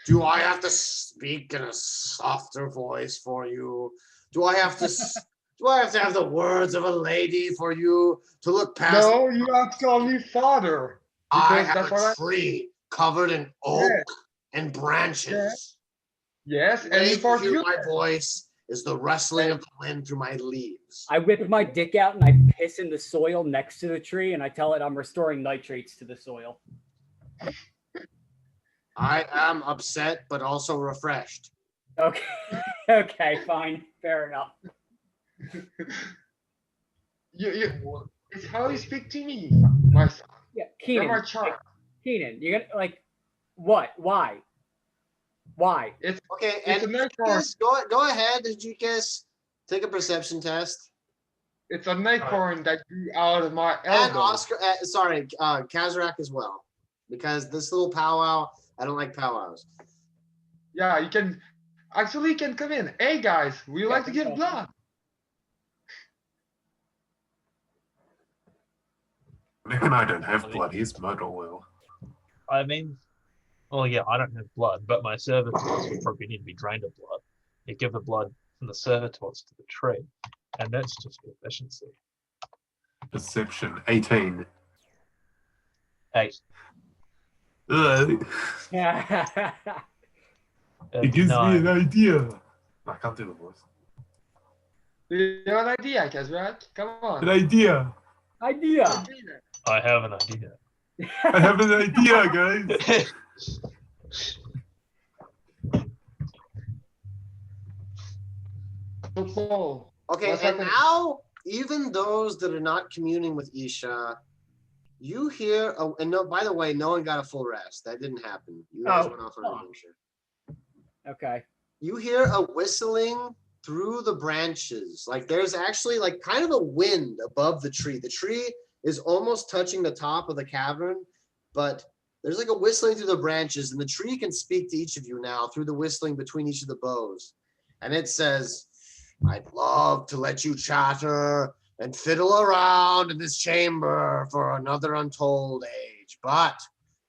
Do I have to speak in a softer voice for you? Do I have to have the words of a lady for you to look past? No, you have to call me father. I because have that's what a I- tree covered in oak Yes. and branches. Yes, The and way you you part hear you. my voice is the rustling of the wind through my leaves. I whip my dick out and I piss in the soil next to the tree and I tell it I'm restoring nitrates to the soil. I am upset, but also refreshed. Okay. Okay, fine. Fair enough. It's how you speak to me, my son. Yeah, You're Keenan. my child. Keenan, you're gonna like what? Why? Why? Okay, It's and a night corn. go ahead, Jukas. Take a perception test. It's a nicorn that grew out of my And elbow. Oscar, Kazarak as well. Because this little powwow, I don't like powwows. Yeah, you can actually you can come in. Hey guys, we like to give blood. Nick and I don't have blood. He's murder oil. I mean, well, yeah, I don't have blood, but my services would probably need to be drained of blood. You give the blood from the server towards to the tree, and that's just efficiency. Perception 18. 8. It gives me 9. an idea. I can't do the voice. You have an idea, Kazrak? Come on. An idea. Idea. I have an idea. I have an idea, guys. So, Okay, What's and happening? now even those that are not communing with Isha, you hear. And no, by the way, no one got a full rest. That didn't happen. You guys Oh, went off on an fuck. adventure. Okay. You hear a whistling through the branches. Like there's actually like kind of a wind above the tree. The tree is almost touching the top of the cavern, but there's like a whistling through the branches, and the tree can speak to each of you now through the whistling between each of the bows. And it says, I'd love to let you chatter and fiddle around in this chamber for another untold age, but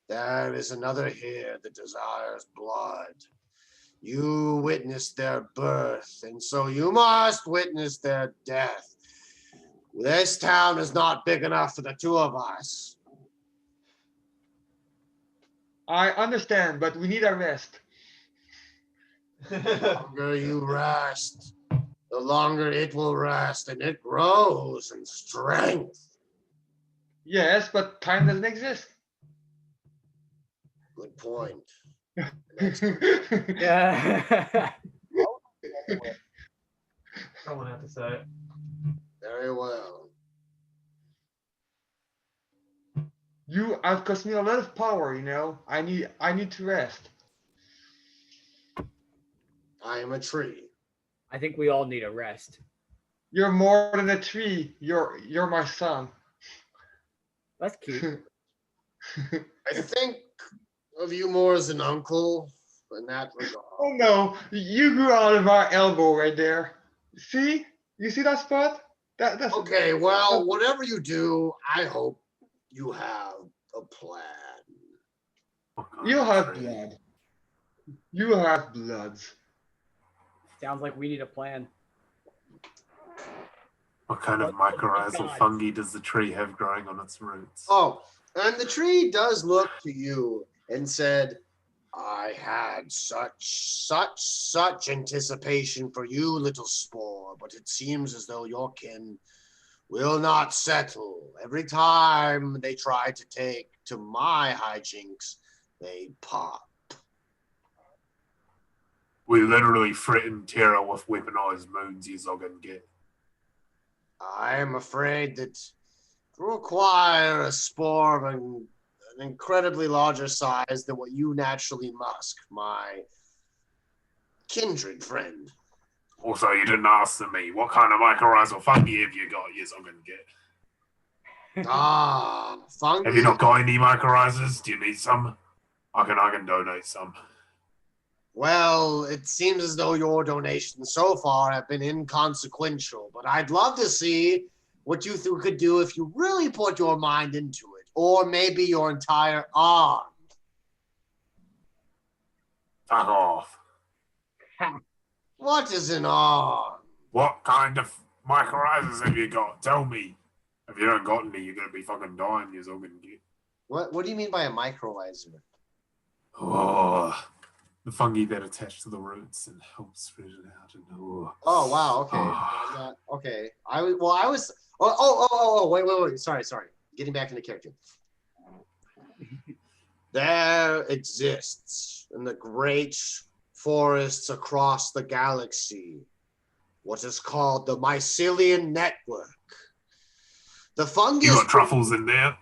there is another here that desires blood. You witnessed their birth, and so you must witness their death. This town is not big enough for the two of us. I understand, but we need a rest. The longer you rest, the longer it will rest, and it grows in strength. Yes, but time doesn't exist. Good point. Yeah. Someone had to say it. Very well. You have cost me a lot of power, you know. I need to rest. I am a tree. I think we all need a rest. You're more than a tree. You're my son. That's cute. I think of you more as an uncle in that regard. Oh no, you grew out of our elbow right there. See? You see that spot? That's Okay, well, whatever you do, I hope you have a plan. You have blood. You have bloods. Sounds like we need a plan. What kind of mycorrhizal fungi does the tree have growing on its roots? Oh, and the tree does look to you and said, I had such anticipation for you, little spore, but it seems as though your kin will not settle. Every time they try to take to my hijinks, they pop. We literally threaten terror with weaponized moons, you Zogan get. I am afraid that to require a spore of an incredibly larger size than what you naturally musk, my kindred friend. Also, you didn't answer me. What kind of mycorrhizal fungi have you got, you Zogan get? Ah, fungi. Have you not got any mycorrhizas? Do you need some? I can donate some. Well, it seems as though your donations so far have been inconsequential, but I'd love to see what you could do if you really put your mind into it, or maybe your entire arm. Fuck off. What is an arm? What kind of mycorrhizas have you got? Tell me. If you don't got any, you're gonna be fucking dying, you Zogan get. What do you mean by a mycorrhizer? Oh, the fungi that attach to the roots and help spread it out. And Oh wow, okay. I'm not, okay. Wait. Sorry. Getting back into character. There exists in the great forests across the galaxy what is called the Mycelian Network. The fungus. You got truffles in there?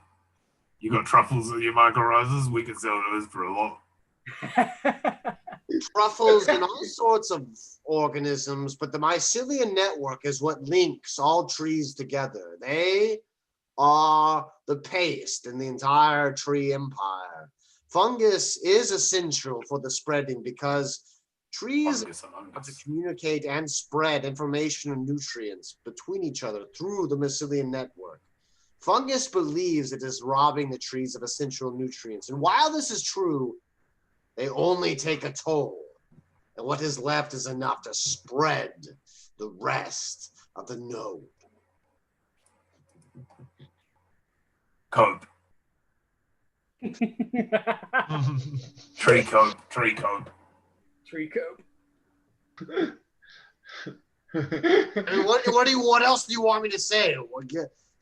You got truffles in your mycorrhizas? We can sell those for a lot. Truffles and all sorts of organisms, but the mycelium network is what links all trees together. They are the paste in the entire tree empire. Fungus is essential for the spreading because trees want to communicate and spread information and nutrients between each other through the mycelium network. Fungus believes it is robbing the trees of essential nutrients, and while this is true, they only take a toll. And what is left is enough to spread the rest of the node. Cope. Tree cope. Tree cope. Tree cope. I mean, what else do you want me to say?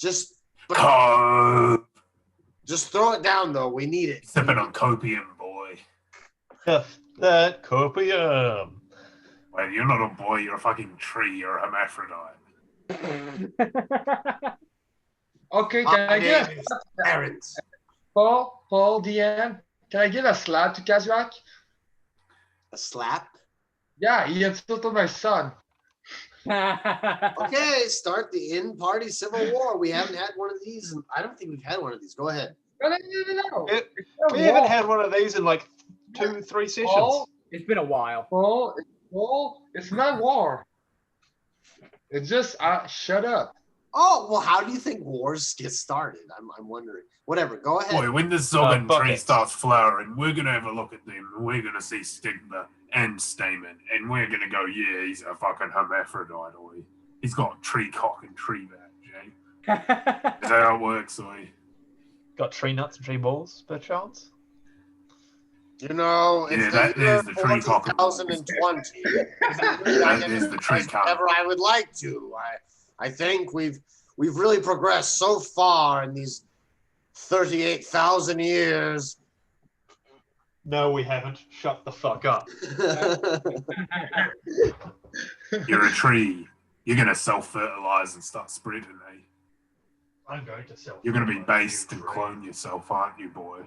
Just Cope. Just throw it down, though. We need it. Sipping on copium, boy. Stuff that copium. Wait, you're not a boy. You're a fucking tree. You're a hermaphrodite. Okay, My can I get name is Terrence. Paul, DM? Can I give a slap to Kazrak? A slap? Yeah, he insulted my son. Okay, start the in-party civil war. We haven't had one of these, and I don't think we've had one of these. Go ahead. No. It- It's not We haven't war. had one of these in like 2-3 sessions. Paul, It's been a while. Paul, it's not war. It's just shut up. Oh, well, how do you think wars get started? I'm wondering. Whatever, go ahead. Boy, when the Zogan tree buckets. starts flowering, we're going to have a look at them, and we're going to see stigma and stamen, and we're going to go, yeah, he's a fucking hermaphrodite, oi. He's got tree cock and tree badge, eh? Is that how it works, oi? Got tree nuts and tree balls, perchance. You know, it's Yeah, the that year is the tree cock and balls. 2020. That is the tree cock. Whatever I would like to. I think we've really progressed so far in these 38,000 years. No, we haven't. Shut the fuck up. You're a tree. You're going to self-fertilize and start spreading, eh? I'm going to sell. You're going to be based and clone yourself, aren't you, boy?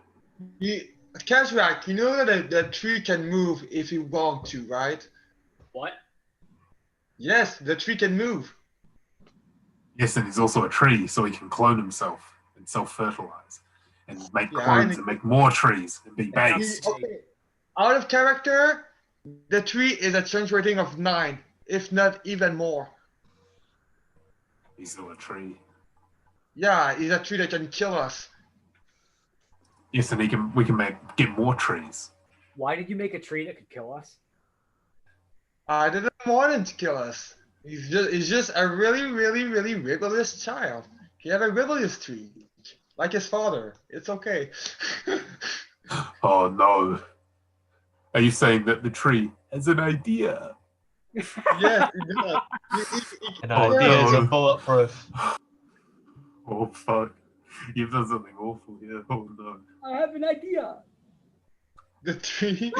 Kazrak, you know that the tree can move if you want to, right? What? Yes, the tree can move. Yes, and he's also a tree, so he can clone himself and self-fertilize and make Yeah, clones and- and make more trees and be Yeah. based. Okay. Out of character, the tree is a strength rating of 9, if not even more. He's still a tree. Yeah, he's a tree that can kill us. Yes, and we can get more trees. Why did you make a tree that could kill us? I didn't want him to kill us. He's just a really, really, really rebellious child. He had a rebellious tree, like his father. It's okay. Oh no. Are you saying that the tree has an idea? Yes, he does. And Oh, ideas no. are bulletproof. Oh fuck. You've done something awful here. Oh no. I have an idea. The tree.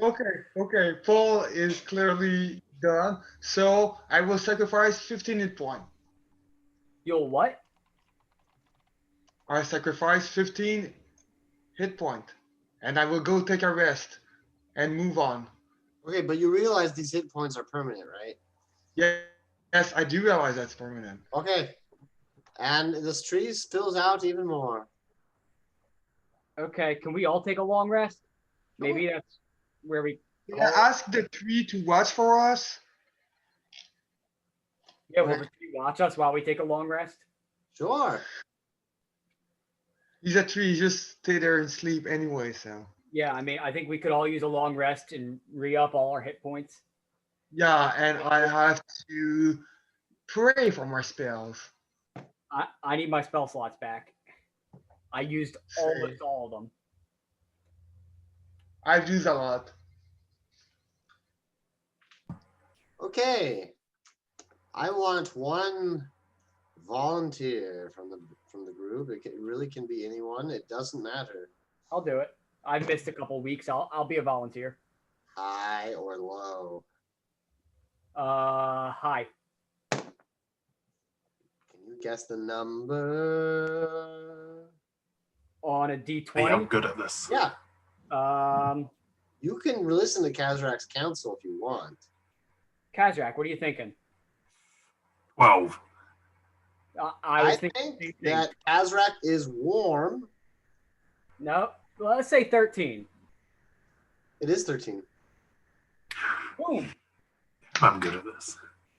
Okay. Paul is clearly done. So I will sacrifice 15 hit point. You'll what? I sacrifice 15 hit point, and I will go take a rest and move on. Okay, but you realize these hit points are permanent, right? Yes, I do realize that's permanent. Okay. And this tree spills out even more. Okay, can we all take a long rest? Maybe that's where we. Yeah, ask the tree to watch for us. Yeah, will the tree watch us while we take a long rest? Sure. He's a tree, just stay there and sleep anyway, so. Yeah, I mean, I think we could all use a long rest and re-up all our hit points. Yeah, and I have to pray for my spells. I need my spell slots back. I used almost all of them. I've used a lot. Okay. I want one volunteer from the group. It really can be anyone. It doesn't matter. I'll do it. I've missed a couple weeks. I'll be a volunteer. High or low. Hi. Can you guess the number? On a Hey, I'm D20. good at this. Yeah. You can listen to Kazrak's counsel if you want. Kazrak, what are you thinking? 12. I was think thinking the same thing. that Kazrak is warm. No, let's say 13. It is 13. Boom. I'm good at this.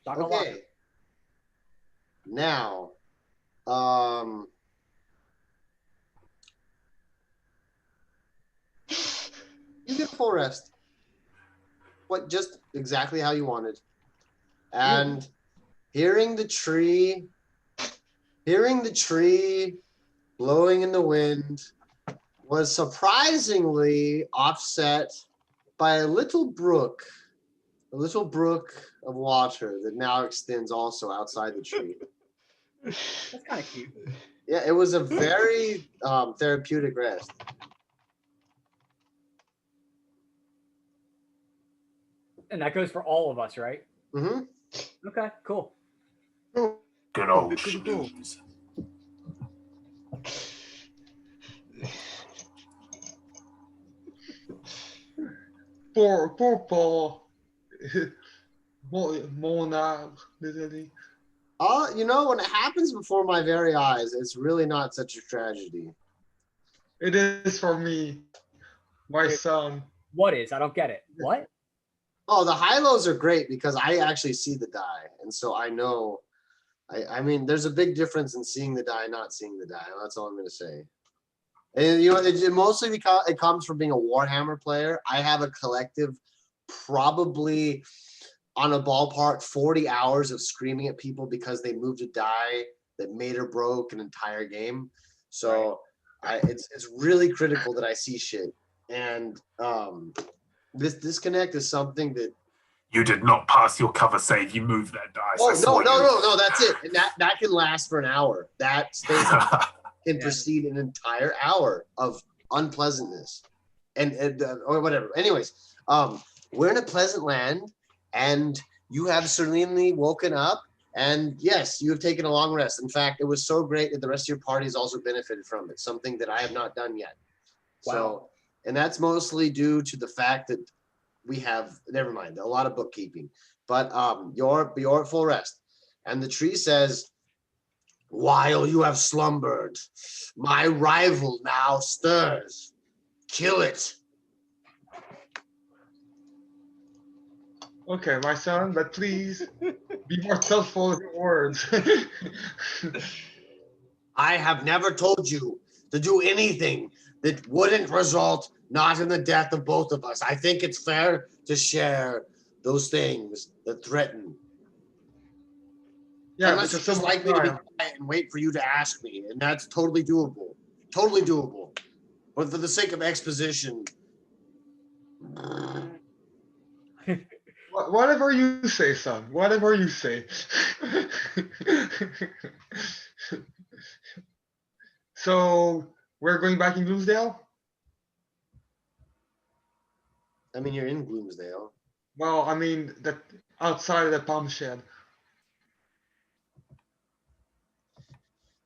Shakalaka. Okay. Now, you get a full rest. just exactly how you wanted. And hearing the tree blowing in the wind was surprisingly offset by a little brook of water that now extends also outside the tree. That's kind of cute. Yeah, it was a very therapeutic rest. And that goes for all of us, right? Mm-hmm. Okay, cool. Good old Cool, cool. schmooze. Poor Paul. Mon arbre, désolé. You know, when it happens before my very eyes, it's really not such a tragedy. It is for me, my son. What is? I don't get it. What? Oh, the high-lows are great because I actually see the die. And so I know, I mean, there's a big difference in seeing the die, not seeing the die. That's all I'm going to say. And, you know, it mostly because it comes from being a Warhammer player. I have a collective, probably on a ballpark, 40 hours of screaming at people because they moved a die that made or broke an entire game. So it's really critical that I see shit. And this disconnect is something that You did not pass your cover save. You moved that dice. oh no, that's it. And that can last for an hour. That statement can precede an entire hour of unpleasantness and or whatever. Anyways, we're in a pleasant land, and you have serenely woken up, and yes, you have taken a long rest. In fact, it was so great that the rest of your party has also benefited from it, something that I have not done yet. Wow. So, and that's mostly due to the fact that we have, never mind, a lot of bookkeeping, but you're at full rest. And the tree says, while you have slumbered, my rival now stirs. Kill it. Okay, my son, but please be more thoughtful with your words. I have never told you to do anything that wouldn't result not in the death of both of us. I think it's fair to share those things that threaten. Yeah, Unless you just like me to be quiet and wait for you to ask me, and that's totally doable. Totally doable. But for the sake of exposition. Whatever you say, son. Whatever you say. So we're going back in Gloomsdale? I mean, you're in Gloomsdale. Well, I mean that outside of the palm shed.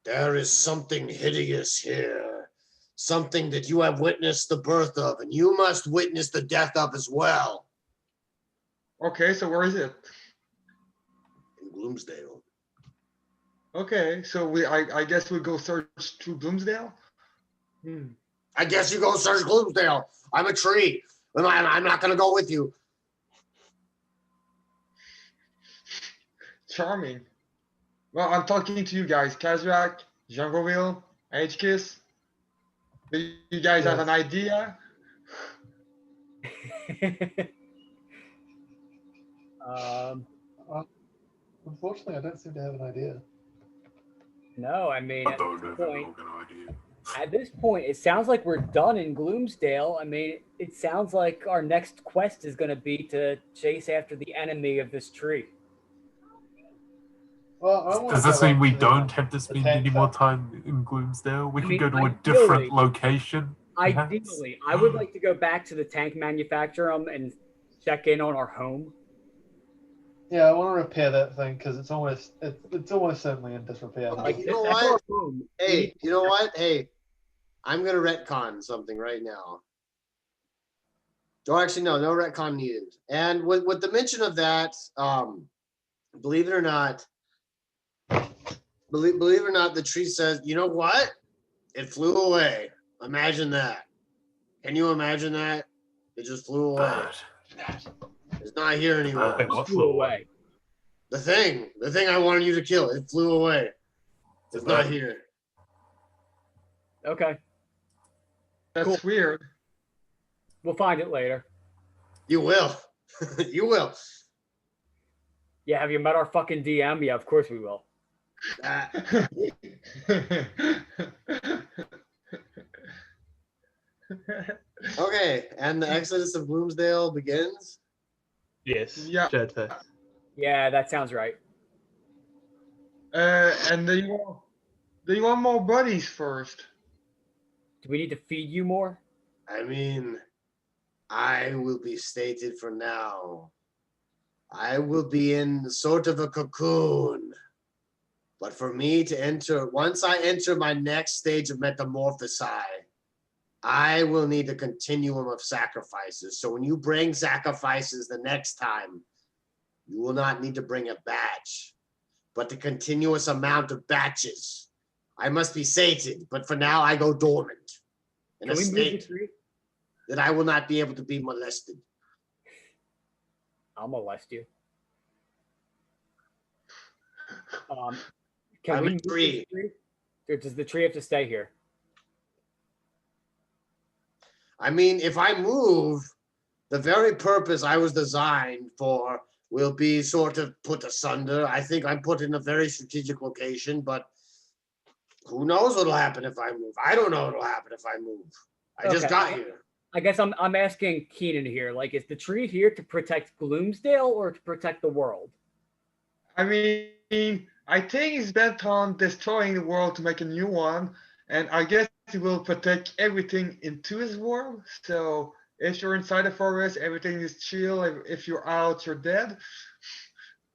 There is something hideous here. Something that you have witnessed the birth of, and you must witness the death of as well. Okay, so where is it? In Gloomsdale. Okay, so I guess we'll go search through Gloomsdale? I guess you go search Gloomsdale. I'm a tree. I'm not going to go with you. Charming. Well, I'm talking to you guys. Kazrak, Jungleville, HKiss. Do you guys have an idea? Unfortunately, I don't seem to have an idea. No, I mean, I don't have an idea. at this point, it sounds like we're done in Gloomsdale. I mean, it sounds like our next quest is going to be to chase after the enemy of this tree. Well, Does this mean we don't have to spend any more time in Gloomsdale? We can go to a different location. Ideally, I would like to go back to the tank manufacturer and check in on our home. Yeah, I want to repair that thing because it's almost certainly in disrepair. Okay, you know what? Hey, you know what? Hey, I'm gonna retcon something right now. Or actually, no retcon needed. And with the mention of that, believe it or not, the tree says, you know what? It flew away. Imagine that. Can you imagine that? It just flew away. It's not here anymore. It flew away. The thing I wanted you to kill, it flew away. It's not here. Okay. That's weird. We'll find it later. You will. You will. Yeah, have you met our fucking DM? Yeah, of course we will. Uh, okay, and the exodus of Bloomsdale begins. Yes. Yeah. Jetpack. Yeah, that sounds right. And do you want more buddies first? Do we need to feed you more? I mean, I will be stated for now. I will be in sort of a cocoon. But for me to enter, once I enter my next stage of metamorphosis, I will need a continuum of sacrifices. So when you bring sacrifices the next time, you will not need to bring a batch, but the continuous amount of batches. I must be sated, but for now I go dormant in Can a we move the state tree? that I will not be able to be molested. I'll molest you. Can I'm we a move tree. this tree? Or does the tree have to stay here? I mean, if I move, the very purpose I was designed for will be sort of put asunder. I think I'm put in a very strategic location, but who knows what'll happen if I move? I don't know what'll happen if I move. I just Okay. got here. I guess I'm asking Keenan here. Like, is the tree here to protect Gloomsdale or to protect the world? I mean, I think he's bent on destroying the world to make a new one, and I guess he will protect everything into his world. So if you're inside the forest, everything is chill. If you're out, you're dead.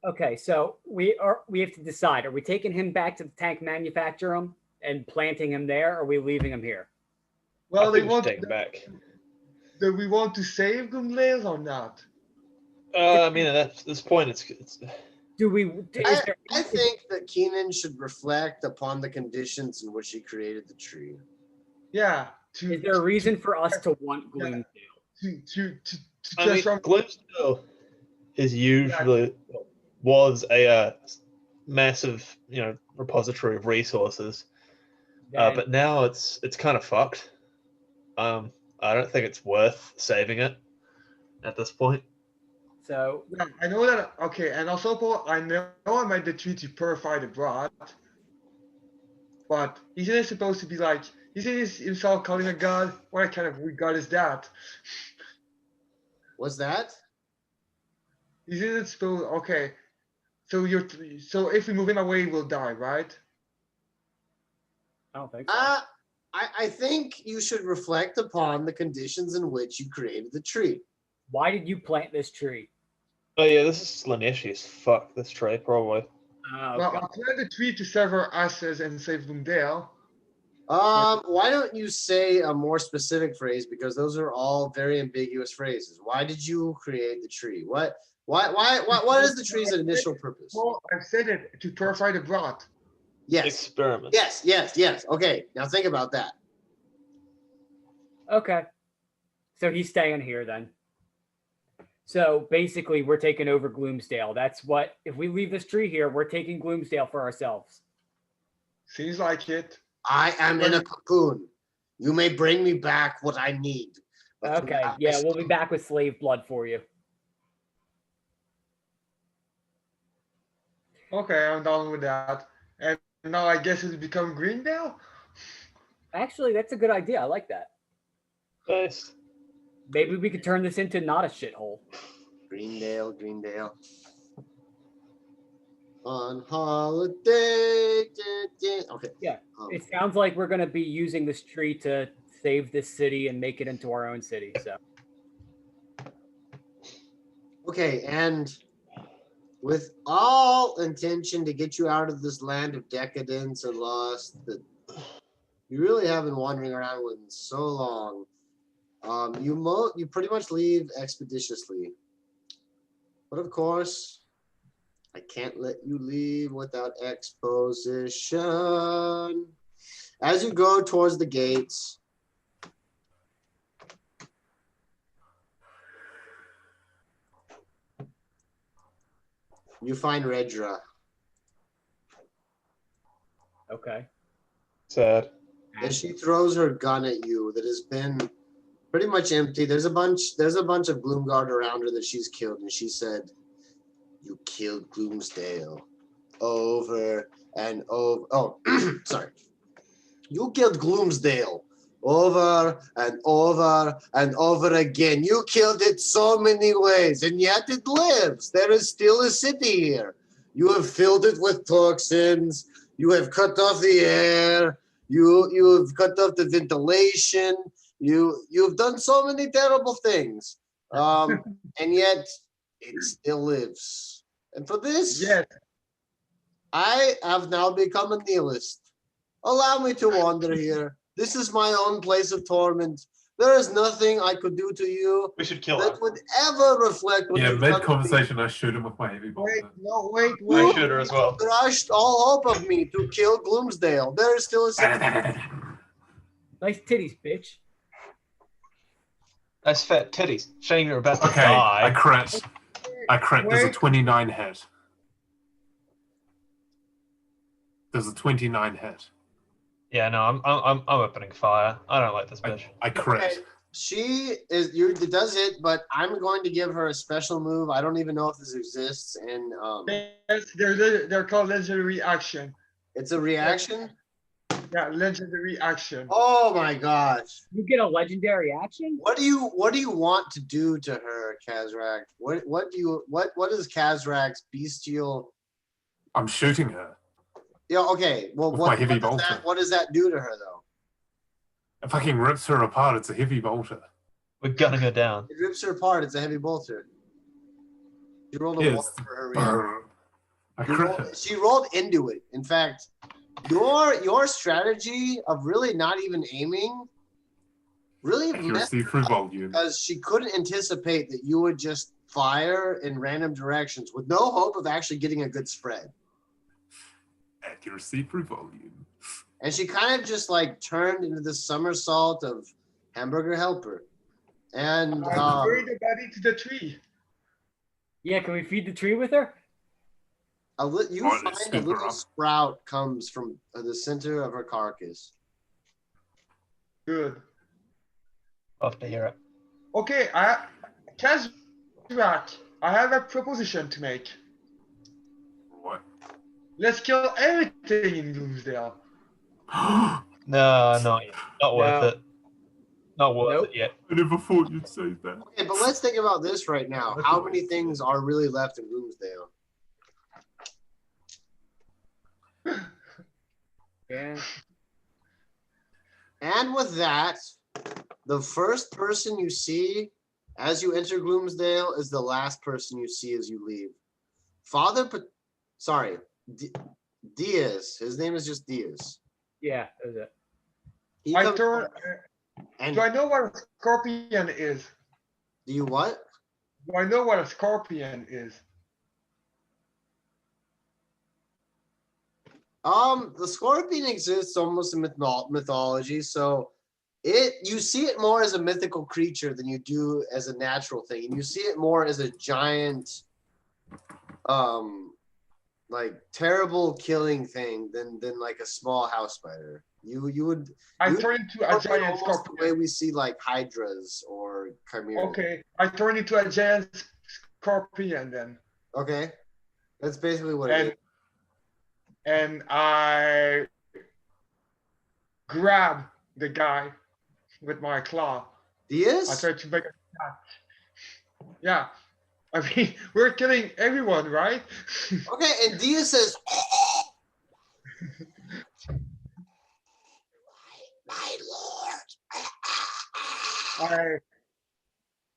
Okay, so we have to decide: are we taking him back to the tank manufacturer and planting him there, or are we leaving him here? Well, I they think we should want. take him back. Do we want to save Gumlail or not? I mean, at this point, it's Do we? Is there? I think that Keenan should reflect upon the conditions in which he created the tree. Yeah. Is there a reason for us to want Gloomsdale? To I mean, transform? Gloomsdale is usually was a massive, repository of resources, Then- but now it's kind of fucked. I don't think it's worth saving it at this point. so Yeah, I know that. Okay, and also, Paul, I know I made the tree to purify the broth, but isn't it supposed to be like? Isn't he himself calling a god? What kind of weird god is that? Was that? Isn't it supposed? Okay, so so if we move him away, we'll die, right? I don't think so. I think you should reflect upon the conditions in which you created the tree. Why did you plant this tree? Oh yeah, this is Slaneshi's. Fuck this tree, probably. Oh, Well, God. I planted the tree to sever asses and save Boomdale. Why don't you say a more specific phrase, because those are all very ambiguous phrases. Why did you create the tree? What is the tree's initial purpose? Well, I've said it to purify the broth. Yes. Experiment. Yes. Okay, now think about that. Okay. So he's staying here then. So basically, we're taking over Gloomsdale. That's what, if we leave this tree here, we're taking Gloomsdale for ourselves. Seems like it. I am in a cocoon. You may bring me back what I need. but Okay. Yeah, we'll be back with slave blood for you. Okay, I'm done with that. And now I guess it'll become Greendale? Actually, that's a good idea. I like that. Nice. Maybe we could turn this into not a shithole. Greendale. On holiday. Okay. Yeah. It sounds like we're going to be using this tree to save this city and make it into our own city. So. Okay, and with all intention to get you out of this land of decadence and lust that you really have been wandering around with so long, you pretty much leave expeditiously. But of course, I can't let you leave without exposition. As you go towards the gates, you find Redra. Okay. Sad. And she throws her gun at you that has been Pretty much empty. There's a bunch of Gloomguard around her that she's killed, and she said, "You killed Gloomsdale over and over." Oh, sorry. You killed Gloomsdale over and over and over again. You killed it so many ways, and yet it lives. There is still a city here. You have filled it with toxins. You have cut off the air. You have cut off the ventilation. You've done so many terrible things, and yet it still lives. And for this, Yes. I have now become a nihilist. Allow me to wander here. This is my own place of torment. There is nothing I could do to you We should kill her. that would ever reflect what Yeah, you've done to me. mid-conversation, I shoot him with my heavy Wait, bolter. no, wait, I wait. shoot her as well. Crushed all hope of me to kill Gloomsdale. There is still a city. Nice titties, bitch. Nice fat titties. Shame you're about to Okay, die. I crit. There's a Wait. 29 hit. There's a 29 hit. Yeah, no, I'm opening fire. I don't like this bitch. I crit. Okay, she is. It does hit, but I'm going to give her a special move. I don't even know if this exists, and Yes, they're called legendary action. it's a reaction. Yeah, legendary action. Oh my gosh! You get a legendary action? What do you want to do to her, Kazrak? What is Kazrak's bestial? I'm shooting her. Yeah, okay. Well, With my heavy bolter. what does that do to her though? It fucking rips her apart. It's a heavy bolter. We're gunning her down. It rips her apart. It's a heavy bolter. She rolled a one Yes. for her reaction. I crit her. She rolled into it. In fact, your strategy of really not even aiming really messed Accuracy through volume. because she couldn't anticipate that you would just fire in random directions with no hope of actually getting a good spread. Accuracy through volume. And she kind of just like turned into this somersault of hamburger helper. And Bury the body to the tree. Yeah, can we feed the tree with her? you Oh, let's find a scoop her little up. sprout comes from the center of her carcass. Good. Love to hear it. Okay, Kazrak, I have a proposition to make. What? Let's kill everything in Doomsdale. I No, not yet. Not worth No. it. Not worth Nope. it yet. never thought you'd say that. Okay, but let's think about this right now. That's How a many waste. things are really left in Bloomsdale? Yeah. And with that, the first person you see as you enter Gloomsdale is the last person you see as you leave. Diaz. His name is just Diaz. Yeah, that was it. He I comes turn. and Do I know what a scorpion is? do you what? Do I know what a scorpion is? The scorpion exists almost in mythology, so you see it more as a mythical creature than you do as a natural thing, and you see it more as a giant, like terrible killing thing than like a small house spider. You would I You- turn into a giant almost the way scorpion. we see like hydras or chimeras. Okay, I turn into a giant scorpion then, Okay, that's basically what it is. and I grab the guy with my claw. I Diaz? try to make a attack. Yeah, I mean we're killing everyone, right? Okay, and Diaz says, "My lord."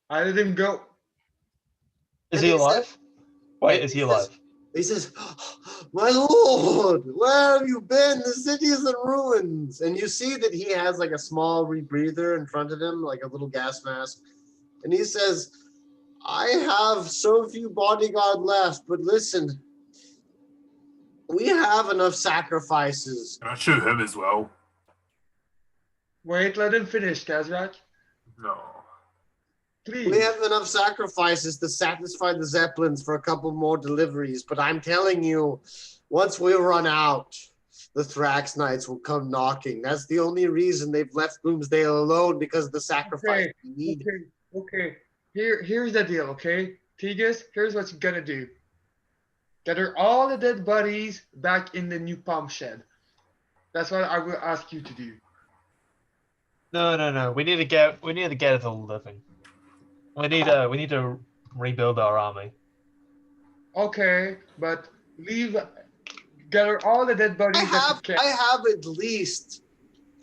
I let him go. Is And he he alive? Wait, is he alive? He says, "My lord, where have you been? The city is in ruins." And you see that he has like a small rebreather in front of him, like a little gas mask. And he says, "I have so few bodyguard left, but listen, we have enough sacrifices." Can I shoot him as well? Wait, let him finish, Kazrak. No. Please. We have enough sacrifices to satisfy the Zeppelins for a couple more deliveries, but I'm telling you, once we run out, the Thrax Knights will come knocking. That's the only reason they've left Gloomsdale alone, because of the sacrifice Okay, we need. okay. Here's the deal, okay? Tegus, here's what you're gonna do. Gather all the dead bodies back in the new pump shed. That's what I will ask you to do. No. We need to gather the living. We need to rebuild our army. Okay, but gather all the dead bodies that you can. I have at least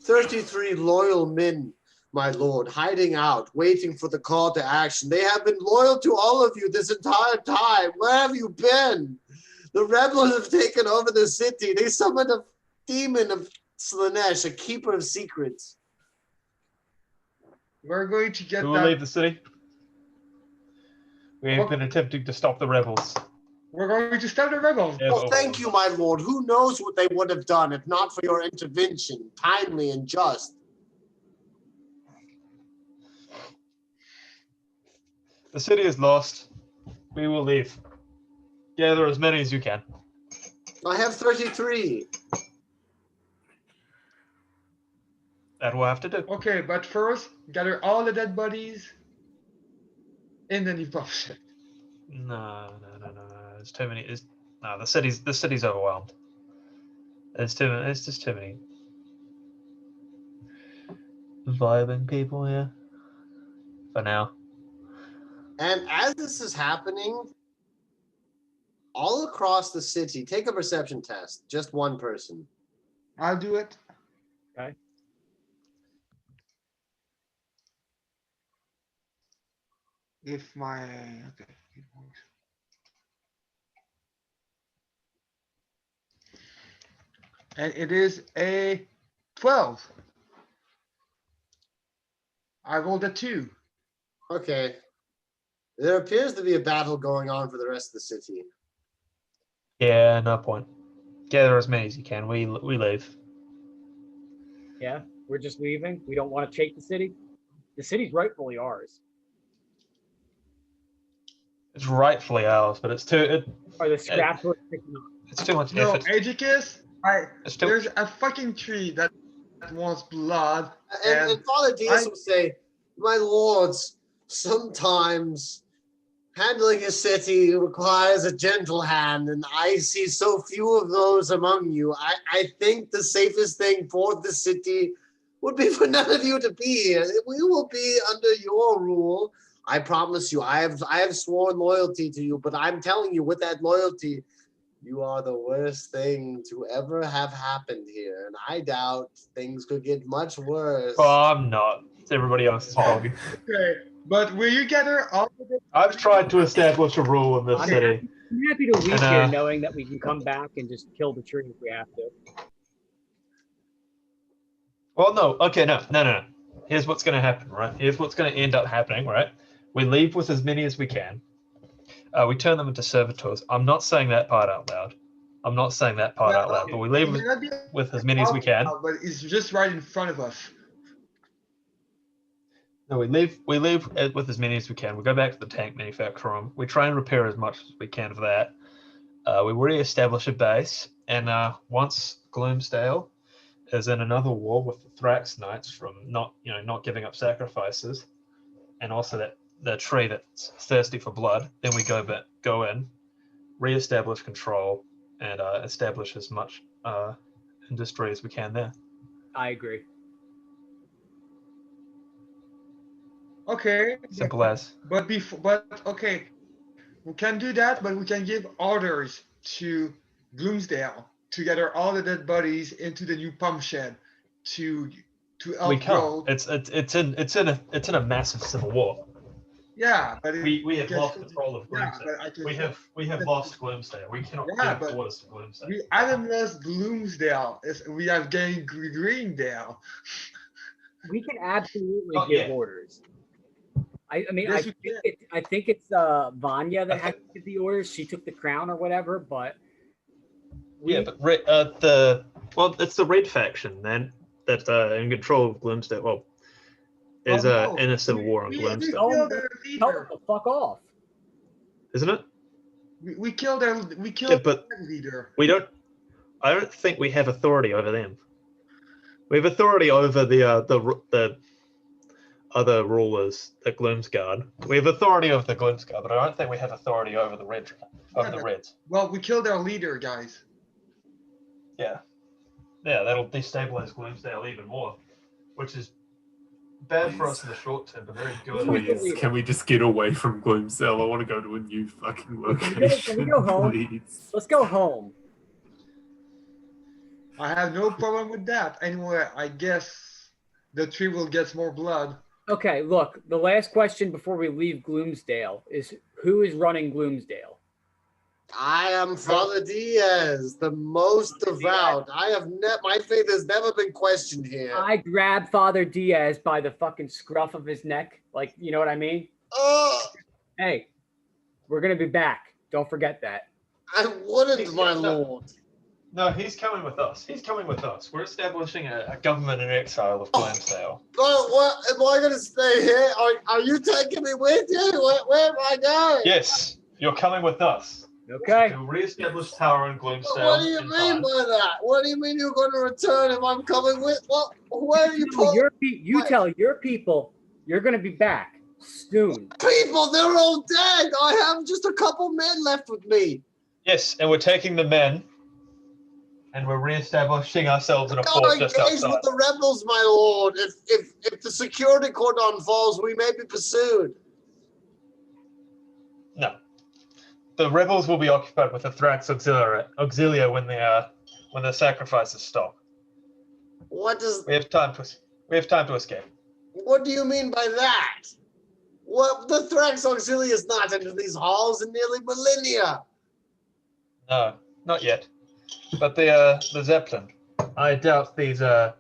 33 loyal men, my lord, hiding out, waiting for the call to action. They have been loyal to all of you this entire time. Where have you been? The rebels have taken over the city. They summoned a demon of Slanesh, a keeper of secrets. We're going to get Who will that. leave the city? We have been attempting to stop the rebels. We're going to stop the rebels. Well, thank you, my lord. Who knows what they would have done if not for your intervention, timely and just. The city is lost. We will leave. Gather as many as you can. I have 33. That will have to do. Okay, but first, gather all the dead bodies in the new pump shed. No. It's too many. The city's overwhelmed. It's just too many vibing people here. For now. And as this is happening, all across the city, take a perception test. Just one person. I'll do it. Okay. If my okay. It works. And it is a 12. I rolled a 2. Okay. There appears to be a battle going on for the rest of the city. Yeah, no point. Gather as many as you can. We leave. Yeah, we're just leaving. We don't want to take the city. The city's rightfully ours. It's rightfully ours, but it's too. Or the scraps we're picking up. It's too much No, effort. Edicus, It's too. there's a fucking tree that wants blood. And Father Diaz will say, my lords, sometimes handling a city requires a gentle hand, and I see so few of those among you. I think the safest thing for the city would be for none of you to be here. We will be under your rule. I promise you, I have sworn loyalty to you, but I'm telling you, with that loyalty, you are the worst thing to ever have happened here, and I doubt things could get much worse. Oh, I'm not. It's everybody else's problem. Okay, but will you gather all of it? I've tried to establish a rule in this I'm city. happy to leave And, here knowing that we can come back and just kill the tree if we have to. Well, no. Okay, no. Here's what's going to happen, right? Here's what's going to end up happening, right? We leave with as many as we can. We turn them into servitors. I'm not saying that part out loud. But we leave with as many as we can. But it's just right in front of us. No, we leave with as many as we can. We go back to the tank manufacturer room. We try and repair as much as we can of that. We re-establish a base, and once Gloomsdale is in another war with the Thrax Knights from not giving up sacrifices, and also that the tree that's thirsty for blood, then we go in, re-establish control, and establish as much industry as we can there. I agree. Okay. Simple as. But okay, we can do that, but we can give orders to Gloomsdale to gather all the dead bodies into the new pump shed to help We grow. can't. It's in a massive civil war. Yeah, but We have lost control of Gloomsdale. We have lost Gloomsdale. We cannot give orders to Gloomsdale. We haven't lost Gloomsdale. We have gained Greendale. We can absolutely Oh, give yeah. orders. I mean, Yes, I think it's Vanya that had to give the orders. She took the crown or whatever, but But it's the Red faction then that's in control of Gloomsdale. Well, is in a civil war on Gloomsdale, killed their tell them leader. to fuck off. isn't it? We killed their Yeah, but their leader. we don't I don't think we have authority over them. We have authority over the other rulers, the Gloomsguard. We have authority over the Gloomsguard, but I don't think we have authority over the Reds. Well, we killed our leader, guys. Yeah, that'll destabilize Gloomsdale even more, which is bad for us in the short term, but very good. Please, can we just get away from Gloomsdale? I want to go to a new fucking location. Can we go home? Please. Let's go home. I have no problem with that. Anyway, I guess the tree will get more blood. Okay, look, the last question before we leave Gloomsdale is who is running Gloomsdale? I am Father Diaz, the most devout. My faith has never been questioned here. I grab Father Diaz by the fucking scruff of his neck. Like, you know what I mean? Hey, we're going to be back. Don't forget that. I wouldn't, my lord. No, he's coming with us. He's coming with us. We're establishing a government in exile of Gloomsdale. But what, am I going to stay here? Are you taking me with you? Where am I going? Yes, you're coming with us. Okay. To reestablish power in Gloomsdale. What do you mean by that? What do you mean you're going to return if I'm coming with? Well, where are you You tell your people you're going to be back soon. People, they're all dead. I have just a couple men left with me. Yes, and we're taking the men, and we're reestablishing ourselves in a fort just engage outside. with the rebels, my lord. If the security cordon falls, we may be pursued. No. The rebels will be occupied with the Thrax Auxilia when the sacrifices stop. What does? We have time to escape. What do you mean by that? What the Thrax Auxilia is not into these halls in nearly millennia. No, not yet. But the Zeppelin. I doubt these the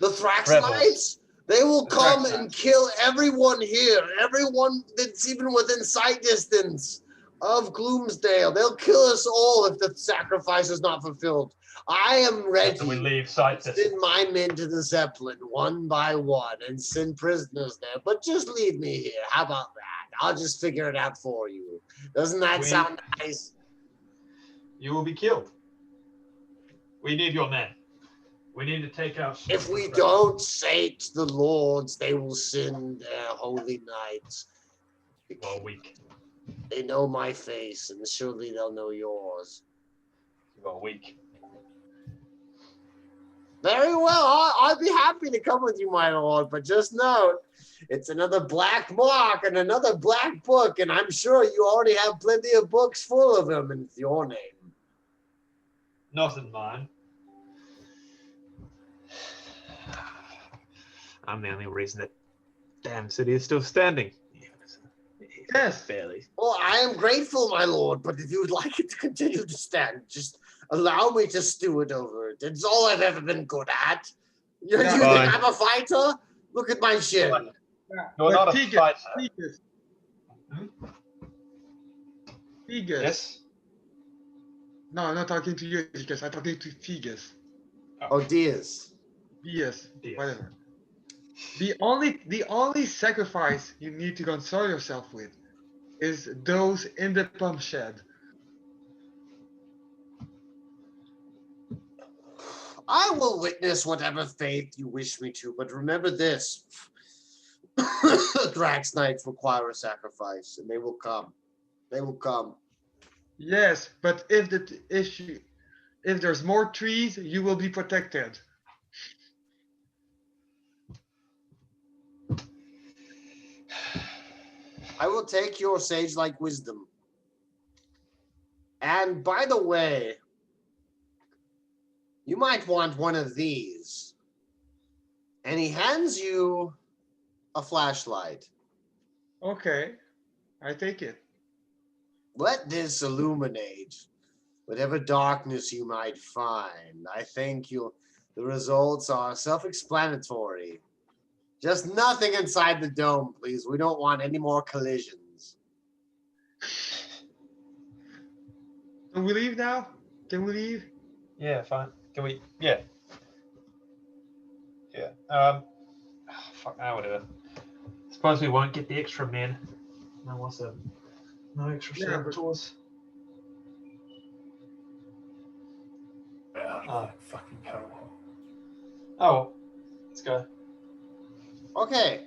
Thrax rebels. Knights. They will come and kill everyone here. Everyone that's even within sight distance of Gloomsdale. They'll kill us all if the sacrifice is not fulfilled. I am ready we leave sight to send my men to the Zeppelin one by one and send prisoners there. But just leave me here. How about that? I'll just figure it out for you. Doesn't that sound nice? You will be killed. We need your men. We need to take out... If we don't sate the lords, they will send their holy knights. Well, weak. They know my face, and surely they'll know yours. You are weak. Very well. I'd be happy to come with you, my lord, but just note, it's another black mark and another black book, and I'm sure you already have plenty of books full of them, and it's your name. Not in mine. I'm the only reason that damn city is still standing. Yes. Barely. Well, I am grateful, my lord, but if you would like it to continue to stand, just allow me to steward over it. It's all I've ever been good at. You think I'm a fighter? Look at my shin. You're not a fighter. Figus. Yes? No, I'm not talking to you, because I'm talking to Figus. Oh, Diaz. Diaz, whatever. The only sacrifice you need to console yourself with is those in the pump shed. I will witness whatever faith you wish me to, but remember this. Thrax Knights require a sacrifice, and they will come. They will come. Yes, but if there's more trees, you will be protected. I will take your sage-like wisdom. And by the way, you might want one of these. And he hands you a flashlight. Okay, I take it. Let this illuminate whatever darkness you might find. I think the results are self-explanatory. Just nothing inside the dome, please. We don't want any more collisions. Can we leave now? Can we leave? Yeah, fine. Can we? Yeah. Yeah. Fuck, whatever. Suppose we won't get the extra men. No extra saboteurs. Yeah. Oh, fucking hell. Oh, let's go. Okay.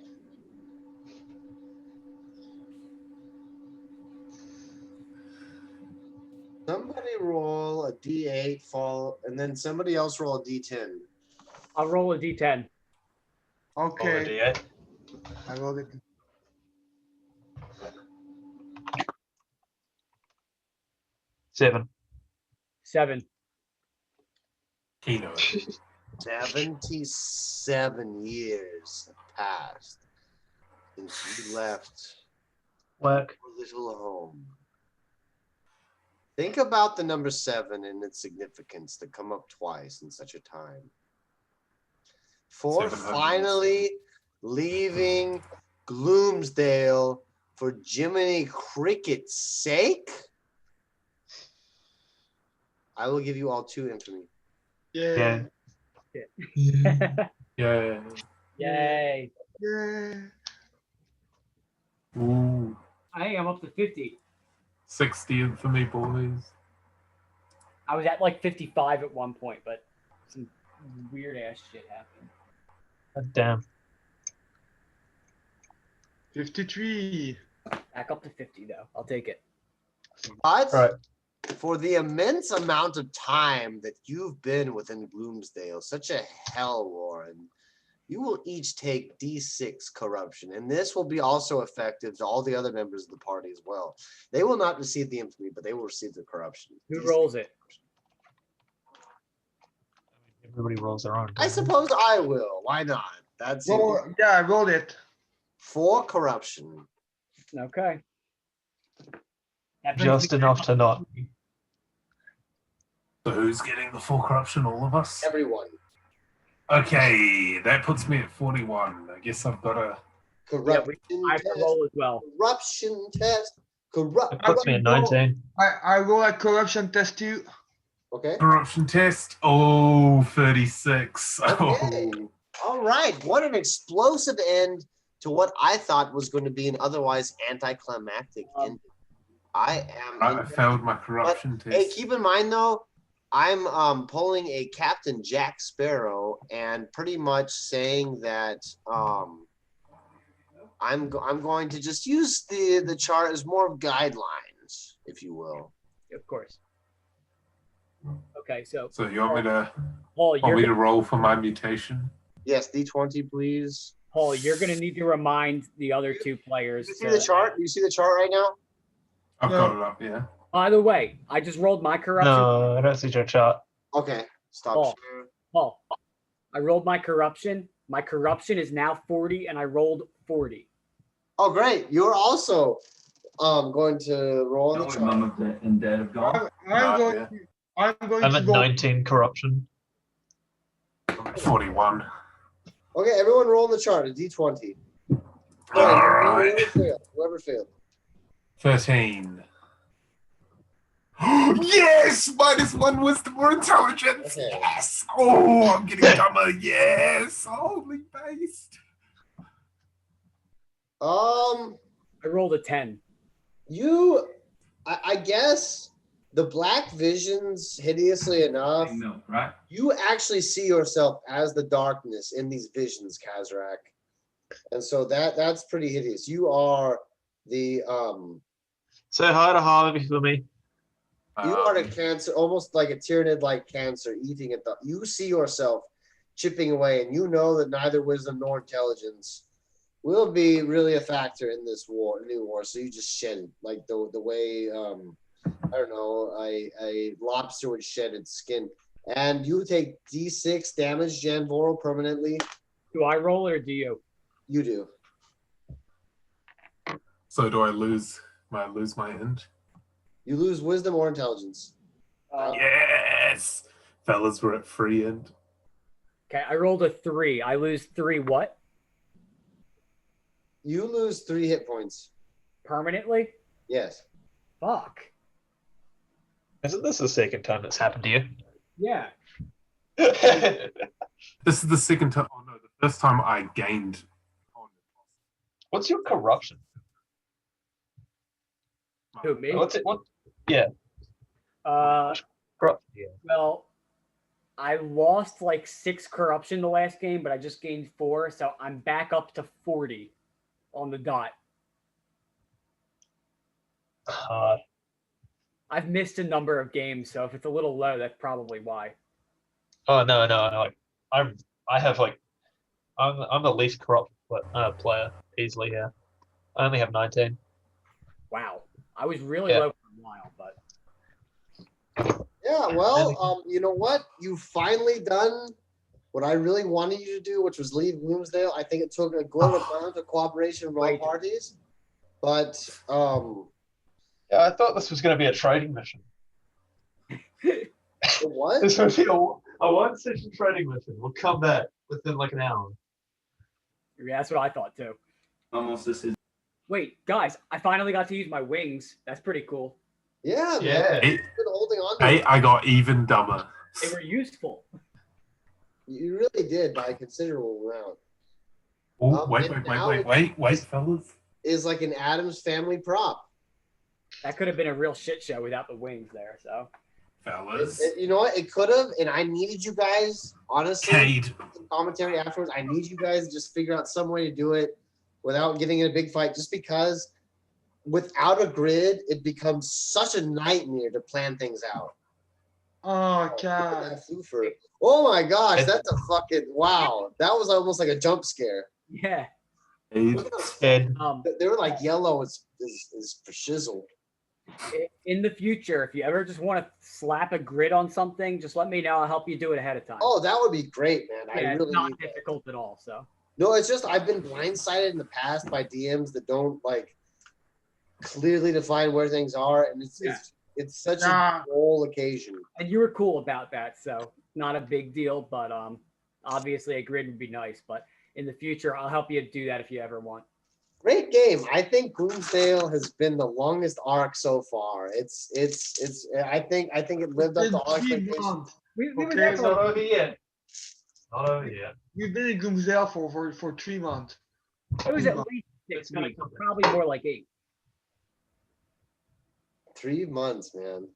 Somebody roll a D8 fall, and then somebody else roll a D10. I'll roll a d10. Roll a Okay. D8. I rolled it. 7. 7. Keno. 77 years have passed since you left Work. your little home. Think about the number 7 and its significance that come up twice in such a time. For 700. finally leaving Gloomsdale for Jiminy Cricket's sake, I will give you all 2 infamy. Yeah. Yeah. Yeah. Yay. Yeah. Ooh. Hey, I'm up to 50. 60th for me, boys. I was at like 55 at one point, but some weird ass shit happened. God damn. 53. Back up to 50 though. I'll take it. But Right. for the immense amount of time that you've been within Gloomsdale, such a hell, Warren, you will each take D6 corruption. And this will be also effective to all the other members of the party as well. They will not receive the infamy, but they will receive the corruption. Who D6 rolls it? Everybody rolls their own. I don't they? suppose I will. Why not? That's Roll, yeah, I rolled it. 4 corruption. Okay. That brings Just me enough to not. So who's getting the full corruption? All of us? Everyone. Okay, that puts me at 41. I guess I've got to... Corruption I have to test. roll as well. Corruption test. It puts me at 19. I roll a corruption test too. Okay. Corruption test. Oh, 36. Okay. Oh. All right. What an explosive end to what I thought was going to be an otherwise anticlimactic ending. I am. failed my corruption test. Hey, keep in mind though, I'm pulling a Captain Jack Sparrow and pretty much saying that I'm going to just use the chart as more of guidelines, if you will. Of course. Okay, so So you want me to Paul, roll for my mutation? Yes, D20, please. you're gonna need to remind the other 2 players. Do you see the chart? Do you see the chart right now? I've No. got it up, yeah. By the way, I just rolled my corruption. No, I don't see your chart. Okay. Stop Paul. share. Paul, I rolled my corruption. My corruption is now 40, and I rolled 40. Oh, great. You're also going to roll on the None chart. of the undead have gone. I'm going yeah. to I'm going I'm to at roll 19 corruption. I'm at 41. Okay, everyone roll the chart, a D20. All right. Whoever failed. 13. Yes! -1 wisdom or intelligence. Okay. Yes! Oh, I'm getting dumber. Yes! Holy based. I rolled a 10. I guess the black visions, hideously enough, No, right? you actually see yourself as the darkness in these visions, Kazrak. And so that's pretty hideous. You are the Say hi to Harvey for me. you are the cancer, almost like a tyrannid like cancer eating at the you see yourself chipping away, and you know that neither wisdom nor intelligence will be really a factor in this new war. So you just shed it like the way I don't know, a lobster would shed its skin. And you take D6 damage, Janvoro, permanently. Do I roll or do you? You do. So do I lose my end? You lose wisdom or intelligence. Yes! Fellas, we're at free end. Okay, I rolled a 3. I lose 3 what? You lose 3 hit points. Permanently? Yes. Fuck. Isn't this the second time that's happened to you? Yeah. This is the second time. Oh no, the first time I gained. What's your corruption? Who, me? What's it? What? Yeah. Uh, Corrupt. Yeah. well, I lost like 6 corruption the last game, but I just gained 4, so I'm back up to 40 on the dot. I've missed a number of games, so if it's a little low, that's probably why. Oh no. Like I have like I'm the least corrupt player easily here. I only have 19. Wow. I was really Yeah. low for a while, but Yeah, well, you know what? You've finally done what I really wanted you to do, which was leave Bloomsdale. I think it took a good amount of cooperation from all Right. parties. But Yeah, I thought this was going to be a trading mission. what? This would be a one-session trading mission. We'll come back within like an hour. yeah, that's what I thought too. Almost this is. Wait, guys, I finally got to use my wings. That's pretty cool. Yeah, man. Yeah. You've been holding on to Hey, it. I got even dumber. They were useful. You really did by a considerable amount. Oh, wait, and now wait, fellas. Is like an Adams family prop. That could have been a real shit show without the wings there. So Fellas. You know what? It could have, and I needed you guys, honestly, Cade. in commentary afterwards. I need you guys to just figure out some way to do it without getting in a big fight, just because without a grid, it becomes such a nightmare to plan things out. Oh god. That floofer. Oh my gosh, that's a fucking wow. That was almost like a jump scare. yeah. Cade. Look at those. And They were like yellow is for shizzle. In the future, if you ever just want to slap a grid on something, just let me know. I'll help you do it ahead of time. Oh, that would be great, man. yeah, I really it's not need that. difficult at all. So No, it's just I've been blindsided in the past by DMs that don't like clearly define where things are, and it's such Nah. a whole occasion. and you were cool about that, so not a big deal. But obviously a grid would be nice. But in the future, I'll help you do that if you ever want. Great game. I think Gloomsdale has been the longest arc so far. It's I think it lived up It's to all been 3 expectations. months. We were Okay, there it's for not over yet. Not over yet. We've been in Gloomsdale for 3 months. it was at least 6 months, probably more like 8. 3 months, man.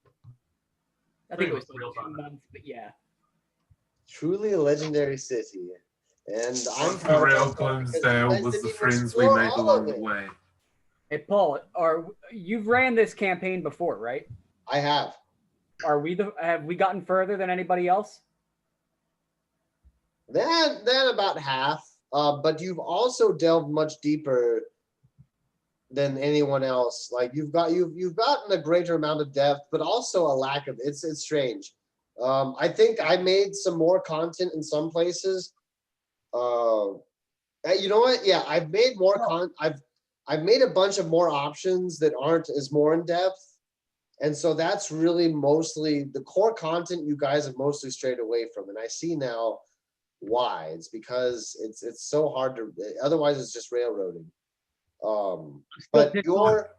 I think it was Real like 2 time. months, but yeah. Truly a legendary city. And I'm The proud real of because you Gloomsdale guys was didn't the even friends we explore made all along of the it. way. Hey Paul, you've ran this campaign before, right? I have. Have we gotten further than anybody else? Then about half. But you've also delved much deeper than anyone else. Like you've gotten a greater amount of depth, but also a lack of it's strange. I think I made some more content in some places. You know what? Yeah, I've made more I've made a bunch of more options that aren't as more in depth. And so that's really mostly the core content you guys have mostly strayed away from. And I see now why. It's because it's so hard to otherwise it's just railroading. But you're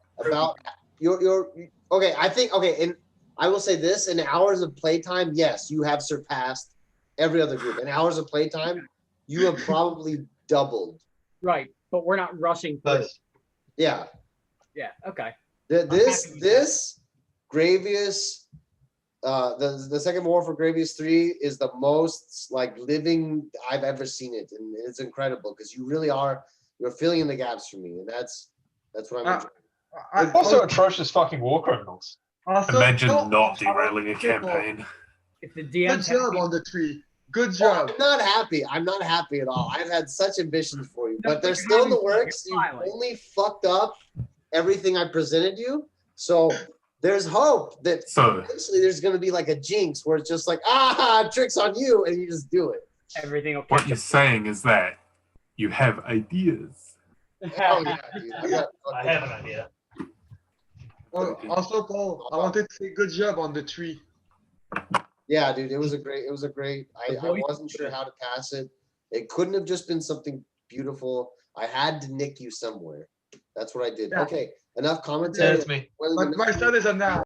okay, I think and I will say this, in hours of playtime, yes, you have surpassed every other group. In hours of playtime, you have probably doubled. Right, but we're not rushing through. Yeah. Yeah, okay. This Gravius, the second war for Gravius 3 is the most like living I've ever seen it, and it's incredible because you really you're filling in the gaps for me, and that's what I'm enjoying. Also atrocious fucking war criminals. Imagine not derailing a campaign. If the Good DM's job happy, on the tree. Good Well, job. I'm not happy. I'm not happy at all. I've had such ambitions for you, No, but they're but you're still in the having fun. works. You're You smiling. only fucked up everything I presented you. So there's hope that So, eventually there's going to be like a jinx where it's just like, tricks on you, and you just do it. everything will what catch you're up. saying is that you have ideas. Oh, yeah, dude. I have an idea. Also, Paul, I wanted to say good job on the tree. Yeah, dude, it was a great. I voice- wasn't sure how to pass it. It couldn't have just been something beautiful. I had to nick you somewhere. That's what I did. Yeah. Okay, enough commentary. That's me. Whether But you my son is a now.